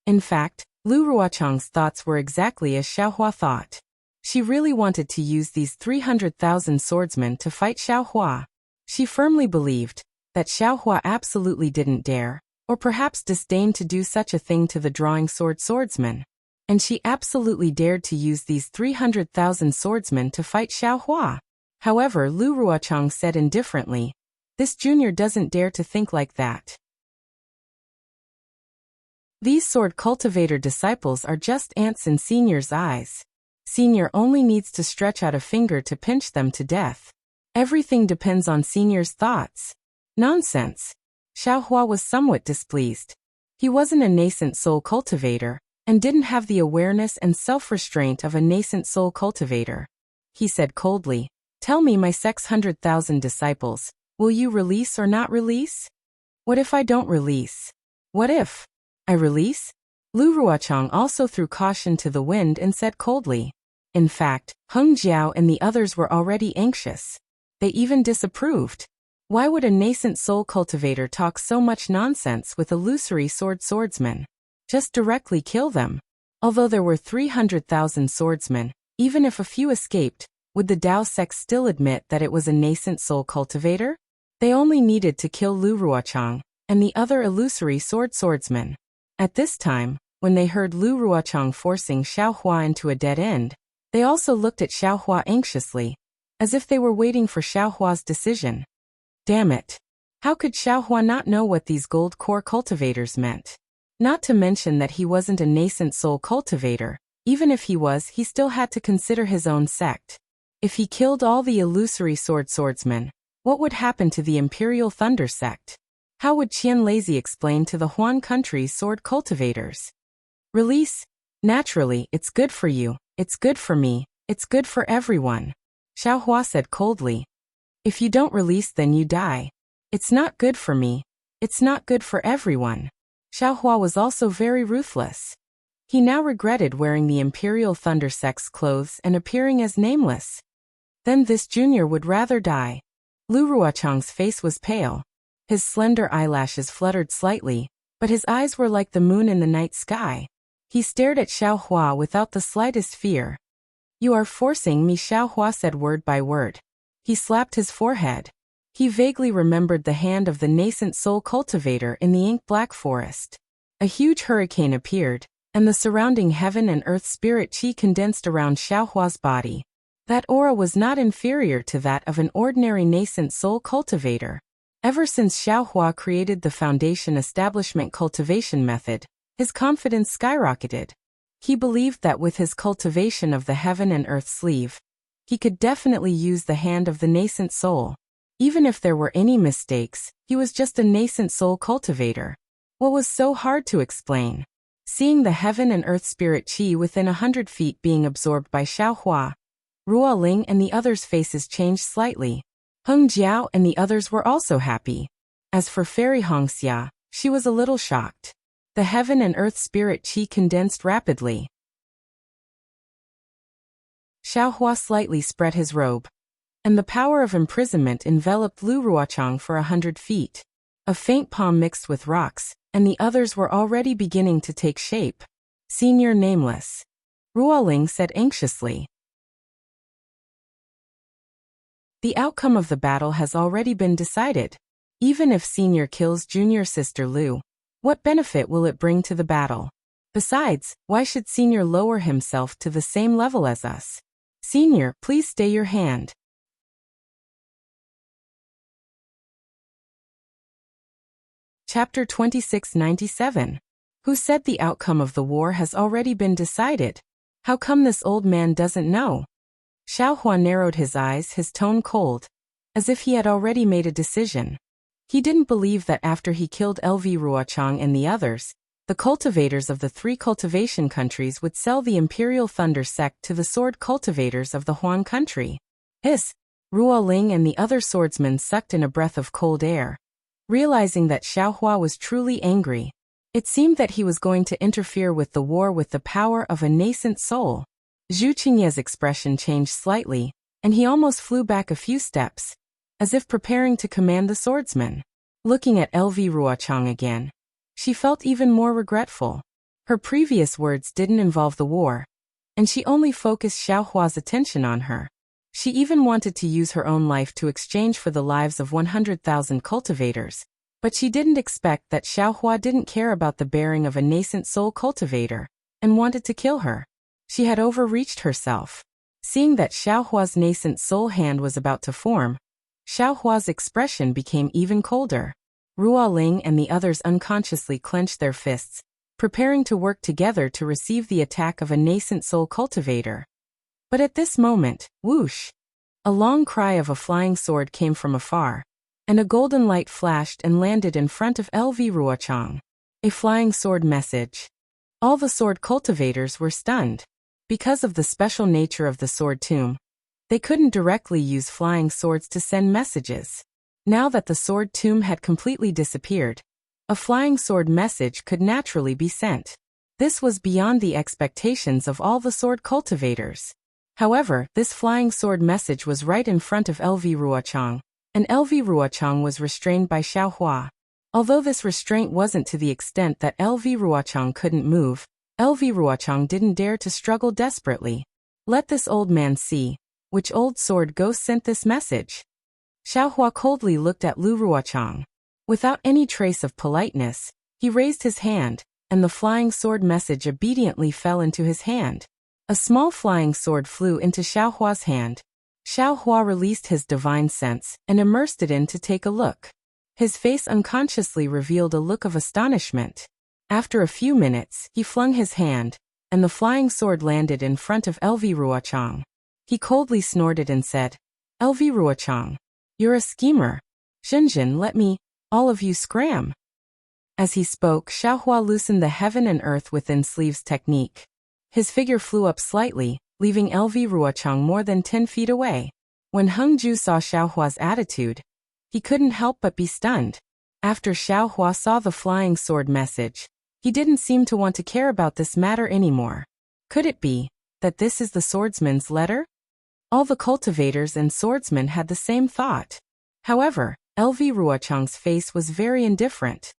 In fact, Lu Ruochang's thoughts were exactly as Xiaohua thought. She really wanted to use these 300,000 swordsmen to fight Xiaohua. She firmly believed that Xiaohua absolutely didn't dare, or perhaps disdained to do such a thing to the drawing sword swordsman. And she absolutely dared to use these 300,000 swordsmen to fight Xiaohua. However, Lu Ruochang said indifferently, "This junior doesn't dare to think like that. These sword cultivator disciples are just ants in senior's eyes. Senior only needs to stretch out a finger to pinch them to death. Everything depends on senior's thoughts." Nonsense. Xiaohua was somewhat displeased. He wasn't a nascent soul cultivator, and didn't have the awareness and self-restraint of a nascent soul cultivator. He said coldly, "Tell me, my 600,000 disciples, will you release or not release? What if I don't release? What if I release?" Lu Ruochang also threw caution to the wind and said coldly. In fact, Heng Jiao and the others were already anxious. They even disapproved. Why would a nascent soul cultivator talk so much nonsense with illusory swordsmen? Just directly kill them. Although there were 300,000 swordsmen, even if a few escaped, would the Dao sect still admit that it was a nascent soul cultivator? They only needed to kill Lu Ruochang and the other illusory swordsmen. At this time, when they heard Lu Ruochang forcing Xiaohua into a dead end, they also looked at Xiaohua anxiously, as if they were waiting for Xiaohua's decision. Damn it! How could Xiaohua not know what these gold core cultivators meant? Not to mention that he wasn't a nascent soul cultivator, Even if he still had to consider his own sect. If he killed all the illusory swordsmen, what would happen to the Imperial Thunder sect? How would Qian Lazy explain to the Huan country's sword cultivators? Release? Naturally, it's good for you, it's good for me, it's good for everyone. Xiaohua said coldly. If you don't release, then you die. It's not good for me. It's not good for everyone. Xiaohua was also very ruthless. He now regretted wearing the Imperial Thunder sect's clothes and appearing as nameless. Then this junior would rather die. Lu Ruochang's face was pale. His slender eyelashes fluttered slightly, but his eyes were like the moon in the night sky. He stared at Xiaohua without the slightest fear. You are forcing me, Xiaohua said word by word. He slapped his forehead. He vaguely remembered the hand of the nascent soul cultivator in the ink-black forest. A huge hurricane appeared, and the surrounding heaven and earth spirit chi condensed around Xiaohua's body. That aura was not inferior to that of an ordinary nascent soul cultivator. Ever since Xiaohua created the foundation establishment cultivation method, his confidence skyrocketed. He believed that with his cultivation of the heaven and earth sleeve, he could definitely use the hand of the nascent soul. Even if there were any mistakes, he was just a nascent soul cultivator. What was so hard to explain? Seeing the heaven and earth spirit chi within 100 feet being absorbed by Xiaohua, Ruo Ling and the others' faces changed slightly. Heng Jiao and the others were also happy. As for Fairy Hongxia, she was a little shocked. The heaven and earth spirit chi condensed rapidly. Xiaohua slightly spread his robe, and the power of imprisonment enveloped Lu Ruochang for 100 feet. A faint palm mixed with rocks, and the others were already beginning to take shape. Senior Nameless. Ruoling said anxiously. The outcome of the battle has already been decided. Even if Senior kills Junior Sister Lu, what benefit will it bring to the battle? Besides, why should Senior lower himself to the same level as us? Senior, please stay your hand. Chapter 2697. Who said the outcome of the war has already been decided? How come this old man doesn't know? Xiaohua narrowed his eyes, his tone cold, as if he had already made a decision. He didn't believe that after he killed LV Ruochang and the others, the cultivators of the 3 cultivation countries would sell the Imperial Thunder sect to the sword cultivators of the Huan country. Hiss! Ruo Ling and the other swordsmen sucked in a breath of cold air, realizing that Xiaohua was truly angry. It seemed that he was going to interfere with the war with the power of a nascent soul. Zhu Qingye's expression changed slightly, and he almost flew back a few steps, as if preparing to command the swordsman. Looking at LV Ruochang again, she felt even more regretful. Her previous words didn't involve the war, and she only focused Xiaohua's attention on her. She even wanted to use her own life to exchange for the lives of 100,000 cultivators, but she didn't expect that Xiaohua didn't care about the bearing of a nascent soul cultivator, and wanted to kill her. She had overreached herself. Seeing that Xiaohua's nascent soul hand was about to form, Xiaohua's expression became even colder. Ruo Ling and the others unconsciously clenched their fists, preparing to work together to receive the attack of a nascent soul cultivator. But at this moment, whoosh! A long cry of a flying sword came from afar, and a golden light flashed and landed in front of LV Ruochang. A flying sword message. All the sword cultivators were stunned. Because of the special nature of the sword tomb, they couldn't directly use flying swords to send messages. Now that the sword tomb had completely disappeared, a flying sword message could naturally be sent. This was beyond the expectations of all the sword cultivators. However, this flying sword message was right in front of LV Ruochang, and LV Ruochang was restrained by Xiaohua. Although this restraint wasn't to the extent that LV Ruochang couldn't move, LV Ruochang didn't dare to struggle desperately. Let this old man see. Which old sword ghost sent this message? Xiaohua coldly looked at Lu Ruochang. Without any trace of politeness, he raised his hand, and the flying sword message obediently fell into his hand. A small flying sword flew into Xiaohua's hand. Xiaohua released his divine sense and immersed it in to take a look. His face unconsciously revealed a look of astonishment. After a few minutes, he flung his hand, and the flying sword landed in front of LV Ruochang. He coldly snorted and said, "LV Ruochang, you're a schemer. Xinjin, let me, all of you scram." As he spoke, Xiaohua loosened the heaven and earth within sleeves technique. His figure flew up slightly, leaving LV Ruochang more than 10 feet away. When Heng Ju saw Xiaohua's attitude, he couldn't help but be stunned. After Xiaohua saw the flying sword message, he didn't seem to want to care about this matter anymore. Could it be that this is the swordsman's letter? All the cultivators and swordsmen had the same thought. However, LV Ruochang's face was very indifferent.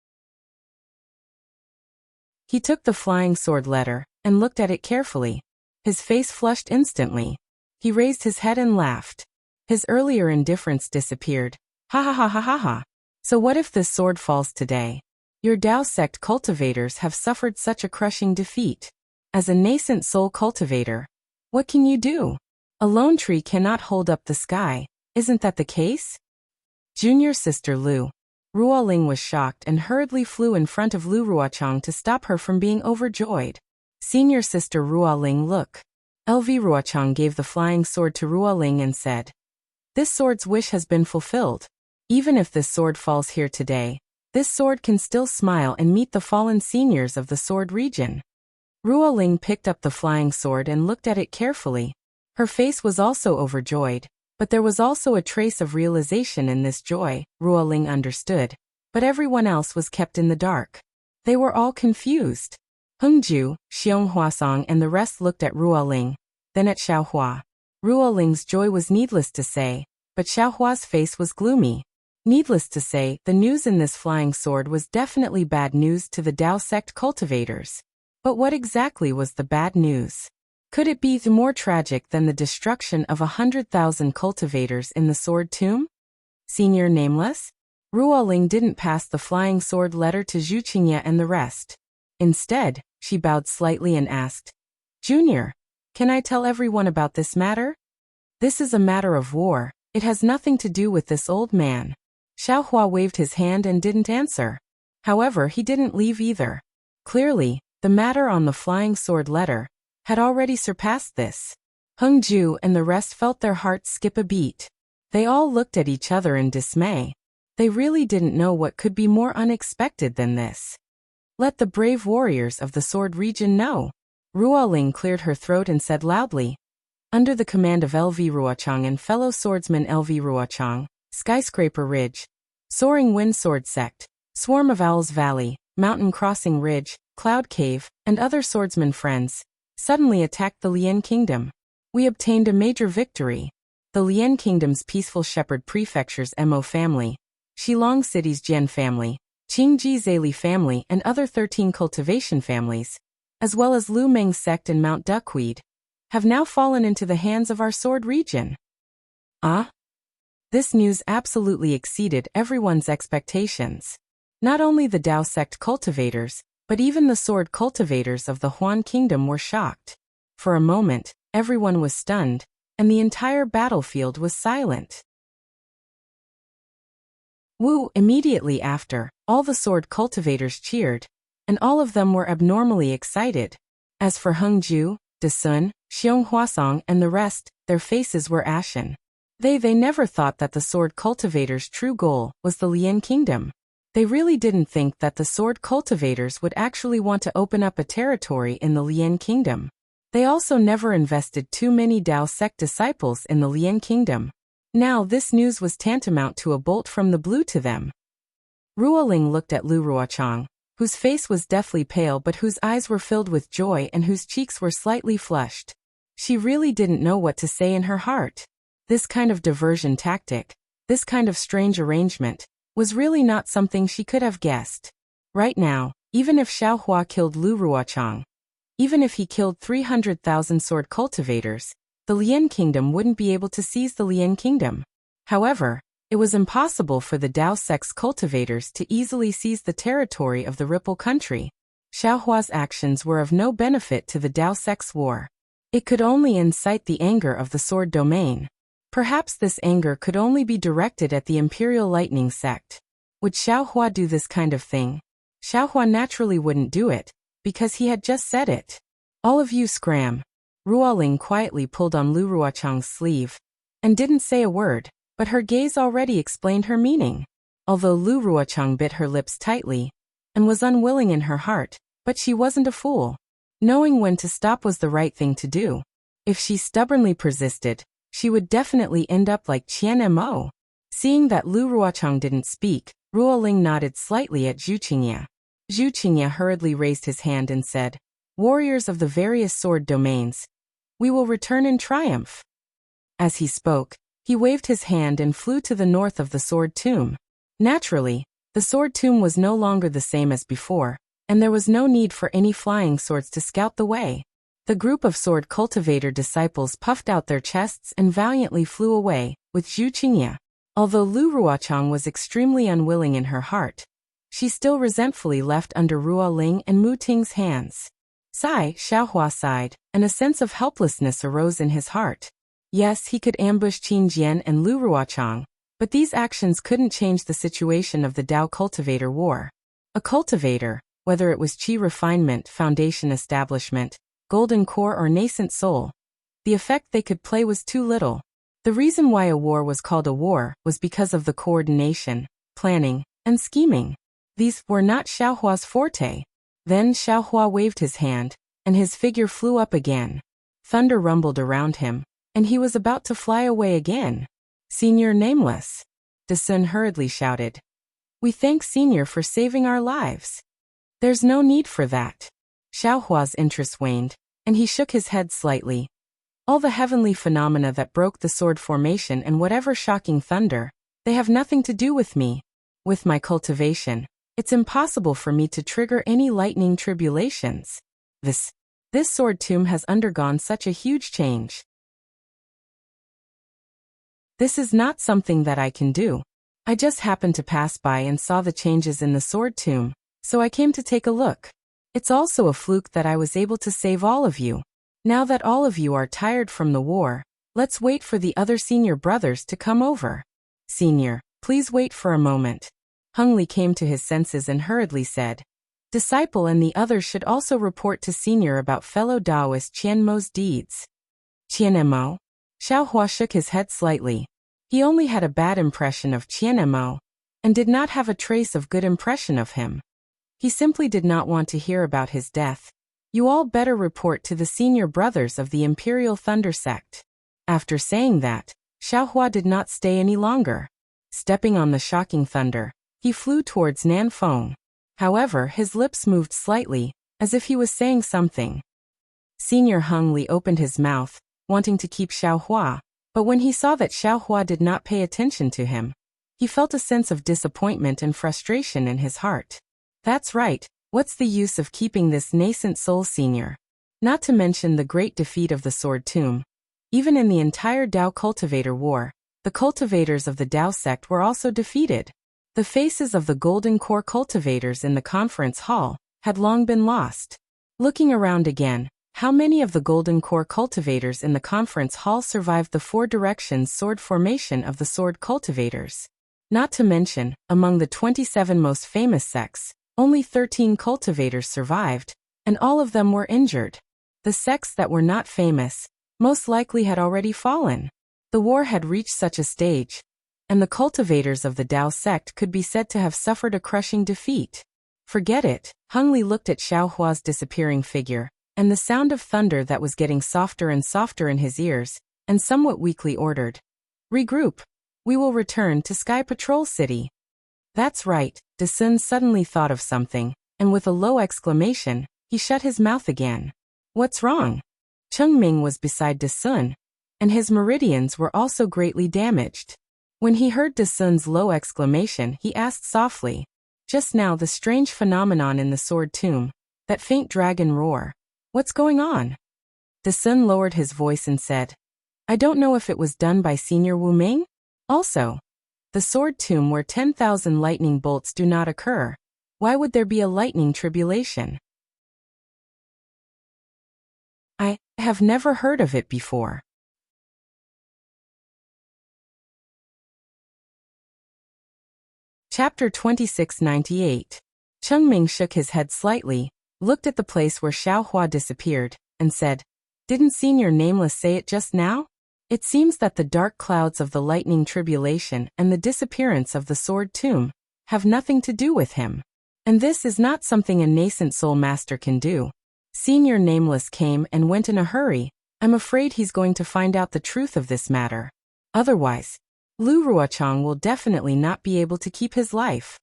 He took the flying sword letter and looked at it carefully. His face flushed instantly. He raised his head and laughed. His earlier indifference disappeared. Ha ha ha ha ha ha. So what if this sword falls today? Your Dao sect cultivators have suffered such a crushing defeat. As a nascent soul cultivator, what can you do? A lone tree cannot hold up the sky, isn't that the case? Junior sister Lu Ruoling was shocked and hurriedly flew in front of Lu Ruochang to stop her from being overjoyed. Senior sister Ruoling, look. LV Ruochang gave the flying sword to Ruoling and said, "This sword's wish has been fulfilled. Even if this sword falls here today, this sword can still smile and meet the fallen seniors of the sword region." Ruoling picked up the flying sword and looked at it carefully. Her face was also overjoyed, but there was also a trace of realization in this joy. Ruoling understood, but everyone else was kept in the dark. They were all confused. Hengju, Xionghuasong and the rest looked at Ruoling, then at Xiaohua. Ruoling's joy was needless to say, but Xiaohua's face was gloomy. Needless to say, the news in this flying sword was definitely bad news to the Dao sect cultivators. But what exactly was the bad news? Could it be more tragic than the destruction of 100,000 cultivators in the sword tomb? Senior Nameless? Ruoling didn't pass the flying sword letter to Zhu Qingye and the rest. Instead, she bowed slightly and asked, "Junior, can I tell everyone about this matter? This is a matter of war. It has nothing to do with this old man." Xiaohua waved his hand and didn't answer. However, he didn't leave either. Clearly, the matter on the flying sword letter had already surpassed this. Heng Ju and the rest felt their hearts skip a beat. They all looked at each other in dismay. They really didn't know what could be more unexpected than this. "Let the brave warriors of the sword region know." Ruoling cleared her throat and said loudly, "Under the command of LV Ruochang and fellow swordsman LV Ruochang, Skyscraper Ridge, Soaring Wind Sword Sect, Swarm of Owls Valley, Mountain Crossing Ridge, Cloud Cave, and other swordsman friends suddenly attacked the Lian Kingdom. We obtained a major victory. The Lian Kingdom's peaceful shepherd prefecture's Mo family, Shilong City's Jian family, Qingji Zali family and other 13 cultivation families, as well as Lu Meng sect and Mount Duckweed, have now fallen into the hands of our sword region." Ah? This news absolutely exceeded everyone's expectations. Not only the Dao sect cultivators, but even the sword cultivators of the Huan Kingdom were shocked. For a moment, everyone was stunned, and the entire battlefield was silent. Immediately after, all the sword cultivators cheered, and all of them were abnormally excited. As for Heng Ju, De Sun, Xionghuasong and the rest, their faces were ashen. They never thought that the sword cultivators' true goal was the Lian Kingdom. They really didn't think that the sword cultivators would actually want to open up a territory in the Lian Kingdom. They also never invested too many Dao sect disciples in the Lian Kingdom. Now this news was tantamount to a bolt from the blue to them. Ruoling looked at Lu Ruochang, whose face was deathly pale but whose eyes were filled with joy and whose cheeks were slightly flushed. She really didn't know what to say in her heart. This kind of diversion tactic, this kind of strange arrangement, was really not something she could have guessed. Right now, even if Xiaohua killed Lu Ruochang, even if he killed 300,000 sword cultivators, the Lian Kingdom wouldn't be able to seize the Lian Kingdom. However, it was impossible for the Dao sect's cultivators to easily seize the territory of the Ripple country. Xiaohua's actions were of no benefit to the Dao sect's war. It could only incite the anger of the sword domain. Perhaps this anger could only be directed at the Imperial Lightning sect. Would Xiaohua do this kind of thing? Xiaohua naturally wouldn't do it, because he had just said it. All of you scram. Ruoling quietly pulled on Lu Ruochang's sleeve and didn't say a word, but her gaze already explained her meaning. Although Lu Ruochang bit her lips tightly and was unwilling in her heart, but she wasn't a fool. Knowing when to stop was the right thing to do. If she stubbornly persisted, she would definitely end up like Qian Mo. Seeing that Lu Ruochang didn't speak, Ruoling nodded slightly at Zhu Qingye. Zhu Qingye hurriedly raised his hand and said, "Warriors of the various sword domains, we will return in triumph." As he spoke, he waved his hand and flew to the north of the sword tomb. Naturally, the sword tomb was no longer the same as before, and there was no need for any flying swords to scout the way. The group of sword cultivator disciples puffed out their chests and valiantly flew away, with Zhu Qingye. Although Lu Ruochang was extremely unwilling in her heart, she still resentfully left under Ruoling and Mu Ting's hands. Sigh, Xiaohua sighed, and a sense of helplessness arose in his heart. Yes, he could ambush Qin Jian and Lu Ruochang, but these actions couldn't change the situation of the Dao Cultivator War. A cultivator, whether it was Qi refinement, foundation establishment, golden core or nascent soul, the effect they could play was too little. The reason why a war was called a war was because of the coordination, planning, and scheming. These were not Xiaohua's forte. Then Xiaohua waved his hand, and his figure flew up again. Thunder rumbled around him, and he was about to fly away again. "Senior Nameless," Desun hurriedly shouted. "We thank Senior for saving our lives." "There's no need for that." Xiaohua's interest waned, and he shook his head slightly. "All the heavenly phenomena that broke the sword formation and whatever shocking thunder, they have nothing to do with me. With my cultivation, it's impossible for me to trigger any lightning tribulations. This sword tomb has undergone such a huge change. This is not something that I can do. I just happened to pass by and saw the changes in the sword tomb, so I came to take a look. It's also a fluke that I was able to save all of you. Now that all of you are tired from the war, let's wait for the other senior brothers to come over. Senior, please wait for a moment." Heng Li came to his senses and hurriedly said, "Disciple and the others should also report to Senior about fellow Taoist Qian Mo's deeds." Qian Mo? Xiaohua shook his head slightly. He only had a bad impression of Qian Mo, and did not have a trace of good impression of him. He simply did not want to hear about his death. "You all better report to the senior brothers of the Imperial Thunder Sect." After saying that, Xiaohua did not stay any longer. Stepping on the shocking thunder, he flew towards Nanfeng. However, his lips moved slightly, as if he was saying something. Senior Heng Li opened his mouth, wanting to keep Xiaohua, but when he saw that Xiaohua did not pay attention to him, he felt a sense of disappointment and frustration in his heart. That's right, what's the use of keeping this nascent soul senior? Not to mention the great defeat of the Sword Tomb. Even in the entire Dao Cultivator War, the cultivators of the Dao sect were also defeated. The faces of the Golden Core cultivators in the conference hall had long been lost. Looking around again, how many of the Golden Core cultivators in the conference hall survived the four directions sword formation of the sword cultivators? Not to mention, among the 27 most famous sects, only 13 cultivators survived, and all of them were injured. The sects that were not famous most likely had already fallen. The war had reached such a stage, and the cultivators of the Dao sect could be said to have suffered a crushing defeat. Forget it. Heng Li looked at Xiaohua's disappearing figure, and the sound of thunder that was getting softer and softer in his ears, and somewhat weakly ordered, "Regroup. We will return to Sky Patrol City." That's right, Desun suddenly thought of something, and with a low exclamation, he shut his mouth again. What's wrong? Cheng Ming was beside Desun, and his meridians were also greatly damaged. When he heard Desun's low exclamation, he asked softly, "Just now the strange phenomenon in the sword tomb, that faint dragon roar. What's going on?" Desun lowered his voice and said, "I don't know if it was done by Senior Wu Ming? Also, the sword tomb where 10,000 lightning bolts do not occur. Why would there be a lightning tribulation? I have never heard of it before." Chapter 2698. Cheng Ming shook his head slightly, looked at the place where Xiaohua disappeared, and said, "Didn't Senior Nameless say it just now? It seems that the dark clouds of the lightning tribulation and the disappearance of the sword tomb have nothing to do with him. And this is not something a nascent soul master can do. Senior Nameless came and went in a hurry. I'm afraid he's going to find out the truth of this matter. Otherwise, Lu Ruochang will definitely not be able to keep his life."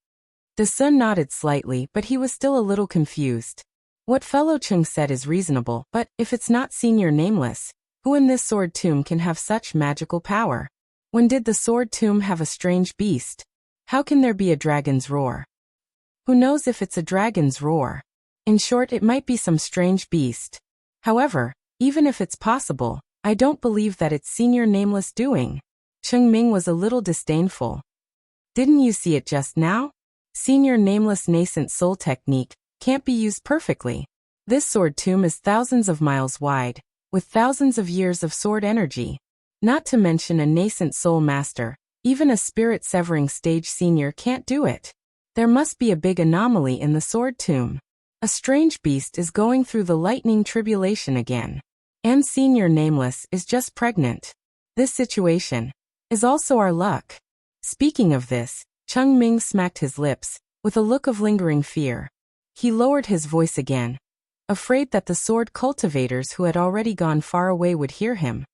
The Sun nodded slightly, but he was still a little confused. What Fellow Chung said is reasonable, but if it's not Senior Nameless, who in this sword tomb can have such magical power? When did the sword tomb have a strange beast? How can there be a dragon's roar? Who knows if it's a dragon's roar? In short, it might be some strange beast. However, even if it's possible, I don't believe that it's Senior Nameless doing. Cheng Ming was a little disdainful. Didn't you see it just now? Senior Nameless nascent soul technique can't be used perfectly. This sword tomb is thousands of miles wide, with thousands of years of sword energy. Not to mention a nascent soul master, even a spirit-severing stage senior can't do it. There must be a big anomaly in the sword tomb. A strange beast is going through the lightning tribulation again. And Senior Nameless is just pregnant. This situation is also our luck. Speaking of this, Cheng Ming smacked his lips, with a look of lingering fear. He lowered his voice again, afraid that the sword cultivators who had already gone far away would hear him.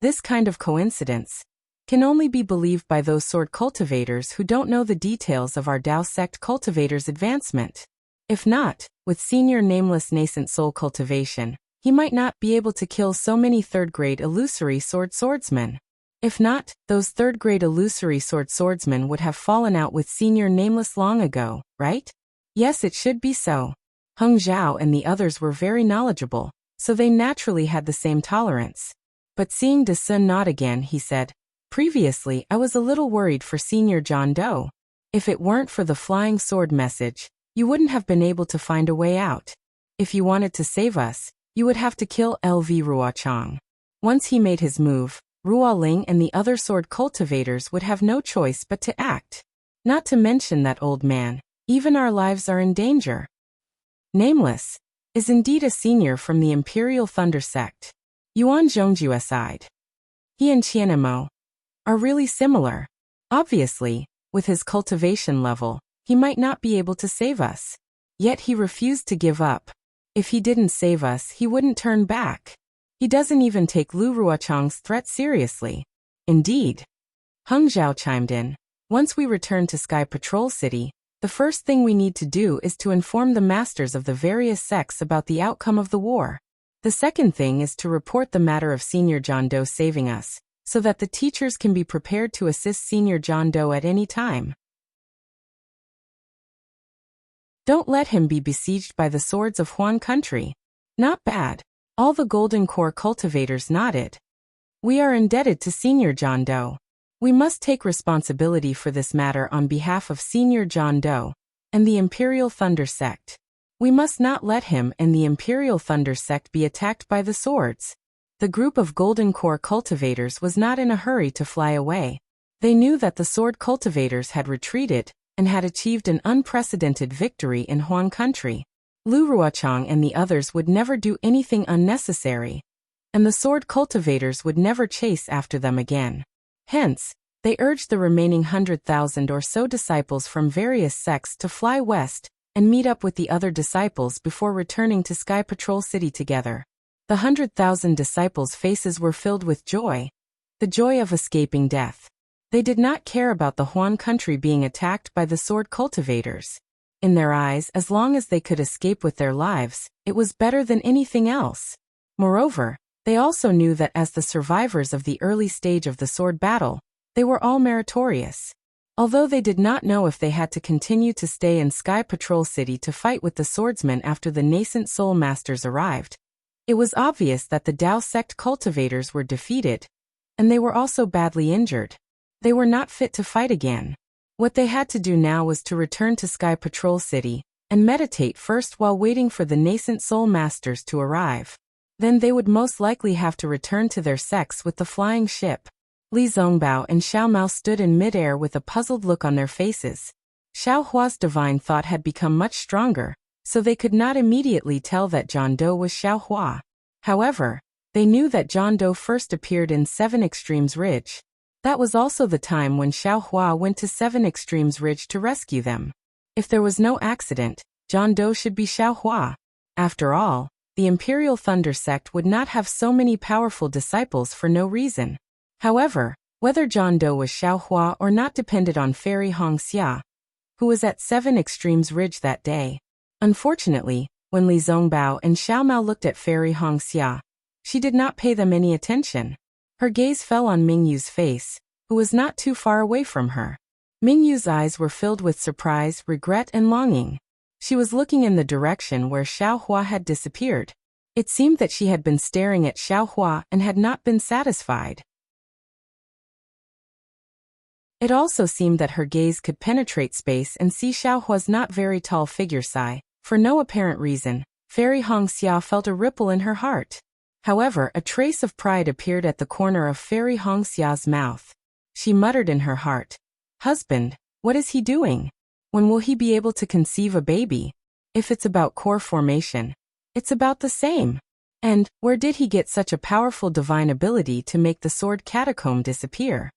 This kind of coincidence can only be believed by those sword cultivators who don't know the details of our Dao sect cultivators' advancement. If not, with Senior Nameless nascent soul cultivation, he might not be able to kill so many third-grade illusory swordsmen. If not, those third-grade illusory swordsmen would have fallen out with Senior Nameless long ago, right? Yes, it should be so. Heng Zhao and the others were very knowledgeable, so they naturally had the same tolerance. But seeing De Sun nod again, he said, "Previously, I was a little worried for Senior John Doe. If it weren't for the flying sword message, you wouldn't have been able to find a way out. If you wanted to save us, you would have to kill LV Ruochang." Once he made his move, Ruoling and the other sword cultivators would have no choice but to act. Not to mention that old man, even our lives are in danger. Nameless is indeed a senior from the Imperial Thunder sect. Yuan Zhongju aside, he and Qianemo are really similar. Obviously, with his cultivation level, he might not be able to save us. Yet he refused to give up. If he didn't save us, he wouldn't turn back. He doesn't even take Lu Ruochang's threat seriously. Indeed. Heng Zhao chimed in. Once we return to Sky Patrol City, the first thing we need to do is to inform the masters of the various sects about the outcome of the war. The second thing is to report the matter of Senior John Doe saving us, so that the teachers can be prepared to assist Senior John Doe at any time. Don't let him be besieged by the swords of Huan country. Not bad. All the Golden Core cultivators nodded. We are indebted to Senior John Doe. We must take responsibility for this matter on behalf of Senior John Doe and the Imperial Thunder sect. We must not let him and the Imperial Thunder sect be attacked by the swords. The group of Golden Core cultivators was not in a hurry to fly away. They knew that the sword cultivators had retreated and had achieved an unprecedented victory in Huan country. Lu Ruochang and the others would never do anything unnecessary, and the sword cultivators would never chase after them again. Hence, they urged the remaining 100,000 or so disciples from various sects to fly west and meet up with the other disciples before returning to Sky Patrol City together. The 100,000 disciples' faces were filled with joy, the joy of escaping death. They did not care about the Huan country being attacked by the sword cultivators. In their eyes, as long as they could escape with their lives, it was better than anything else. Moreover, they also knew that as the survivors of the early stage of the sword battle, they were all meritorious. Although they did not know if they had to continue to stay in Sky Patrol City to fight with the swordsmen after the nascent soul masters arrived, it was obvious that the Dao sect cultivators were defeated, and they were also badly injured. They were not fit to fight again. What they had to do now was to return to Sky Patrol City and meditate first while waiting for the nascent soul masters to arrive. Then they would most likely have to return to their sects with the flying ship. Li Zongbao and Xiao Mao stood in midair with a puzzled look on their faces. Xiao Hua's divine thought had become much stronger, so they could not immediately tell that John Doe was Xiao Hua. However, they knew that John Doe first appeared in 7 Extremes Ridge. That was also the time when Xiao Hua went to 7 Extremes Ridge to rescue them. If there was no accident, John Doe should be Xiao Hua. After all, the Imperial Thunder Sect would not have so many powerful disciples for no reason. However, whether John Doe was Xiao Hua or not depended on Fairy Hongxia, who was at 7 Extremes Ridge that day. Unfortunately, when Li Zongbao and Xiao Mao looked at Fairy Hongxia, she did not pay them any attention. Her gaze fell on Mingyu's face, who was not too far away from her. Mingyu's eyes were filled with surprise, regret, and longing. She was looking in the direction where Xiao Hua had disappeared. It seemed that she had been staring at Xiao Hua and had not been satisfied. It also seemed that her gaze could penetrate space and see Xiao Hua's not very tall figure sigh. For no apparent reason, Fairy Hongxia felt a ripple in her heart. However, a trace of pride appeared at the corner of Fairy Hongxia's mouth. She muttered in her heart, "Husband, what is he doing? When will he be able to conceive a baby? If it's about core formation, it's about the same. And where did he get such a powerful divine ability to make the sword catacomb disappear?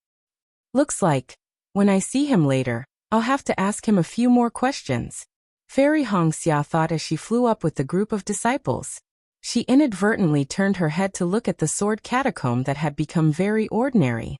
Looks like, when I see him later, I'll have to ask him a few more questions." Fairy Hongxia thought as she flew up with the group of disciples. She inadvertently turned her head to look at the sword catacomb that had become very ordinary.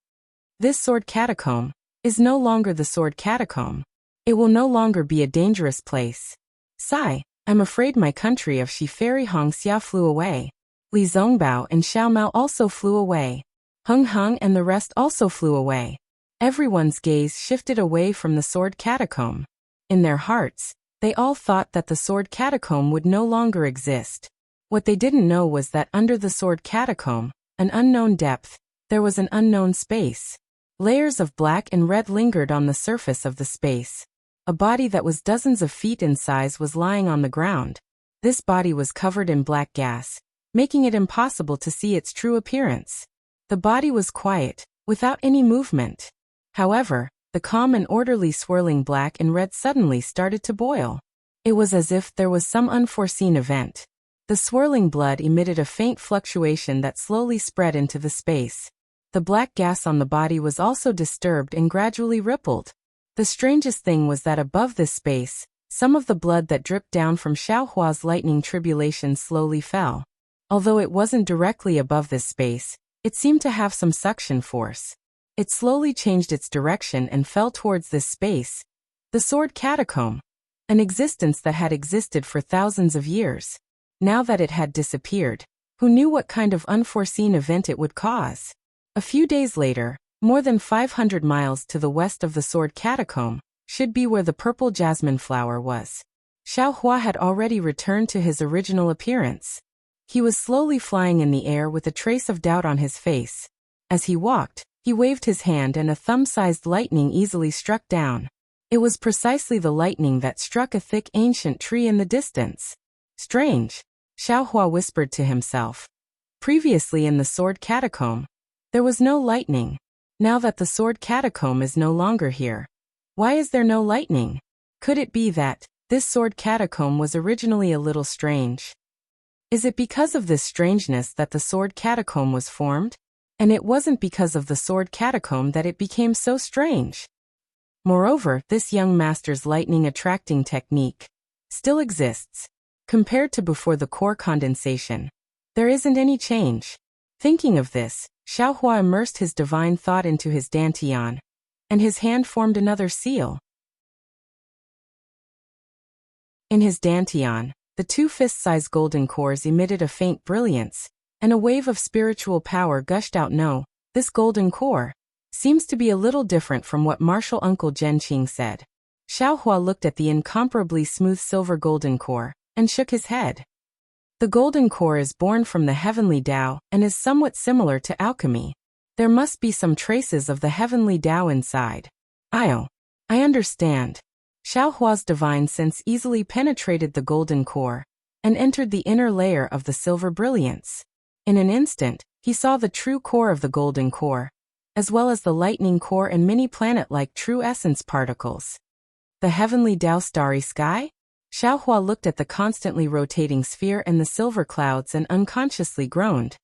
This sword catacomb is no longer the sword catacomb. It will no longer be a dangerous place. Sigh, I'm afraid my country of Shi. Fairy Hongxia flew away. Li Zongbao and Xiao Mao also flew away. Heng Heng and the rest also flew away. Everyone's gaze shifted away from the sword catacomb. In their hearts, they all thought that the sword catacomb would no longer exist. What they didn't know was that under the sword catacomb, an unknown depth, there was an unknown space. Layers of black and red lingered on the surface of the space. A body that was dozens of feet in size was lying on the ground. This body was covered in black gas, making it impossible to see its true appearance. The body was quiet, without any movement. However, the calm and orderly swirling black and red suddenly started to boil. It was as if there was some unforeseen event. The swirling blood emitted a faint fluctuation that slowly spread into the space. The black gas on the body was also disturbed and gradually rippled. The strangest thing was that above this space, some of the blood that dripped down from Xiao Hua's lightning tribulation slowly fell. Although it wasn't directly above this space, it seemed to have some suction force. It slowly changed its direction and fell towards this space, the sword catacomb, an existence that had existed for thousands of years. Now that it had disappeared, who knew what kind of unforeseen event it would cause? A few days later, more than 500 miles to the west of the sword catacomb, should be where the purple jasmine flower was. Xiao Hua had already returned to his original appearance. He was slowly flying in the air with a trace of doubt on his face. As he walked, he waved his hand and a thumb-sized lightning easily struck down. It was precisely the lightning that struck a thick ancient tree in the distance. Strange, Xiao Hua whispered to himself. Previously in the sword catacomb, there was no lightning. Now that the sword catacomb is no longer here, why is there no lightning? Could it be that this sword catacomb was originally a little strange? Is it because of this strangeness that the sword catacomb was formed? And it wasn't because of the sword catacomb that it became so strange. Moreover, this young master's lightning attracting technique still exists. Compared to before the core condensation, there isn't any change. Thinking of this, Xiao Hua immersed his divine thought into his dantian, and his hand formed another seal. In his dantian, the 2 fist-sized golden cores emitted a faint brilliance, and a wave of spiritual power gushed out. No, this golden core seems to be a little different from what martial uncle Zhenqing said. Xiao Hua looked at the incomparably smooth silver golden core, and shook his head. The golden core is born from the heavenly Tao and is somewhat similar to alchemy. There must be some traces of the heavenly Tao inside. I understand. Xiao Hua's divine sense easily penetrated the golden core and entered the inner layer of the silver brilliance. In an instant, he saw the true core of the golden core, as well as the lightning core and many planet-like true essence particles. The heavenly Tao starry sky? Xiaohua looked at the constantly rotating sphere and the silver clouds and unconsciously groaned.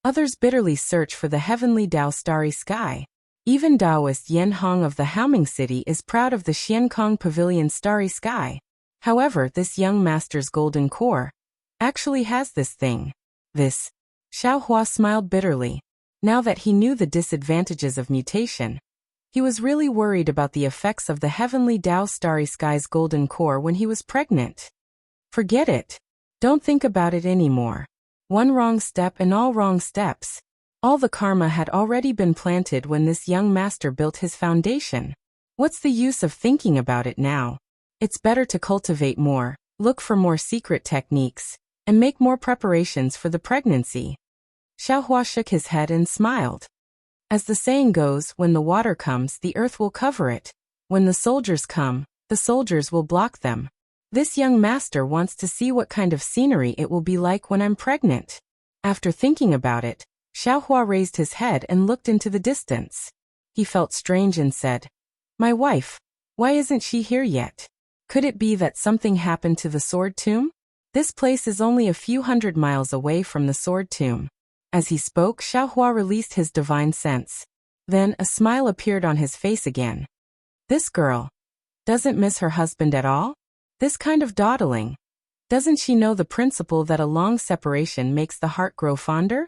Others bitterly search for the heavenly Dao starry sky. Even Taoist Yan Hong of the Haoming City is proud of the Xiankong Pavilion starry sky. However, this young master's golden core actually has this thing. This. Xiaohua smiled bitterly. Now that he knew the disadvantages of mutation, he was really worried about the effects of the heavenly Dao starry sky's golden core when he was pregnant. Forget it. Don't think about it anymore. One wrong step and all wrong steps. All the karma had already been planted when this young master built his foundation. What's the use of thinking about it now? It's better to cultivate more, look for more secret techniques, and make more preparations for the pregnancy. Xiaohua shook his head and smiled. As the saying goes, when the water comes, the earth will cover it. When the soldiers come, the soldiers will block them. This young master wants to see what kind of scenery it will be like when I'm pregnant. After thinking about it, Xiaohua raised his head and looked into the distance. He felt strange and said, "My wife, why isn't she here yet? Could it be that something happened to the sword tomb? This place is only a few hundred miles away from the sword tomb." As he spoke, Xiaohua released his divine sense. Then a smile appeared on his face again. This girl doesn't miss her husband at all? This kind of dawdling. Doesn't she know the principle that a long separation makes the heart grow fonder?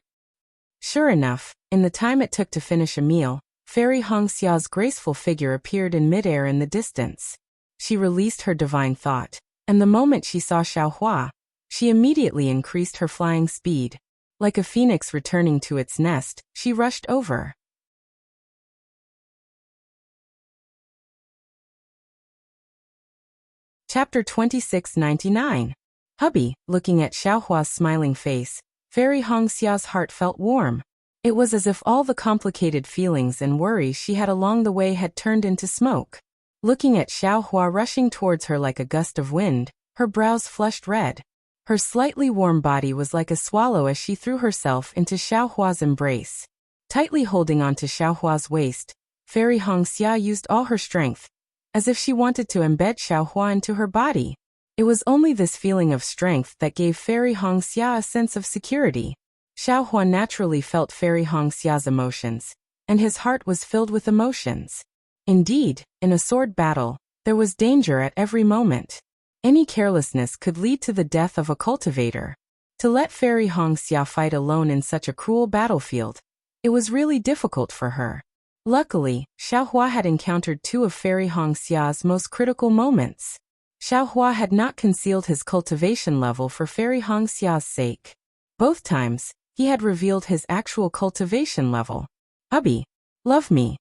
Sure enough, in the time it took to finish a meal, Fairy Hongxia's graceful figure appeared in midair in the distance. She released her divine thought, and the moment she saw Xiaohua, she immediately increased her flying speed. Like a phoenix returning to its nest, she rushed over. Chapter 2699. Hubby, looking at Xiaohua's smiling face, Fairy Hongxia's heart felt warm. It was as if all the complicated feelings and worries she had along the way had turned into smoke. Looking at Xiaohua rushing towards her like a gust of wind, her brows flushed red. Her slightly warm body was like a swallow as she threw herself into Xiaohua's embrace. Tightly holding onto Xiaohua's waist, Fairy Hongxia used all her strength, as if she wanted to embed Xiaohua into her body. It was only this feeling of strength that gave Fairy Hongxia a sense of security. Xiaohua naturally felt Fairy Hongxia's emotions, and his heart was filled with emotions. Indeed, in a sword battle, there was danger at every moment. Any carelessness could lead to the death of a cultivator. To let Fairy Hongxia fight alone in such a cruel battlefield, it was really difficult for her. Luckily, Xiaohua had encountered two of Fairy Hongxia's most critical moments. Xiaohua had not concealed his cultivation level for Fairy Hongxia's sake. Both times, he had revealed his actual cultivation level. "Hubby, love me."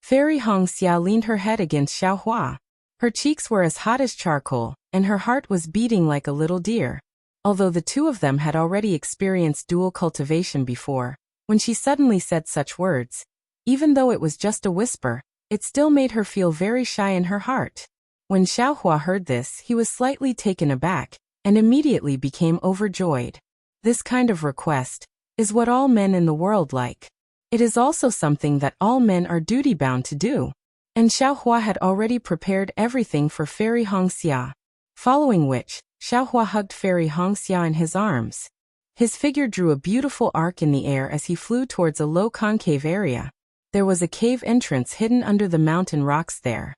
Fairy Hongxia leaned her head against Xiaohua. Her cheeks were as hot as charcoal, and her heart was beating like a little deer. Although the two of them had already experienced dual cultivation before, when she suddenly said such words, even though it was just a whisper, it still made her feel very shy in her heart. When Xiaohua heard this, he was slightly taken aback, and immediately became overjoyed. This kind of request is what all men in the world like. It is also something that all men are duty-bound to do. And Xiaohua had already prepared everything for Fairy Hongxia. Following which, Xiaohua hugged Fairy Hongxia in his arms. His figure drew a beautiful arc in the air as he flew towards a low concave area. There was a cave entrance hidden under the mountain rocks there.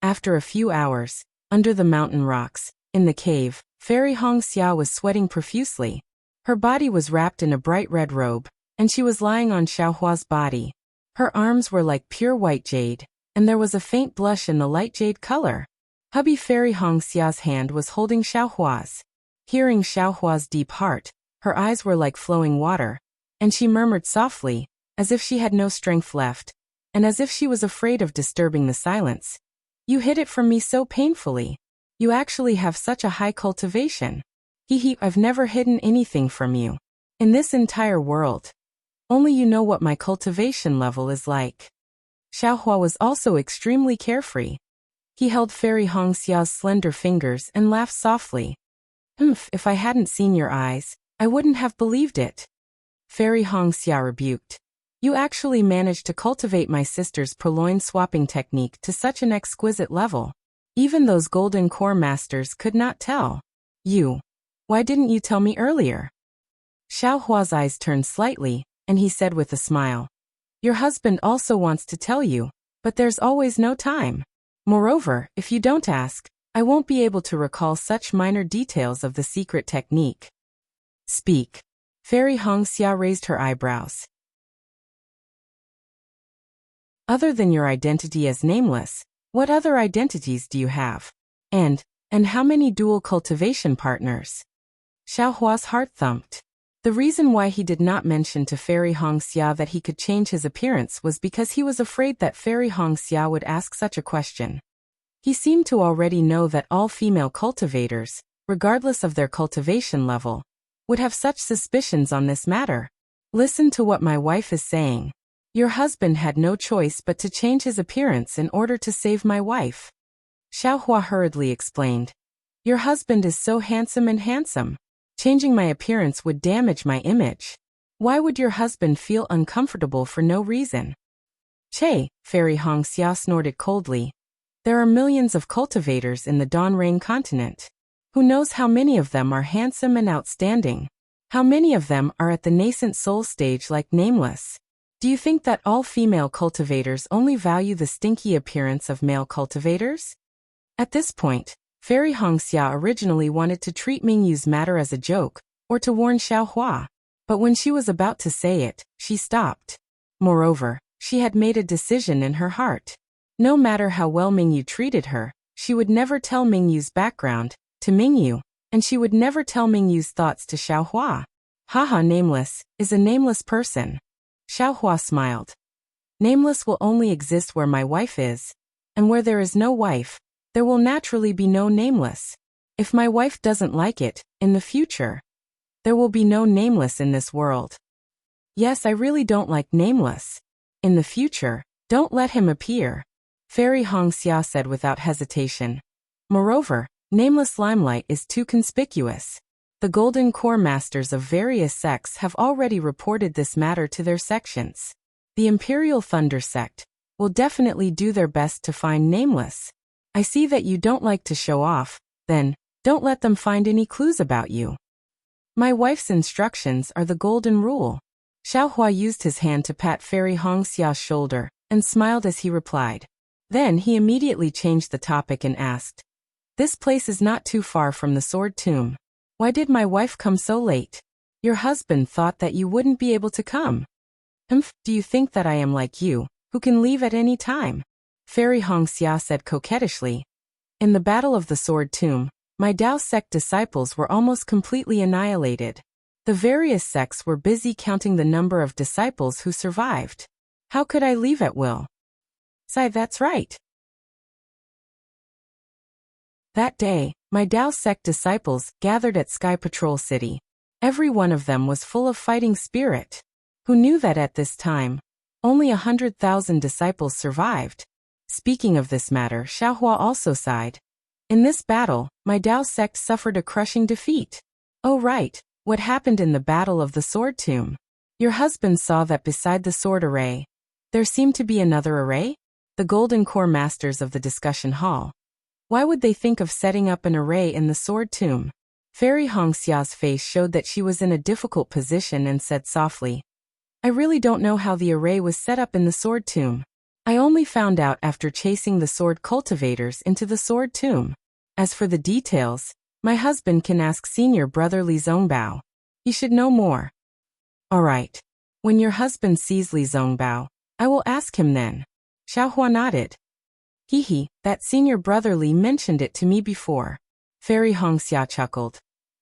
After a few hours, under the mountain rocks, in the cave, Fairy Hongxia was sweating profusely. Her body was wrapped in a bright red robe, and she was lying on Xiaohua's body. Her arms were like pure white jade, and there was a faint blush in the light jade color. Hubby Fairy Hongxia's hand was holding Xiaohua's. Hearing Xiaohua's deep heart, her eyes were like flowing water, and she murmured softly, as if she had no strength left, and as if she was afraid of disturbing the silence. "You hid it from me so painfully. You actually have such a high cultivation. I've never hidden anything from you. In this entire world. Only you know what my cultivation level is like." Xiaohua was also extremely carefree. He held Fairy Hongxia's slender fingers and laughed softly. If I hadn't seen your eyes, I wouldn't have believed it." Fairy Hongxia rebuked. "You actually managed to cultivate my sister's purloin swapping technique to such an exquisite level. Even those golden core masters could not tell. Why didn't you tell me earlier? Xiao Hua's eyes turned slightly, and he said with a smile. Your husband also wants to tell you, but there's always no time. Moreover, if you don't ask, I won't be able to recall such minor details of the secret technique. Speak. Fairy Hongxia raised her eyebrows. Other than your identity as nameless, what other identities do you have? And how many dual cultivation partners? Xiao Hua's heart thumped. The reason why he did not mention to Fairy Hongxia that he could change his appearance was because he was afraid that Fairy Hongxia would ask such a question. He seemed to already know that all female cultivators, regardless of their cultivation level, would have such suspicions on this matter. Listen to what my wife is saying. Your husband had no choice but to change his appearance in order to save my wife. Xiao Hua hurriedly explained. Your husband is so handsome. Changing my appearance would damage my image. Why would your husband feel uncomfortable for no reason? Che, Fairy Hongxia snorted coldly. There are millions of cultivators in the Donrain continent. Who knows how many of them are handsome and outstanding? How many of them are at the nascent soul stage like nameless? Do you think that all female cultivators only value the stinky appearance of male cultivators? At this point, Fairy Hongxia originally wanted to treat Mingyu's matter as a joke, or to warn Xiao Hua. But when she was about to say it, she stopped. Moreover, she had made a decision in her heart. No matter how well Mingyu treated her, she would never tell Mingyu's background to Mingyu, and she would never tell Mingyu's thoughts to Xiao Hua. Haha, nameless is a nameless person. Xiao Hua smiled. Nameless will only exist where my wife is, and where there is no wife, there will naturally be no nameless. If my wife doesn't like it, in the future, there will be no nameless in this world. Yes, I really don't like nameless. In the future, don't let him appear, Fairy Hongxia said without hesitation. Moreover, nameless limelight is too conspicuous. The Golden Core Masters of various sects have already reported this matter to their sections. The Imperial Thunder Sect will definitely do their best to find nameless. I see that you don't like to show off, then, don't let them find any clues about you. My wife's instructions are the golden rule. Xiao Hua used his hand to pat Fairy Hongxia's shoulder, and smiled as he replied. Then he immediately changed the topic and asked, This place is not too far from the Sword Tomb. Why did my wife come so late? Your husband thought that you wouldn't be able to come. Do you think that I am like you, who can leave at any time? Fairy Hongxia said coquettishly. In the Battle of the Sword Tomb, my Dao sect disciples were almost completely annihilated. The various sects were busy counting the number of disciples who survived. How could I leave at will? Sai, that's right. That day, my Dao sect disciples gathered at Sky Patrol City. Every one of them was full of fighting spirit. Who knew that at this time, only 100,000 disciples survived? Speaking of this matter, Xiao Hua also sighed. In this battle, my Dao sect suffered a crushing defeat. Oh right, what happened in the Battle of the Sword Tomb? Your husband saw that beside the sword array, there seemed to be another array? The Golden Core Masters of the discussion hall. Why would they think of setting up an array in the Sword Tomb? Fairy Hongxia's face showed that she was in a difficult position and said softly, I really don't know how the array was set up in the Sword Tomb. I only found out after chasing the sword cultivators into the Sword Tomb. As for the details, my husband can ask senior brother Li Zongbao. He should know more. All right. When your husband sees Li Zongbao, I will ask him then. Xiao Hua nodded. That senior brother Li mentioned it to me before. Fairy Hongxia chuckled.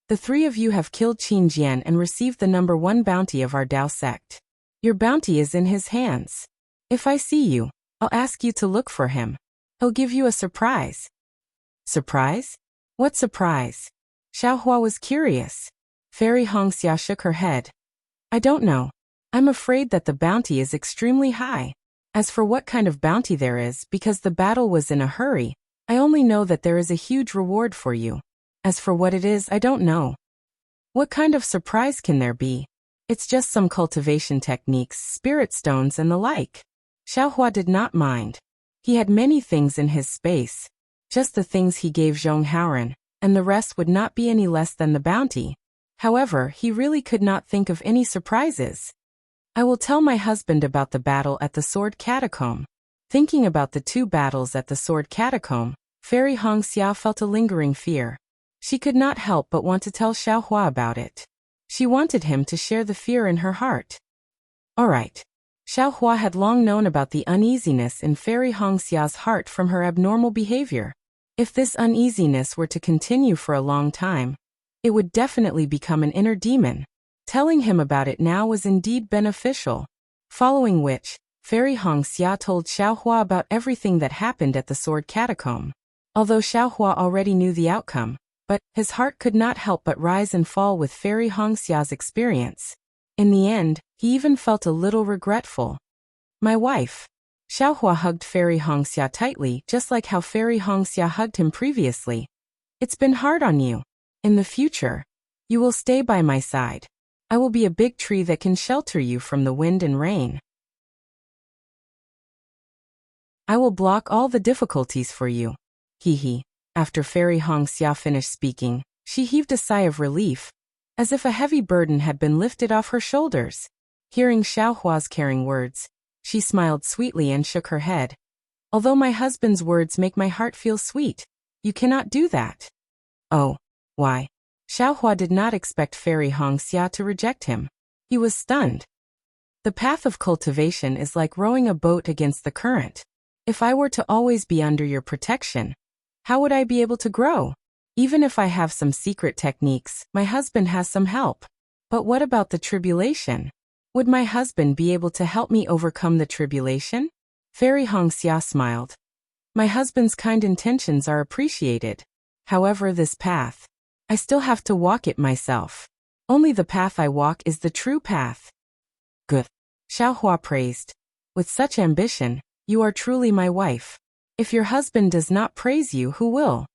The three of you have killed Qin Jian and received the #1 bounty of our Dao sect. Your bounty is in his hands. If I see you, I'll ask you to look for him. He'll give you a surprise. Surprise? What surprise? Xiao Hua was curious. Fairy Hongxia shook her head. I don't know. I'm afraid that the bounty is extremely high. As for what kind of bounty there is, because the battle was in a hurry, I only know that there is a huge reward for you. As for what it is, I don't know. What kind of surprise can there be? It's just some cultivation techniques, spirit stones and the like. Xiao Hua did not mind. He had many things in his space. just the things he gave Zhong Haoran, and the rest would not be any less than the bounty. However, he really could not think of any surprises. I will tell my husband about the battle at the Sword Catacomb. Thinking about the 2 battles at the Sword Catacomb, Fairy Hongxia felt a lingering fear. She could not help but want to tell Xiaohua about it. She wanted him to share the fear in her heart. All right. Xiaohua had long known about the uneasiness in Fairy Hongxia's heart from her abnormal behavior. If this uneasiness were to continue for a long time, it would definitely become an inner demon. Telling him about it now was indeed beneficial. Following which, Fairy Hongxia told Xiaohua about everything that happened at the Sword Catacomb. Although Xiaohua already knew the outcome, but his heart could not help but rise and fall with Fairy Hongxia's experience. In the end, he even felt a little regretful. My wife. Xiaohua hugged Fairy Hongxia tightly, just like how Fairy Hongxia hugged him previously. It's been hard on you. In the future, you will stay by my side. I will be a big tree that can shelter you from the wind and rain. I will block all the difficulties for you. Hee. After Fairy Hongxia finished speaking, she heaved a sigh of relief, as if a heavy burden had been lifted off her shoulders. Hearing Xiaohua's caring words, she smiled sweetly and shook her head. Although my husband's words make my heart feel sweet, you cannot do that. Oh, why? Xiaohua did not expect Fairy Hongxia to reject him. He was stunned. The path of cultivation is like rowing a boat against the current. If I were to always be under your protection, how would I be able to grow? Even if I have some secret techniques, my husband has some help. But what about the tribulation? Would my husband be able to help me overcome the tribulation? Fairy Hongxia smiled. My husband's kind intentions are appreciated. However, this path, I still have to walk it myself. Only the path I walk is the true path. Good. Xiaohua praised. With such ambition, you are truly my wife. If your husband does not praise you, who will?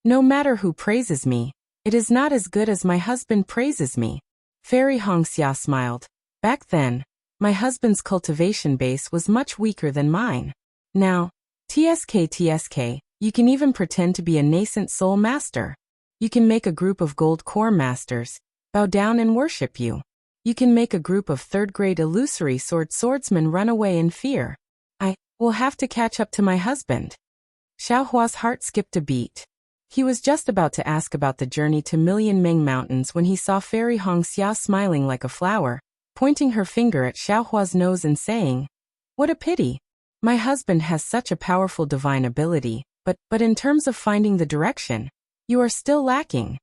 No matter who praises me, it is not as good as my husband praises me. Fairy Hongxia smiled. Back then, my husband's cultivation base was much weaker than mine. Now, TSK, you can even pretend to be a nascent soul master. You can make a group of gold core masters bow down and worship you. You can make a group of third-grade illusory swordsmen run away in fear. I will have to catch up to my husband. Xiaohua's heart skipped a beat. He was just about to ask about the journey to Million Meng Mountains when he saw Fairy Hongxia smiling like a flower, pointing her finger at Xiaohua's nose and saying, "What a pity. My husband has such a powerful divine ability, but in terms of finding the direction, you are still lacking."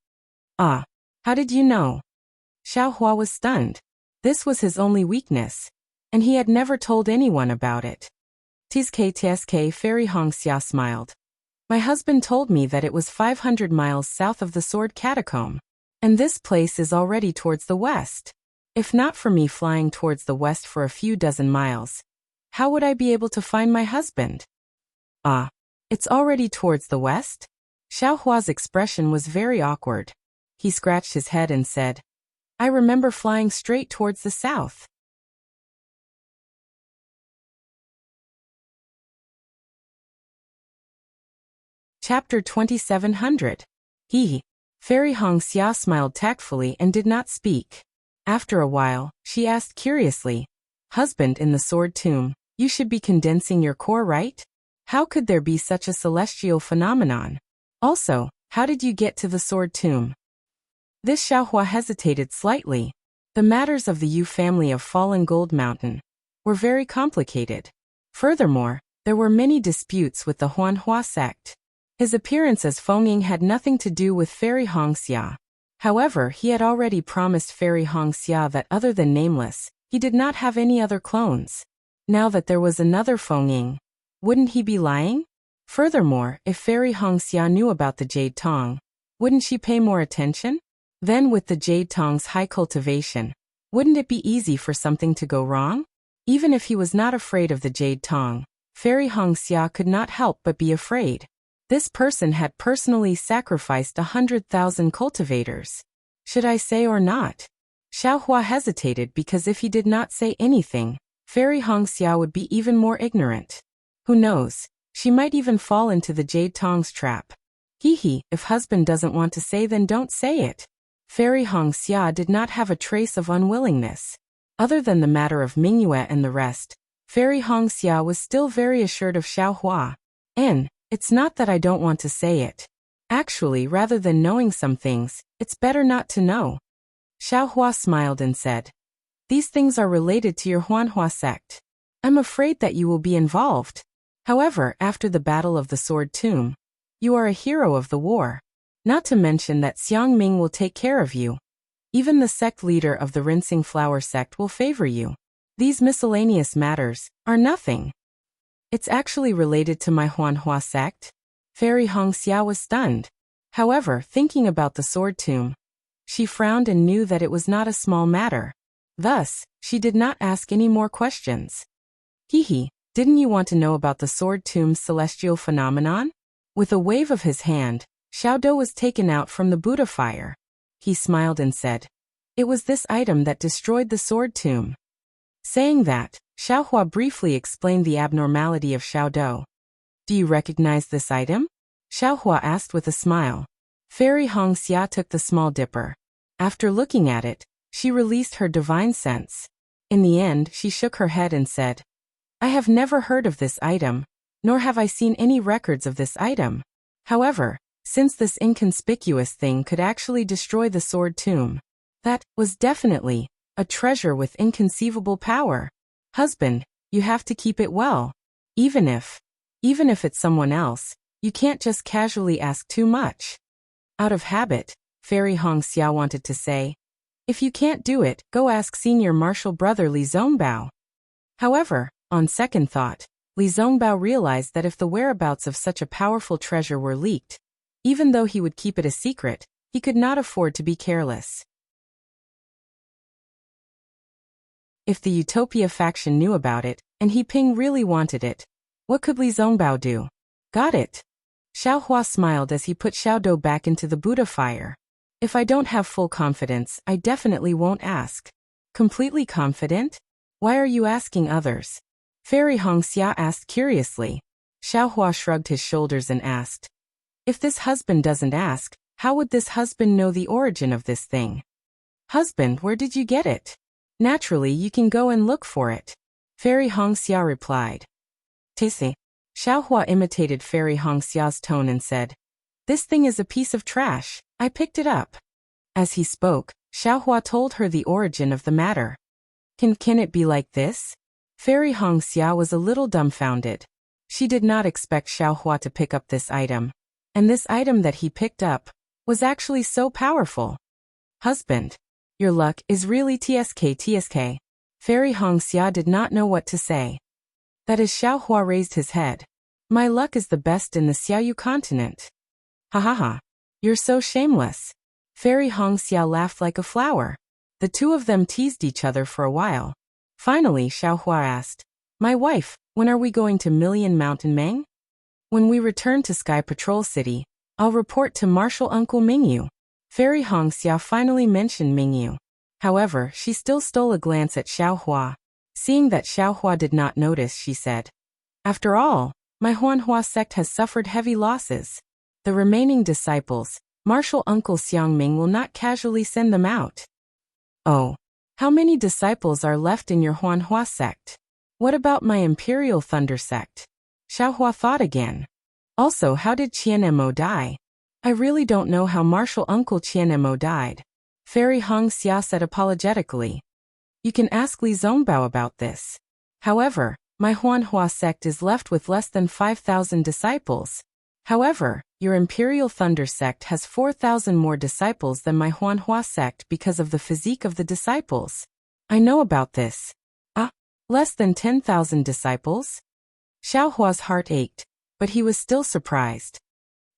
Ah, how did you know? Xiaohua was stunned. This was his only weakness, and he had never told anyone about it. TSK, Fairy Hongxia smiled. My husband told me that it was 500 miles south of the Sword Catacomb, and this place is already towards the west. If not for me flying towards the west for a few dozen miles, how would I be able to find my husband? Ah, it's already towards the west? Xiaohua's expression was very awkward. He scratched his head and said, I remember flying straight towards the south. Chapter 2700. Fairy Hongxia smiled tactfully and did not speak. After a while, she asked curiously, Husband in the sword tomb, you should be condensing your core, right? How could there be such a celestial phenomenon? Also, how did you get to the sword tomb? This Xiaohua hesitated slightly. The matters of the Yu family of Fallen Gold Mountain were very complicated. Furthermore, there were many disputes with the Huanhua sect. His appearance as Fengying had nothing to do with Fairy Hongxia. However, he had already promised Fairy Hongxia that other than Nameless, he did not have any other clones. Now that there was another Fengying, wouldn't he be lying? Furthermore, if Fairy Hongxia knew about the Jade Tong, wouldn't she pay more attention? Then with the Jade Tong's high cultivation, wouldn't it be easy for something to go wrong? Even if he was not afraid of the Jade Tong, Fairy Hongxia could not help but be afraid. This person had personally sacrificed 100,000 cultivators. Should I say or not? Xiaohua hesitated because if he did not say anything, Fairy Hongxia would be even more ignorant. Who knows? She might even fall into the jade tongs trap. Hee, if husband doesn't want to say, then don't say it. Fairy Hongxia did not have a trace of unwillingness. Other than the matter of Mingyue and the rest, Fairy Hongxia was still very assured of Xiaohua. It's not that I don't want to say it. Actually, rather than knowing some things, it's better not to know. Xiaohua smiled and said, these things are related to your Huanhua sect. I'm afraid that you will be involved. However, after the Battle of the Sword Tomb, you are a hero of the war. Not to mention that Xiang Ming will take care of you. Even the sect leader of the Rinsing Flower sect will favor you. These miscellaneous matters are nothing. It's actually related to my Huanhua sect? Fairy Hongxia was stunned. However, thinking about the sword tomb, she frowned and knew that it was not a small matter. Thus, she did not ask any more questions. Didn't you want to know about the sword tomb's celestial phenomenon? With a wave of his hand, Xiaodou was taken out from the Buddha fire. He smiled and said, it was this item that destroyed the sword tomb. Saying that, Xiaohua briefly explained the abnormality of Xiaodou. Do you recognize this item? Xiaohua asked with a smile. Fairy Hongxia took the small dipper. After looking at it, she released her divine sense. In the end, she shook her head and said, I have never heard of this item, nor have I seen any records of this item. However, since this inconspicuous thing could actually destroy the sword tomb, that was definitely a treasure with inconceivable power. Husband, you have to keep it well. Even if it's someone else, you can't just casually ask too much. Out of habit, Fairy Hongxia wanted to say, if you can't do it, go ask senior martial brother Li Zongbao. However, on second thought, Li Zongbao realized that if the whereabouts of such a powerful treasure were leaked, even though he would keep it a secret, he could not afford to be careless. If the Utopia faction knew about it, and He Ping really wanted it, what could Li Zongbao do? Got it. Xiaohua smiled as he put Xiaodou back into the Buddha fire. If I don't have full confidence, I definitely won't ask. Completely confident? Why are you asking others? Fairy Hongxia asked curiously. Xiaohua shrugged his shoulders and asked, if this husband doesn't ask, how would this husband know the origin of this thing? Husband, where did you get it? Naturally, you can go and look for it. Fairy Hongxia replied. Tissy. Xiaohua imitated Fairy Hongxia's tone and said, this thing is a piece of trash. I picked it up. As he spoke, Xiaohua told her the origin of the matter. Can it be like this? Fairy Hongxia was a little dumbfounded. She did not expect Xiaohua to pick up this item. And this item that he picked up was actually so powerful. Husband, your luck is really TSK. Fairy Hongxia did not know what to say. That is, Xiaohua raised his head. My luck is the best in the Xiaoyu continent. Ha. You're so shameless. Fairy Hongxia laughed like a flower. The two of them teased each other for a while. Finally, Xiaohua asked, my wife, when are we going to Million Mountain Meng? When we return to Sky Patrol City, I'll report to Martial Uncle Mingyu. Fairy Hongxia finally mentioned Mingyu. However, she still stole a glance at Xiaohua. Seeing that Xiaohua did not notice, she said, after all, my Huanhua sect has suffered heavy losses. The remaining disciples, Martial Uncle Xiangming will not casually send them out. Oh, how many disciples are left in your Huanhua sect? What about my Imperial Thunder sect? Xiaohua thought again. Also, how did Qianemo die? I really don't know how Martial Uncle Qianemo died. Fairy Hongxia said apologetically. You can ask Li Zongbao about this. However, my Huanhua sect is left with less than 5,000 disciples. However, your Imperial Thunder sect has 4,000 more disciples than my Huanhua sect because of the physique of the disciples. I know about this. Less than 10,000 disciples? Xiaohua's heart ached, but he was still surprised.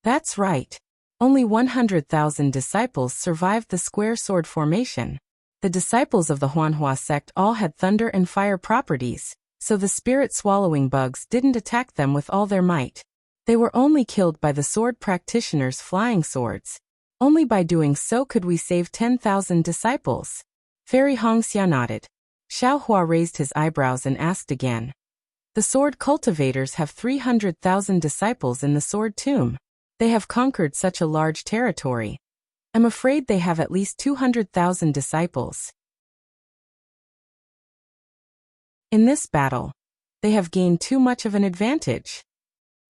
That's right. Only 100,000 disciples survived the square sword formation. The disciples of the Huanhua sect all had thunder and fire properties, so the spirit-swallowing bugs didn't attack them with all their might. They were only killed by the sword practitioners' flying swords. Only by doing so could we save 10,000 disciples. Fairy Hongxia nodded. Xiaohua raised his eyebrows and asked again. The sword cultivators have 300,000 disciples in the sword tomb. They have conquered such a large territory. I'm afraid they have at least 200,000 disciples. In this battle, they have gained too much of an advantage.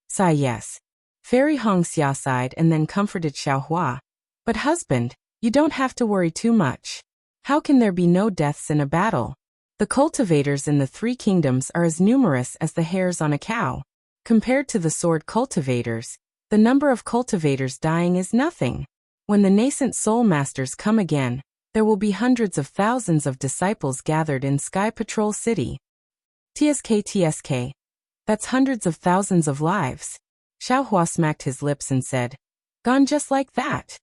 Sigh yes. Fairy Hongxia sighed and then comforted Xiaohua. But husband, you don't have to worry too much. How can there be no deaths in a battle? The cultivators in the three kingdoms are as numerous as the hairs on a cow. Compared to the sword cultivators, the number of cultivators dying is nothing. When the nascent soul masters come again, there will be hundreds of thousands of disciples gathered in Sky Patrol City. TSK. That's hundreds of thousands of lives. Xiaohua smacked his lips and said, gone just like that.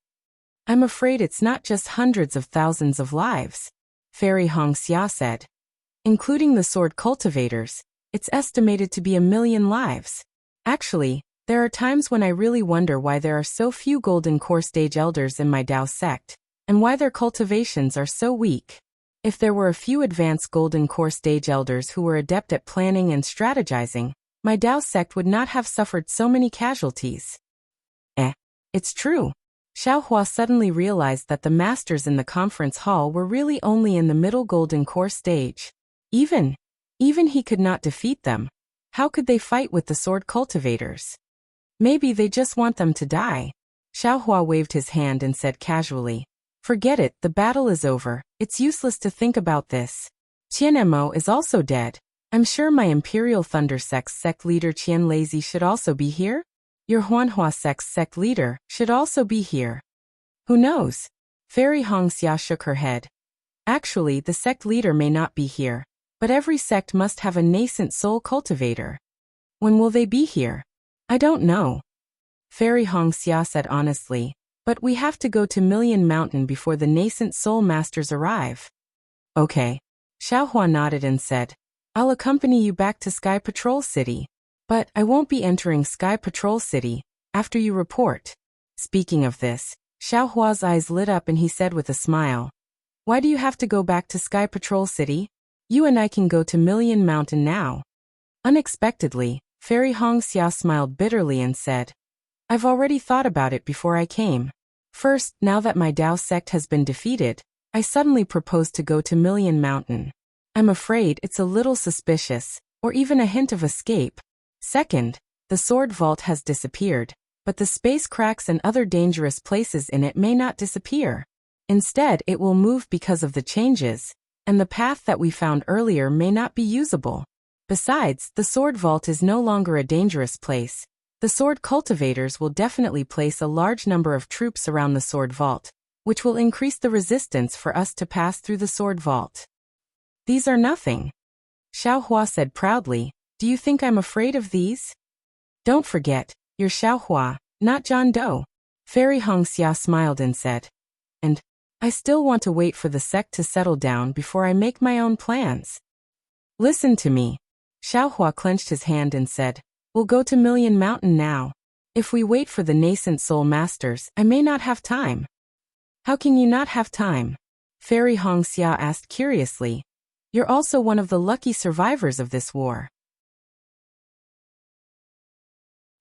I'm afraid it's not just hundreds of thousands of lives, Fairy Hongxia said. Including the sword cultivators, it's estimated to be 1,000,000 lives. Actually, there are times when I really wonder why there are so few golden core stage elders in my Dao sect, and why their cultivations are so weak. If there were a few advanced golden core stage elders who were adept at planning and strategizing, my Dao sect would not have suffered so many casualties. It's true. Xiaohua suddenly realized that the masters in the conference hall were really only in the middle golden core stage. Even he could not defeat them. How could they fight with the sword cultivators? Maybe they just want them to die. Xiaohua waved his hand and said casually, forget it, the battle is over, it's useless to think about this. Qianmo is also dead. I'm sure my Imperial Thunder Sect's sect leader Qian Lazy should also be here? Your Huanhua Sect's sect leader should also be here. Who knows? Fairy Hongxia shook her head. Actually, the sect leader may not be here, but every sect must have a nascent soul cultivator. When will they be here? I don't know. Fairy Hongxia said honestly, but we have to go to Million Mountain before the nascent soul masters arrive. Okay. Xiaohua nodded and said, I'll accompany you back to Sky Patrol City. But I won't be entering Sky Patrol City after you report. Speaking of this, Xiaohua's eyes lit up and he said with a smile, why do you have to go back to Sky Patrol City? You and I can go to Million Mountain now. Unexpectedly, Fairy Hongxia smiled bitterly and said, I've already thought about it before I came. First, now that my Dao sect has been defeated, I suddenly propose to go to Million Mountain. I'm afraid it's a little suspicious, or even a hint of escape. Second, the sword vault has disappeared, but the space cracks and other dangerous places in it may not disappear. Instead, it will move because of the changes, and the path that we found earlier may not be usable. Besides, the sword vault is no longer a dangerous place. The sword cultivators will definitely place a large number of troops around the sword vault, which will increase the resistance for us to pass through the sword vault. These are nothing. Xiaohua said proudly, do you think I'm afraid of these? Don't forget, you're Xiaohua, not John Doe. Fairy Hongxia smiled and said, and I still want to wait for the sect to settle down before I make my own plans. Listen to me. Xiaohua clenched his hand and said, we'll go to Million Mountain now. If we wait for the nascent soul masters, I may not have time. How can you not have time? Fairy Hongxia asked curiously. You're also one of the lucky survivors of this war.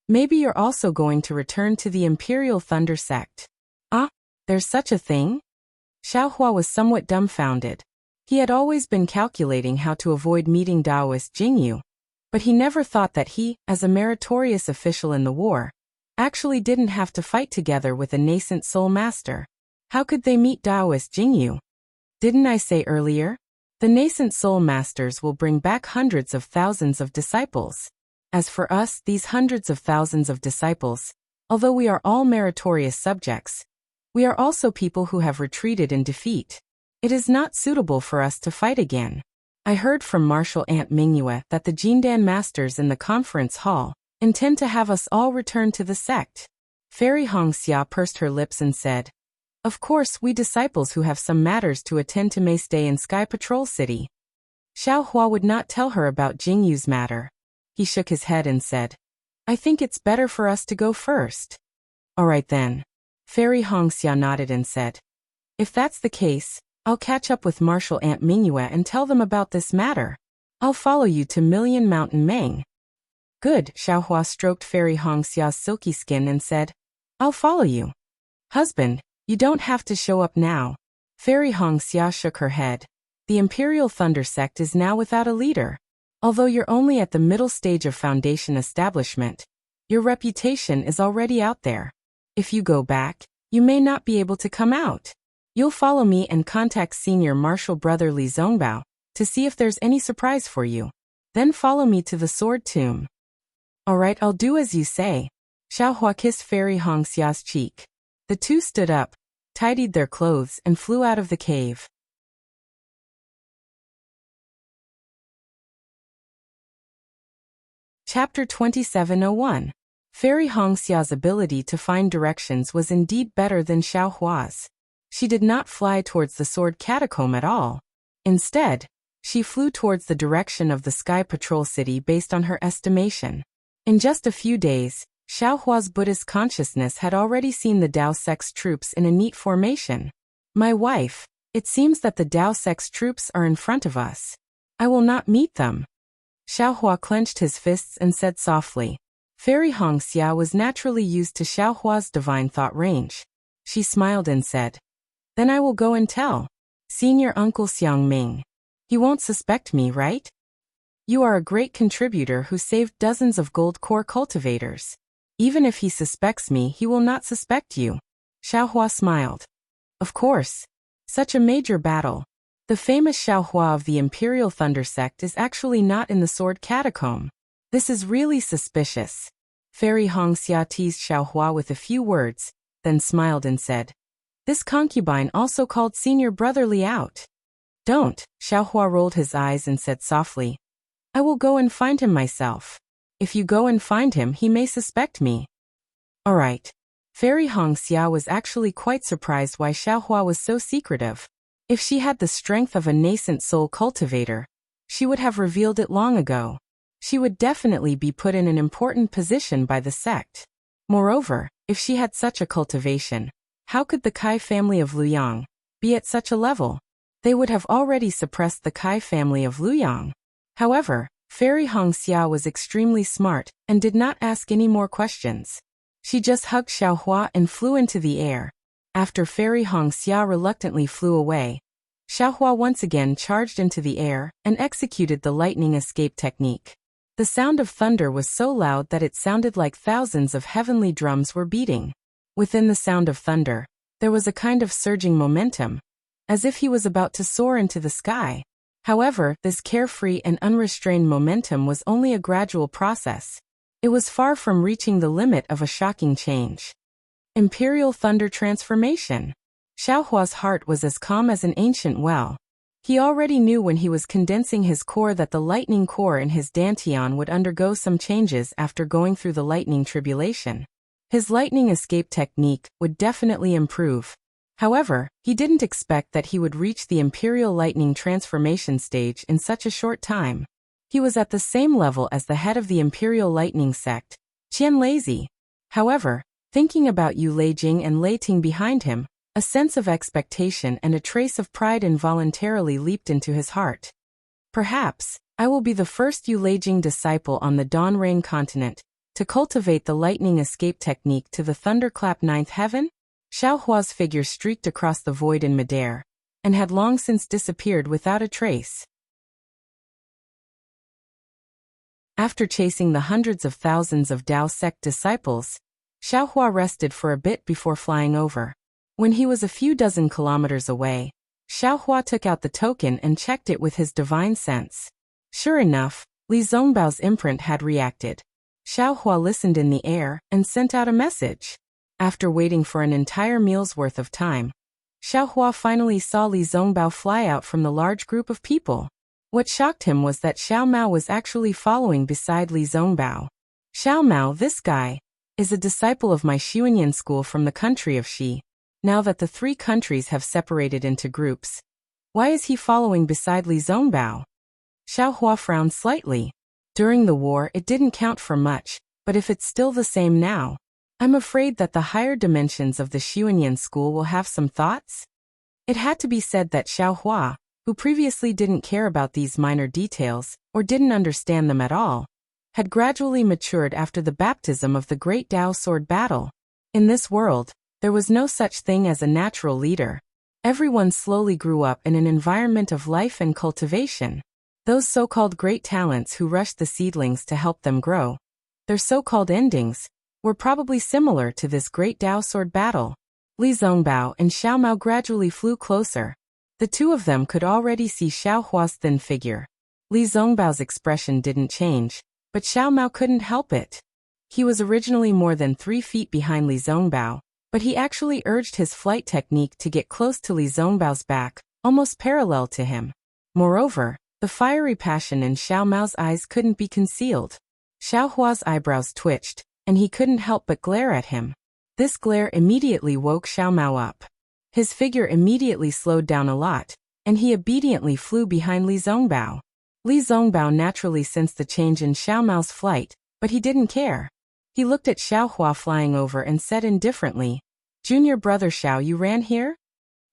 Maybe you're also going to return to the Imperial Thunder Sect. Ah, there's such a thing? Xiaohua was somewhat dumbfounded. He had always been calculating how to avoid meeting Daoist Jingyu, but he never thought that he, as a meritorious official in the war, actually didn't have to fight together with a nascent soul master. How could they meet Daoist Jingyu? Didn't I say earlier? The nascent soul masters will bring back hundreds of thousands of disciples. As for us, these hundreds of thousands of disciples, although we are all meritorious subjects, we are also people who have retreated in defeat. It is not suitable for us to fight again. I heard from Martial Aunt Mingyue that the Jindan masters in the conference hall intend to have us all return to the sect. Fairy Hongxia pursed her lips and said, of course, we disciples who have some matters to attend to may stay in Sky Patrol City. Xiaohua would not tell her about Jingyu's matter. He shook his head and said, I think it's better for us to go first. All right then. Fairy Hongxia nodded and said, if that's the case, I'll catch up with Martial Aunt Mingyue and tell them about this matter. I'll follow you to Million Mountain Meng. Good, Xiaohua stroked Fairy Hongxia's silky skin and said, I'll follow you. Husband, you don't have to show up now. Fairy Hongxia shook her head. The Imperial Thunder Sect is now without a leader. Although you're only at the middle stage of foundation establishment, your reputation is already out there. If you go back, you may not be able to come out. You'll follow me and contact Senior Marshal Brother Li Zongbao to see if there's any surprise for you. Then follow me to the Sword Tomb. All right, I'll do as you say. Xiaohua kissed Fairy Hongxia's cheek. The two stood up, tidied their clothes and flew out of the cave. Chapter 2701. Fairy Hongxia's ability to find directions was indeed better than Xiaohua's. She did not fly towards the Sword Catacomb at all. Instead, she flew towards the direction of the Sky Patrol City based on her estimation. In just a few days, Xiaohua's Buddhist consciousness had already seen the Dao Sect's troops in a neat formation. My wife, it seems that the Dao Sect's troops are in front of us. I will not meet them. Xiaohua clenched his fists and said softly. Fairy Hongxia was naturally used to Xiaohua's divine thought range. She smiled and said, Then I will go and tell Senior Uncle Xiang Ming. He won't suspect me, right? You are a great contributor who saved dozens of gold core cultivators. Even if he suspects me, he will not suspect you. Xiaohua smiled. Of course. Such a major battle. The famous Xiaohua of the Imperial Thunder Sect is actually not in the Sword Catacomb. This is really suspicious. Fairy Hongxia teased Xiaohua with a few words, then smiled and said, This concubine also called Senior Brotherly out. Don't, Xiaohua rolled his eyes and said softly, I will go and find him myself. If you go and find him, he may suspect me. All right. Fairy Hongxia was actually quite surprised why Xiaohua was so secretive. If she had the strength of a nascent soul cultivator, she would have revealed it long ago. She would definitely be put in an important position by the sect. Moreover, if she had such a cultivation, how could the Kai family of Luyang be at such a level? They would have already suppressed the Kai family of Luyang. However, Fairy Hongxia was extremely smart and did not ask any more questions. She just hugged Xiaohua and flew into the air. After Fairy Hongxia reluctantly flew away, Xiaohua once again charged into the air and executed the lightning escape technique. The sound of thunder was so loud that it sounded like thousands of heavenly drums were beating. Within the sound of thunder, there was a kind of surging momentum, as if he was about to soar into the sky. However, this carefree and unrestrained momentum was only a gradual process. It was far from reaching the limit of a shocking change. Imperial Thunder Transformation. Xiaohua's heart was as calm as an ancient well. He already knew when he was condensing his core that the lightning core in his Dantian would undergo some changes after going through the lightning tribulation. His lightning escape technique would definitely improve. However, he didn't expect that he would reach the Imperial Lightning Transformation stage in such a short time. He was at the same level as the head of the Imperial Lightning Sect, Qian Lazy. However, thinking about Yu Leijing and Lei Ting behind him, a sense of expectation and a trace of pride involuntarily leaped into his heart. Perhaps, I will be the first Yu Leijing disciple on the Dawn Rain continent to cultivate the lightning escape technique to the thunderclap ninth heaven? Xiaohua's figure streaked across the void in midair, and had long since disappeared without a trace. After chasing the hundreds of thousands of Dao sect disciples, Xiaohua rested for a bit before flying over. When he was a few dozen kilometers away, Xiaohua took out the token and checked it with his divine sense. Sure enough, Li Zongbao's imprint had reacted. Xiaohua listened in the air and sent out a message. After waiting for an entire meal's worth of time, Xiaohua finally saw Li Zongbao fly out from the large group of people. What shocked him was that Xiao Mao was actually following beside Li Zongbao. Xiao Mao, this guy, is a disciple of my Xuanyan school from the country of Xi. Now that the three countries have separated into groups, why is he following beside Li Zongbao? Xiaohua frowned slightly. During the war it didn't count for much, but if it's still the same now, I'm afraid that the higher dimensions of the Xuanyan school will have some thoughts. It had to be said that Xiaohua, who previously didn't care about these minor details, or didn't understand them at all, had gradually matured after the baptism of the great Tao sword battle. In this world, there was no such thing as a natural leader. Everyone slowly grew up in an environment of life and cultivation. Those so-called great talents who rushed the seedlings to help them grow, their so-called endings, were probably similar to this great Tao sword battle. Li Zongbao and Xiao Mao gradually flew closer. The two of them could already see Xiao Hua's thin figure. Li Zongbao's expression didn't change, but Xiao Mao couldn't help it. He was originally more than 3 feet behind Li Zongbao, but he actually urged his flight technique to get close to Li Zongbao's back, almost parallel to him. Moreover, the fiery passion in Xiao Mao's eyes couldn't be concealed. Xiao Hua's eyebrows twitched, and he couldn't help but glare at him. This glare immediately woke Xiao Mao up. His figure immediately slowed down a lot, and he obediently flew behind Li Zongbao. Li Zongbao naturally sensed the change in Xiao Mao's flight, but he didn't care. He looked at Xiao Hua flying over and said indifferently, "Junior brother Xiao, you ran here?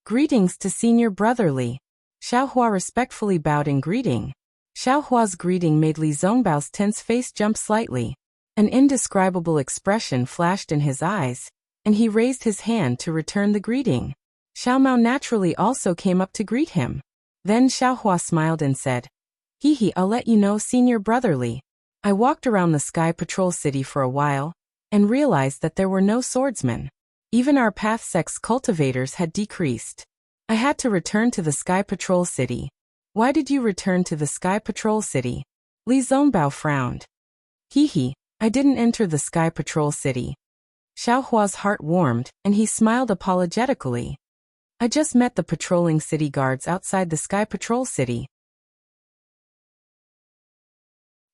Greetings to senior brother Li." Xiao Hua respectfully bowed in greeting. Xiao Hua's greeting made Li Zongbao's tense face jump slightly. An indescribable expression flashed in his eyes, and he raised his hand to return the greeting. Xiao Mao naturally also came up to greet him. Then Xiao Hua smiled and said, "Hee, I'll let you know, senior brother Li. I walked around the Sky Patrol City for a while, and realized that there were no swordsmen. Even our path sect's cultivators had decreased. I had to return to the Sky Patrol City." "Why did you return to the Sky Patrol City?" Li Zongbao frowned. "Hee, I didn't enter the Sky Patrol City." Xiao Hua's heart warmed, and he smiled apologetically. "I just met the patrolling city guards outside the Sky Patrol City.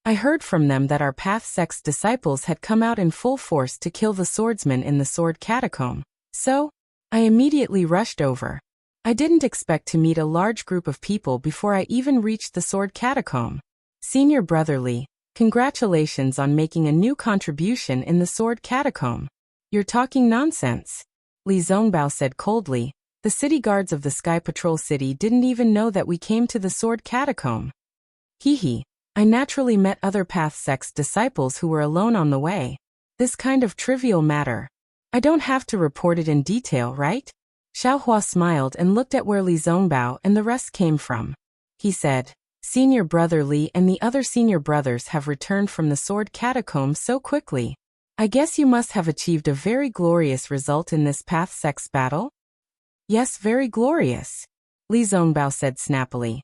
I heard from them that our path sect's disciples had come out in full force to kill the swordsman in the sword catacomb. So, I immediately rushed over. I didn't expect to meet a large group of people before I even reached the sword catacomb. Senior brother Li, congratulations on making a new contribution in the sword catacomb." "You're talking nonsense," Li Zongbao said coldly. "The city guards of the Sky Patrol City didn't even know that we came to the sword catacomb." "Hee, I naturally met other path sect's disciples who were alone on the way. This kind of trivial matter. I don't have to report it in detail, right?" Xiao Hua smiled and looked at where Li Zongbao and the rest came from. He said, "Senior brother Li and the other senior brothers have returned from the sword catacomb so quickly. I guess you must have achieved a very glorious result in this path sect's battle?" "Yes, very glorious," Li Zongbao said snappily.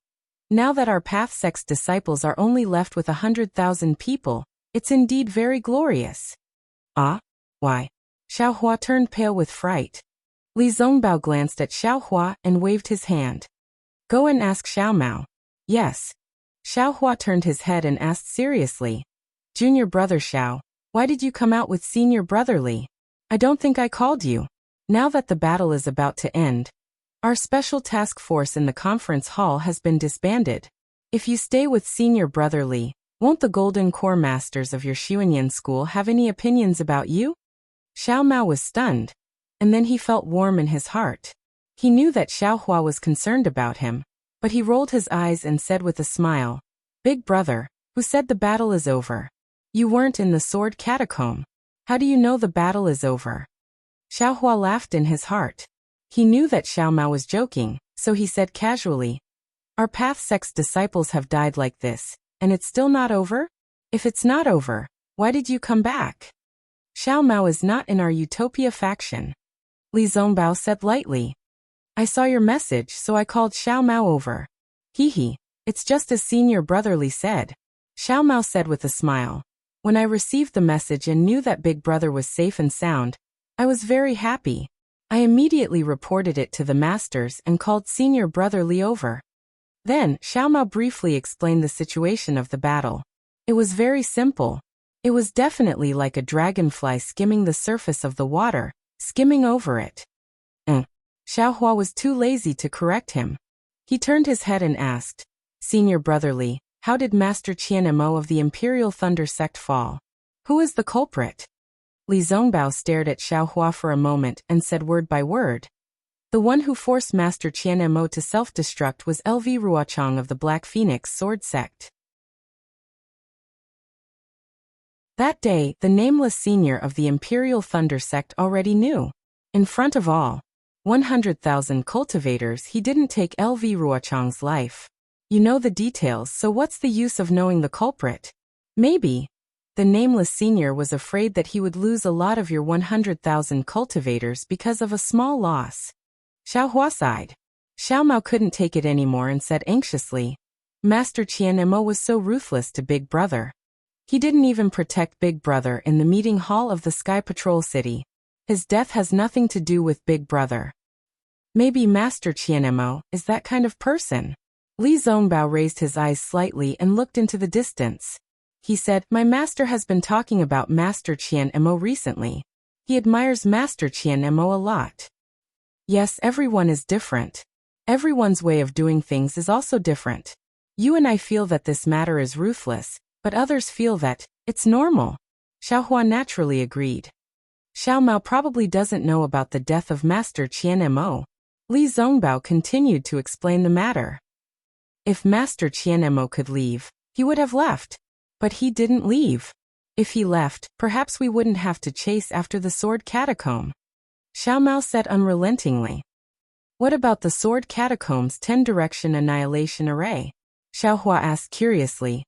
"Now that our path sect's disciples are only left with 100,000 people, it's indeed very glorious." "Ah? Why?" Xiao Hua turned pale with fright. Li Zongbao glanced at Xiao Hua and waved his hand. "Go and ask Xiao Mao." "Yes." Xiao Hua turned his head and asked seriously, "Junior brother Xiao, why did you come out with senior brother Li? I don't think I called you. Now that the battle is about to end, our special task force in the conference hall has been disbanded. If you stay with senior brother Li, won't the Golden Core Masters of your Xuanyan school have any opinions about you?" Xiao Mao was stunned, and then he felt warm in his heart. He knew that Xiao Hua was concerned about him, but he rolled his eyes and said with a smile, "Big brother, who said the battle is over? You weren't in the sword catacomb. How do you know the battle is over?" Xiao Hua laughed in his heart. He knew that Xiao Mao was joking, so he said casually, "Our path sect's disciples have died like this, and it's still not over? If it's not over, why did you come back?" "Xiao Mao is not in our Utopia faction," Li Zongbao said lightly. "I saw your message, so I called Xiao Mao over." Hee, it's just as senior brother Li said," Xiao Mao said with a smile. "When I received the message and knew that big brother was safe and sound, I was very happy. I immediately reported it to the masters and called senior brother Li over." Then, Xiao Mao briefly explained the situation of the battle. It was very simple. It was definitely like a dragonfly skimming the surface of the water, skimming over it. Xiao Hua was too lazy to correct him. He turned his head and asked, "Senior brother Li, how did Master Qian Mo of the Imperial Thunder Sect fall? Who is the culprit?" Li Zongbao stared at Xiao Hua for a moment and said word by word, The one who forced Master Qian Mo to self-destruct was LV Ruochang of the Black Phoenix Sword Sect. That day, the nameless senior of the Imperial Thunder Sect already knew. In front of all 100,000 cultivators, he didn't take LV Ruochang's life. You know the details, so what's the use of knowing the culprit? Maybe the nameless senior was afraid that he would lose a lot of your 100,000 cultivators because of a small loss. Xiao Hua sighed. Xiao Mao couldn't take it anymore and said anxiously, Master Qian Mo was so ruthless to Big Brother. He didn't even protect Big Brother in the meeting hall of the Sky Patrol City. His death has nothing to do with Big Brother. Maybe Master Qian Mo is that kind of person. Li Zongbao raised his eyes slightly and looked into the distance. He said, My master has been talking about Master Qian Mo recently. He admires Master Qian Mo a lot. Yes, everyone is different. Everyone's way of doing things is also different. You and I feel that this matter is ruthless, but others feel that it's normal. Xiao Hua naturally agreed. Xiao Mao probably doesn't know about the death of Master Qian Mo. Li Zongbao continued to explain the matter. If Master Qian Mo could leave, he would have left. But he didn't leave. If he left, perhaps we wouldn't have to chase after the sword catacomb. Xiao Mao said unrelentingly. What about the sword catacomb's 10-direction annihilation array? Xiao Hua asked curiously.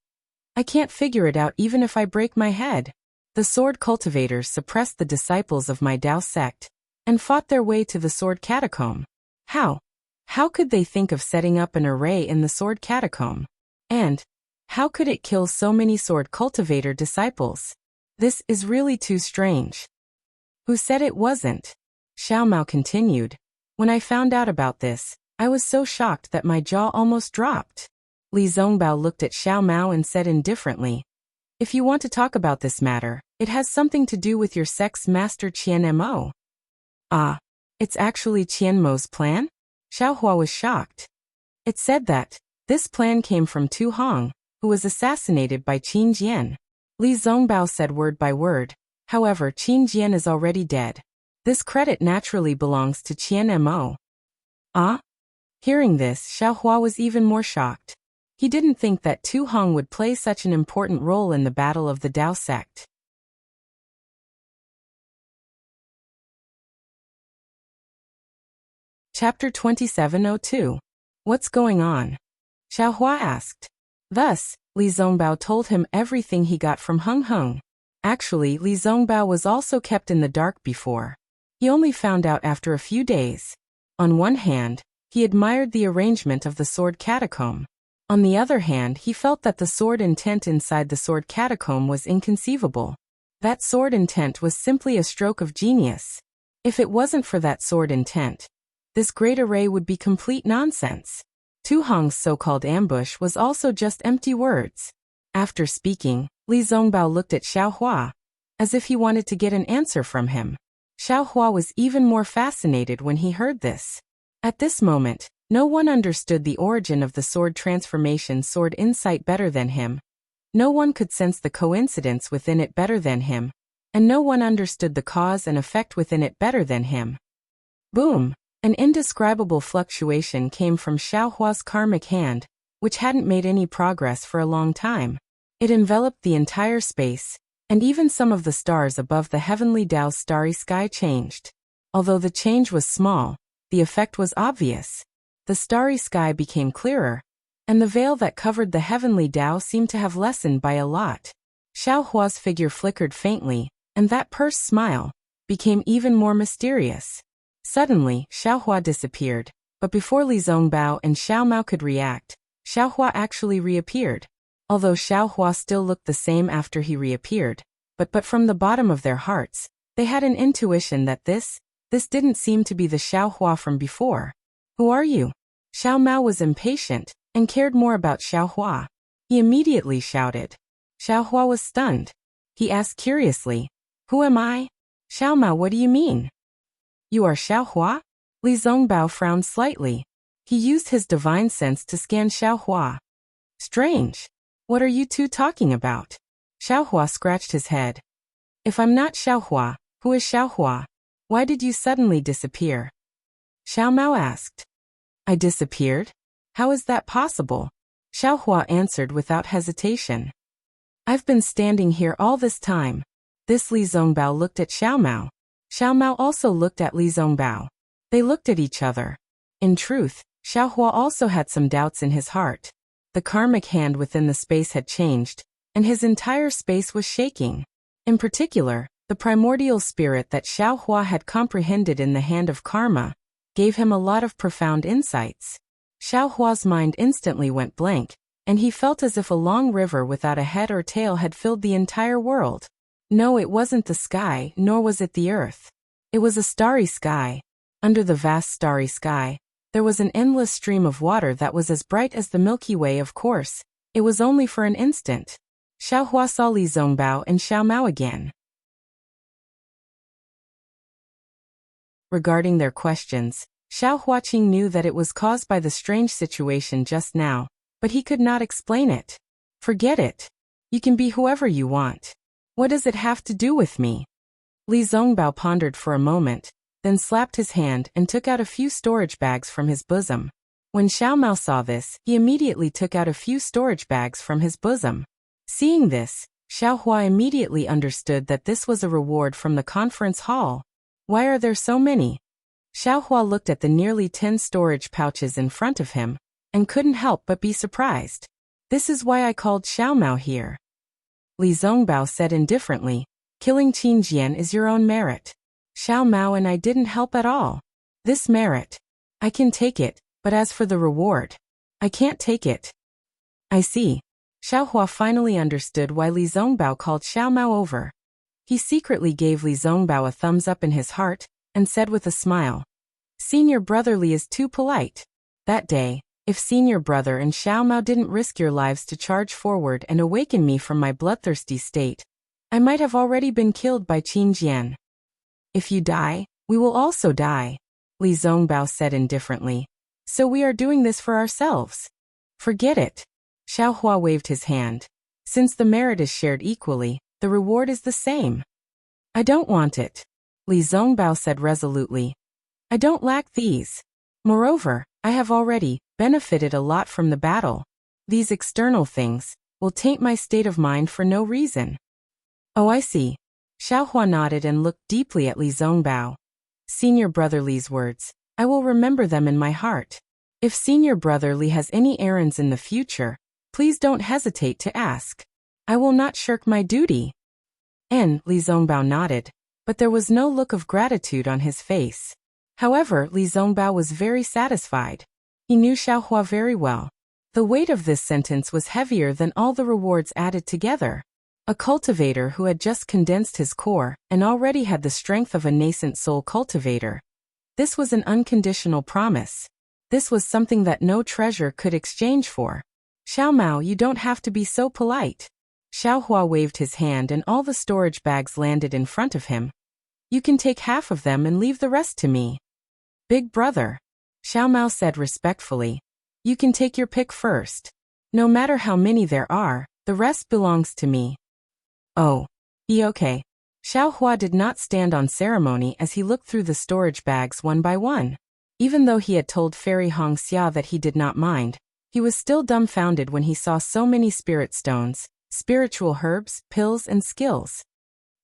I can't figure it out even if I break my head. The sword cultivators suppressed the disciples of my Dao sect and fought their way to the sword catacomb. How? How could they think of setting up an array in the sword catacomb? And how could it kill so many sword cultivator disciples? This is really too strange. Who said it wasn't? Xiao Mao continued. When I found out about this, I was so shocked that my jaw almost dropped. Li Zongbao looked at Xiao Mao and said indifferently, If you want to talk about this matter, it has something to do with your sect's Master Qian Mo. Ah, it's actually Qian Mo's plan? Xiao Hua was shocked. It said that this plan came from Tu Hong, who was assassinated by Qin Jian. Li Zongbao said word by word. However, Qin Jian is already dead. This credit naturally belongs to Qian Mo. Ah? Hearing this, Xiao Hua was even more shocked. He didn't think that Tu Hong would play such an important role in the battle of the Dao sect. Chapter 2702. What's going on? Xiao Hua asked. Thus, Li Zongbao told him everything he got from Heng Heng. Actually, Li Zongbao was also kept in the dark before. He only found out after a few days. On one hand, he admired the arrangement of the sword catacomb. On the other hand, he felt that the sword intent inside the sword catacomb was inconceivable. That sword intent was simply a stroke of genius. If it wasn't for that sword intent, this great array would be complete nonsense. Tu Hong's so-called ambush was also just empty words. After speaking, Li Zongbao looked at Xiao Hua, as if he wanted to get an answer from him. Xiao Hua was even more fascinated when he heard this. At this moment, no one understood the origin of the sword transformation sword insight better than him. No one could sense the coincidence within it better than him. And no one understood the cause and effect within it better than him. Boom! An indescribable fluctuation came from Xiao Hua's karmic hand, which hadn't made any progress for a long time. It enveloped the entire space, and even some of the stars above the heavenly Dao's starry sky changed. Although the change was small, the effect was obvious. The starry sky became clearer, and the veil that covered the heavenly Dao seemed to have lessened by a lot. Xiao Hua's figure flickered faintly, and that pursed smile became even more mysterious. Suddenly, Xiao Hua disappeared, but before Li Zongbao and Xiao Mao could react, Xiao Hua actually reappeared. Although Xiao Hua still looked the same after he reappeared, but from the bottom of their hearts, they had an intuition that this didn't seem to be the Xiao Hua from before. Who are you? Xiao Mao was impatient and cared more about Xiao Hua. He immediately shouted. Xiao Hua was stunned. He asked curiously, Who am I? Xiao Mao, what do you mean? You are Xiao Hua? Li Zongbao frowned slightly. He used his divine sense to scan Xiao Hua. Strange. What are you two talking about? Xiao Hua scratched his head. If I'm not Xiao Hua, who is Xiao Hua? Why did you suddenly disappear? Xiao Mao asked. I disappeared? How is that possible? Xiao Hua answered without hesitation. I've been standing here all this time. This Li Zongbao looked at Xiao Mao. Xiao Mao also looked at Li Zongbao. They looked at each other. In truth, Xiao Hua also had some doubts in his heart. The karmic hand within the space had changed, and his entire space was shaking. In particular, the primordial spirit that Xiao Hua had comprehended in the hand of karma gave him a lot of profound insights. Xiao Hua's mind instantly went blank, and he felt as if a long river without a head or tail had filled the entire world. No, it wasn't the sky, nor was it the earth. It was a starry sky. Under the vast starry sky, there was an endless stream of water that was as bright as the Milky Way. Of course, it was only for an instant. Xiao Hua saw Li Zongbao and Xiao Mao again. Regarding their questions, Xiao Huaqing knew that it was caused by the strange situation just now, but he could not explain it. Forget it. You can be whoever you want. What does it have to do with me? Li Zongbao pondered for a moment, then slapped his hand and took out a few storage bags from his bosom. When Xiao Mao saw this, he immediately took out a few storage bags from his bosom. Seeing this, Xiao Hua immediately understood that this was a reward from the conference hall. Why are there so many? Xiao Hua looked at the nearly 10 storage pouches in front of him, and couldn't help but be surprised. This is why I called Xiao Mao here. Li Zongbao said indifferently, killing Qin Jian is your own merit. Xiao Mao and I didn't help at all. This merit, I can take it, but as for the reward, I can't take it. I see. Xiao Hua finally understood why Li Zongbao called Xiao Mao over. He secretly gave Li Zongbao a thumbs up in his heart, and said with a smile, Senior brother Li is too polite. That day, if senior brother and Xiao Mao didn't risk your lives to charge forward and awaken me from my bloodthirsty state, I might have already been killed by Qin Jian. If you die, we will also die, Li Zongbao said indifferently. So we are doing this for ourselves. Forget it. Xiao Hua waved his hand. Since the merit is shared equally, the reward is the same. I don't want it, Li Zongbao said resolutely. I don't lack these. Moreover, I have already benefited a lot from the battle. These external things will taint my state of mind for no reason. Oh, I see. Xiao Hua nodded and looked deeply at Li Zongbao. Senior brother Li's words, I will remember them in my heart. If senior brother Li has any errands in the future, please don't hesitate to ask. I will not shirk my duty. Li Zongbao nodded, but there was no look of gratitude on his face. However, Li Zongbao was very satisfied. He knew Xiao Hua very well. The weight of this sentence was heavier than all the rewards added together. A cultivator who had just condensed his core and already had the strength of a nascent soul cultivator. This was an unconditional promise. This was something that no treasure could exchange for. Xiao Mao, you don't have to be so polite. Xiao Hua waved his hand and all the storage bags landed in front of him. You can take half of them and leave the rest to me. Big brother, Xiao Mao said respectfully. You can take your pick first. No matter how many there are, the rest belongs to me. Oh, okay. Xiao Hua did not stand on ceremony as he looked through the storage bags one by one. Even though he had told Fairy Hongxia that he did not mind, he was still dumbfounded when he saw so many spirit stones, spiritual herbs, pills, and skills.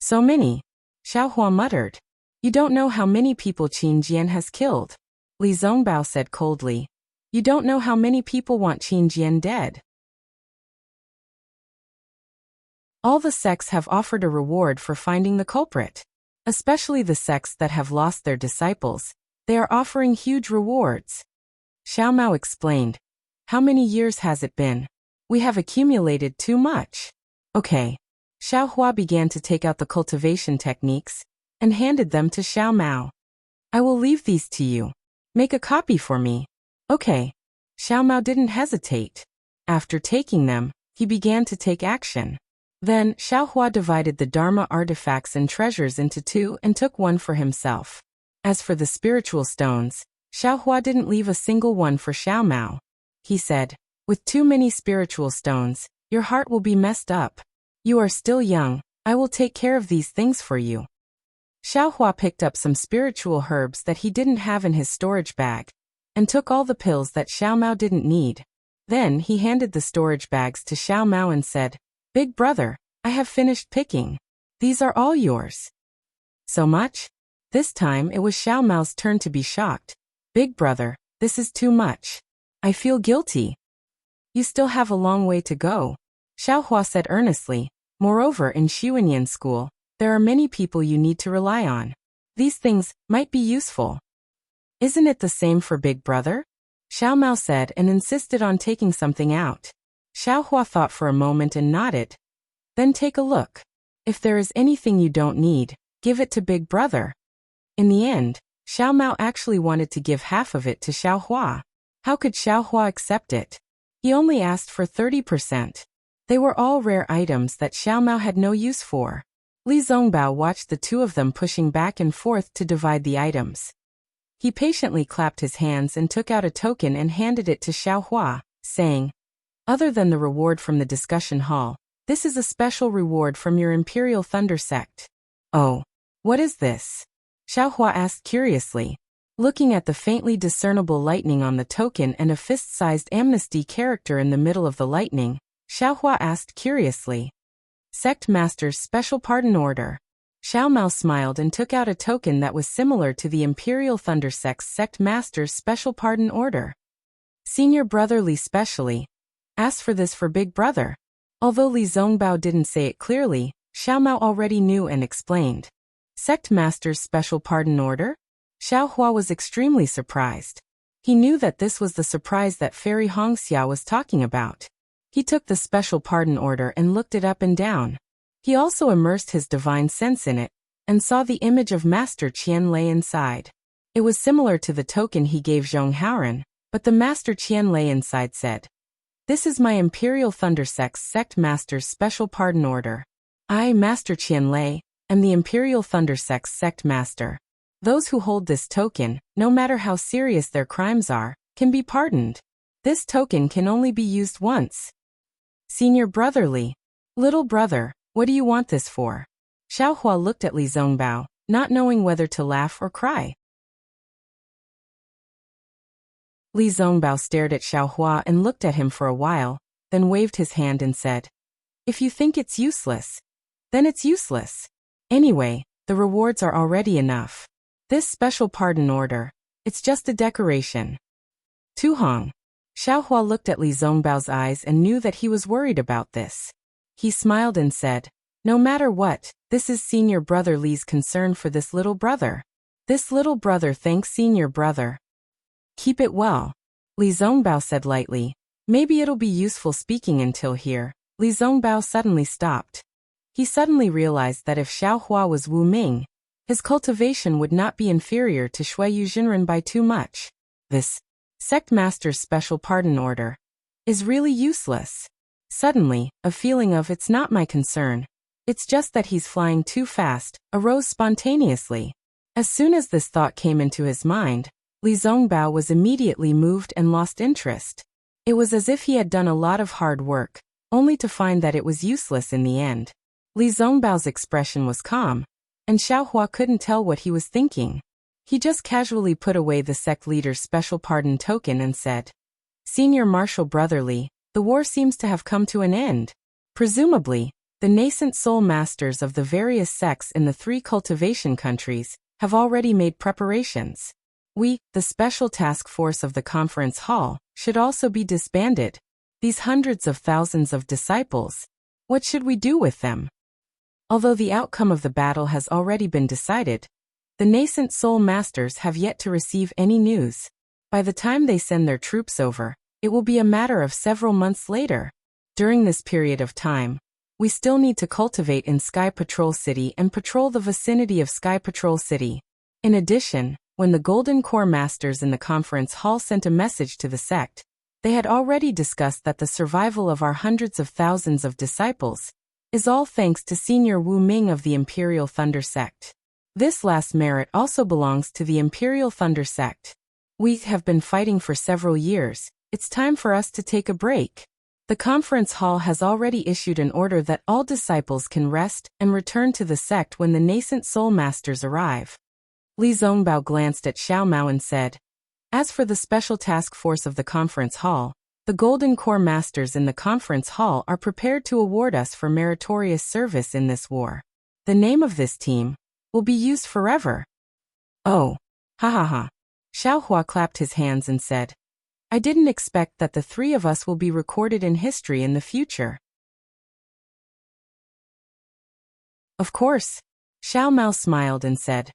So many. Xiao Hua muttered. You don't know how many people Qin Jian has killed. Li Zongbao said coldly. You don't know how many people want Qin Jian dead. All the sects have offered a reward for finding the culprit. Especially the sects that have lost their disciples. They are offering huge rewards. Xiao Mao explained. How many years has it been? We have accumulated too much. Okay. Xiao Hua began to take out the cultivation techniques and handed them to Xiao Mao. I will leave these to you. Make a copy for me. Okay. Xiao Mao didn't hesitate. After taking them, he began to take action. Then, Xiao Hua divided the Dharma artifacts and treasures into two and took one for himself. As for the spiritual stones, Xiao Hua didn't leave a single one for Xiao Mao. He said, with too many spiritual stones, your heart will be messed up. You are still young, I will take care of these things for you. Xiaohua picked up some spiritual herbs that he didn't have in his storage bag, and took all the pills that Xiao Mao didn't need. Then he handed the storage bags to Xiao Mao and said, "Big brother, I have finished picking. These are all yours." "So much?" This time it was Xiao Mao's turn to be shocked. "Big brother, this is too much. I feel guilty." "You still have a long way to go," Xiaohua said earnestly. "Moreover, in Xuanyan school, there are many people you need to rely on. These things might be useful." "Isn't it the same for big brother?" Xiao Mao said and insisted on taking something out. Xiaohua thought for a moment and nodded. "Then take a look. If there is anything you don't need, give it to big brother." In the end, Xiao Mao actually wanted to give half of it to Xiaohua. How could Xiaohua accept it? He only asked for 30%. They were all rare items that Xiao Mao had no use for. Li Zongbao watched the two of them pushing back and forth to divide the items. He patiently clapped his hands and took out a token and handed it to Xiaohua, saying, "Other than the reward from the discussion hall, this is a special reward from your Imperial Thunder sect." "Oh, what is this?" Xiaohua asked curiously. Looking at the faintly discernible lightning on the token and a fist-sized amnesty character in the middle of the lightning, Xiaohua asked curiously. "Sect Master's Special Pardon Order." Xiao Mao smiled and took out a token that was similar to the Imperial Thunder Sect's Sect Master's Special Pardon Order. Senior Brother Li specially asked for this for Big Brother. Although Li Zongbao didn't say it clearly, Xiao Mao already knew and explained. Sect Master's Special Pardon Order? Xiaohua was extremely surprised. He knew that this was the surprise that Fairy Hongxia was talking about. He took the Special Pardon Order and looked it up and down. He also immersed his divine sense in it, and saw the image of Master Qian Lei inside. It was similar to the token he gave Zhong Haoren, but the Master Qian Lei inside said, "This is my Imperial Thunder Sect's Sect Master's Special Pardon Order. I, Master Qian Lei, am the Imperial Thunder Sect's Sect Master. Those who hold this token, no matter how serious their crimes are, can be pardoned. This token can only be used once." "Senior Brother Li, little brother, what do you want this for?" Xiaohua looked at Li Zongbao, not knowing whether to laugh or cry. Li Zongbao stared at Xiaohua and looked at him for a while, then waved his hand and said, "If you think it's useless, then it's useless. Anyway, the rewards are already enough. This special pardon order, it's just a decoration." "Tu Hong." Xiaohua looked at Li Zongbao's eyes and knew that he was worried about this. He smiled and said, "No matter what, this is Senior Brother Li's concern for this little brother. This little brother thanks Senior Brother. Keep it well." Li Zongbao said lightly, "Maybe it'll be useful speaking until here." Li Zongbao suddenly stopped. He suddenly realized that if Xiaohua was Wu Ming, his cultivation would not be inferior to Shuiyu Jinren by too much. This Sect Master's Special Pardon Order is really useless. Suddenly, a feeling of "it's not my concern, it's just that he's flying too fast" arose spontaneously. As soon as this thought came into his mind, Li Zongbao was immediately moved and lost interest. It was as if he had done a lot of hard work, only to find that it was useless in the end. Li Zongbao's expression was calm, and Xiaohua couldn't tell what he was thinking. He just casually put away the sect leader's special pardon token and said, "Senior Marshal Brother Li, the war seems to have come to an end. Presumably, the nascent soul masters of the various sects in the 3 cultivation countries have already made preparations. We, the special task force of the conference hall, should also be disbanded. These hundreds of thousands of disciples, what should we do with them?" Although the outcome of the battle has already been decided, the nascent soul masters have yet to receive any news. By the time they send their troops over, it will be a matter of several months later. During this period of time, we still need to cultivate in Sky Patrol City and patrol the vicinity of Sky Patrol City. In addition, when the Golden Core Masters in the conference hall sent a message to the sect, they had already discussed that the survival of our hundreds of thousands of disciples is all thanks to Senior Wu Ming of the Imperial Thunder Sect. This last merit also belongs to the Imperial Thunder Sect. We have been fighting for several years. It's time for us to take a break. The conference hall has already issued an order that all disciples can rest and return to the sect when the nascent soul masters arrive. Li Zongbao glanced at Xiao Mao and said, "As for the special task force of the conference hall, the Golden Core Masters in the conference hall are prepared to award us for meritorious service in this war. The name of this team will be used forever." "Oh, ha ha ha." Xiao Hua clapped his hands and said, "I didn't expect that the three of us will be recorded in history in the future." "Of course." Xiao Mao smiled and said,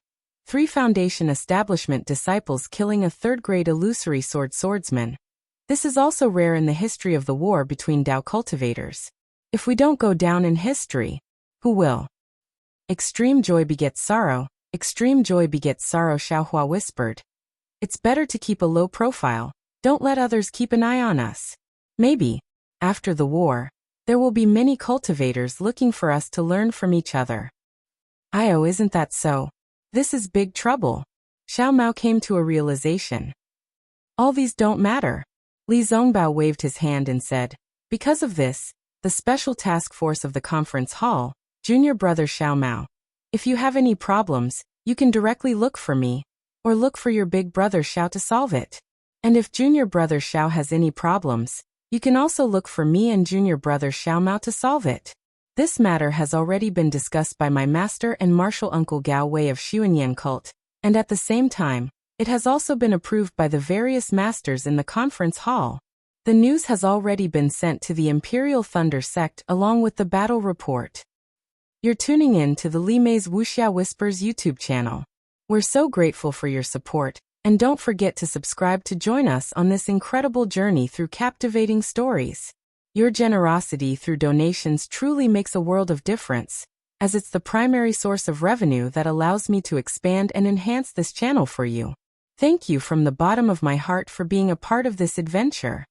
"3 Foundation establishment disciples killing a 3rd-grade illusory swordsman. This is also rare in the history of the war between Dao cultivators. If we don't go down in history, who will?" "Extreme joy begets sorrow, extreme joy begets sorrow," Xiao Hua whispered. "It's better to keep a low profile. Don't let others keep an eye on us. Maybe, after the war, there will be many cultivators looking for us to learn from each other." "Oh, isn't that so? This is big trouble." Xiao Mao came to a realization. "All these don't matter." Li Zongbao waved his hand and said, "Because of this, the special task force of the conference hall, junior brother Xiao Mao, if you have any problems, you can directly look for me, or look for your big brother Xiao to solve it. And if junior brother Xiao has any problems, you can also look for me and junior brother Xiao Mao to solve it. This matter has already been discussed by my master and martial uncle Gao Wei of Xuanyan cult, and at the same time, it has also been approved by the various masters in the conference hall. The news has already been sent to the Imperial Thunder sect along with the battle report. You're tuning in to the Li Mei's Wuxia Whispers YouTube channel. We're so grateful for your support, and don't forget to subscribe to join us on this incredible journey through captivating stories. Your generosity through donations truly makes a world of difference, as it's the primary source of revenue that allows me to expand and enhance this channel for you. Thank you from the bottom of my heart for being a part of this adventure.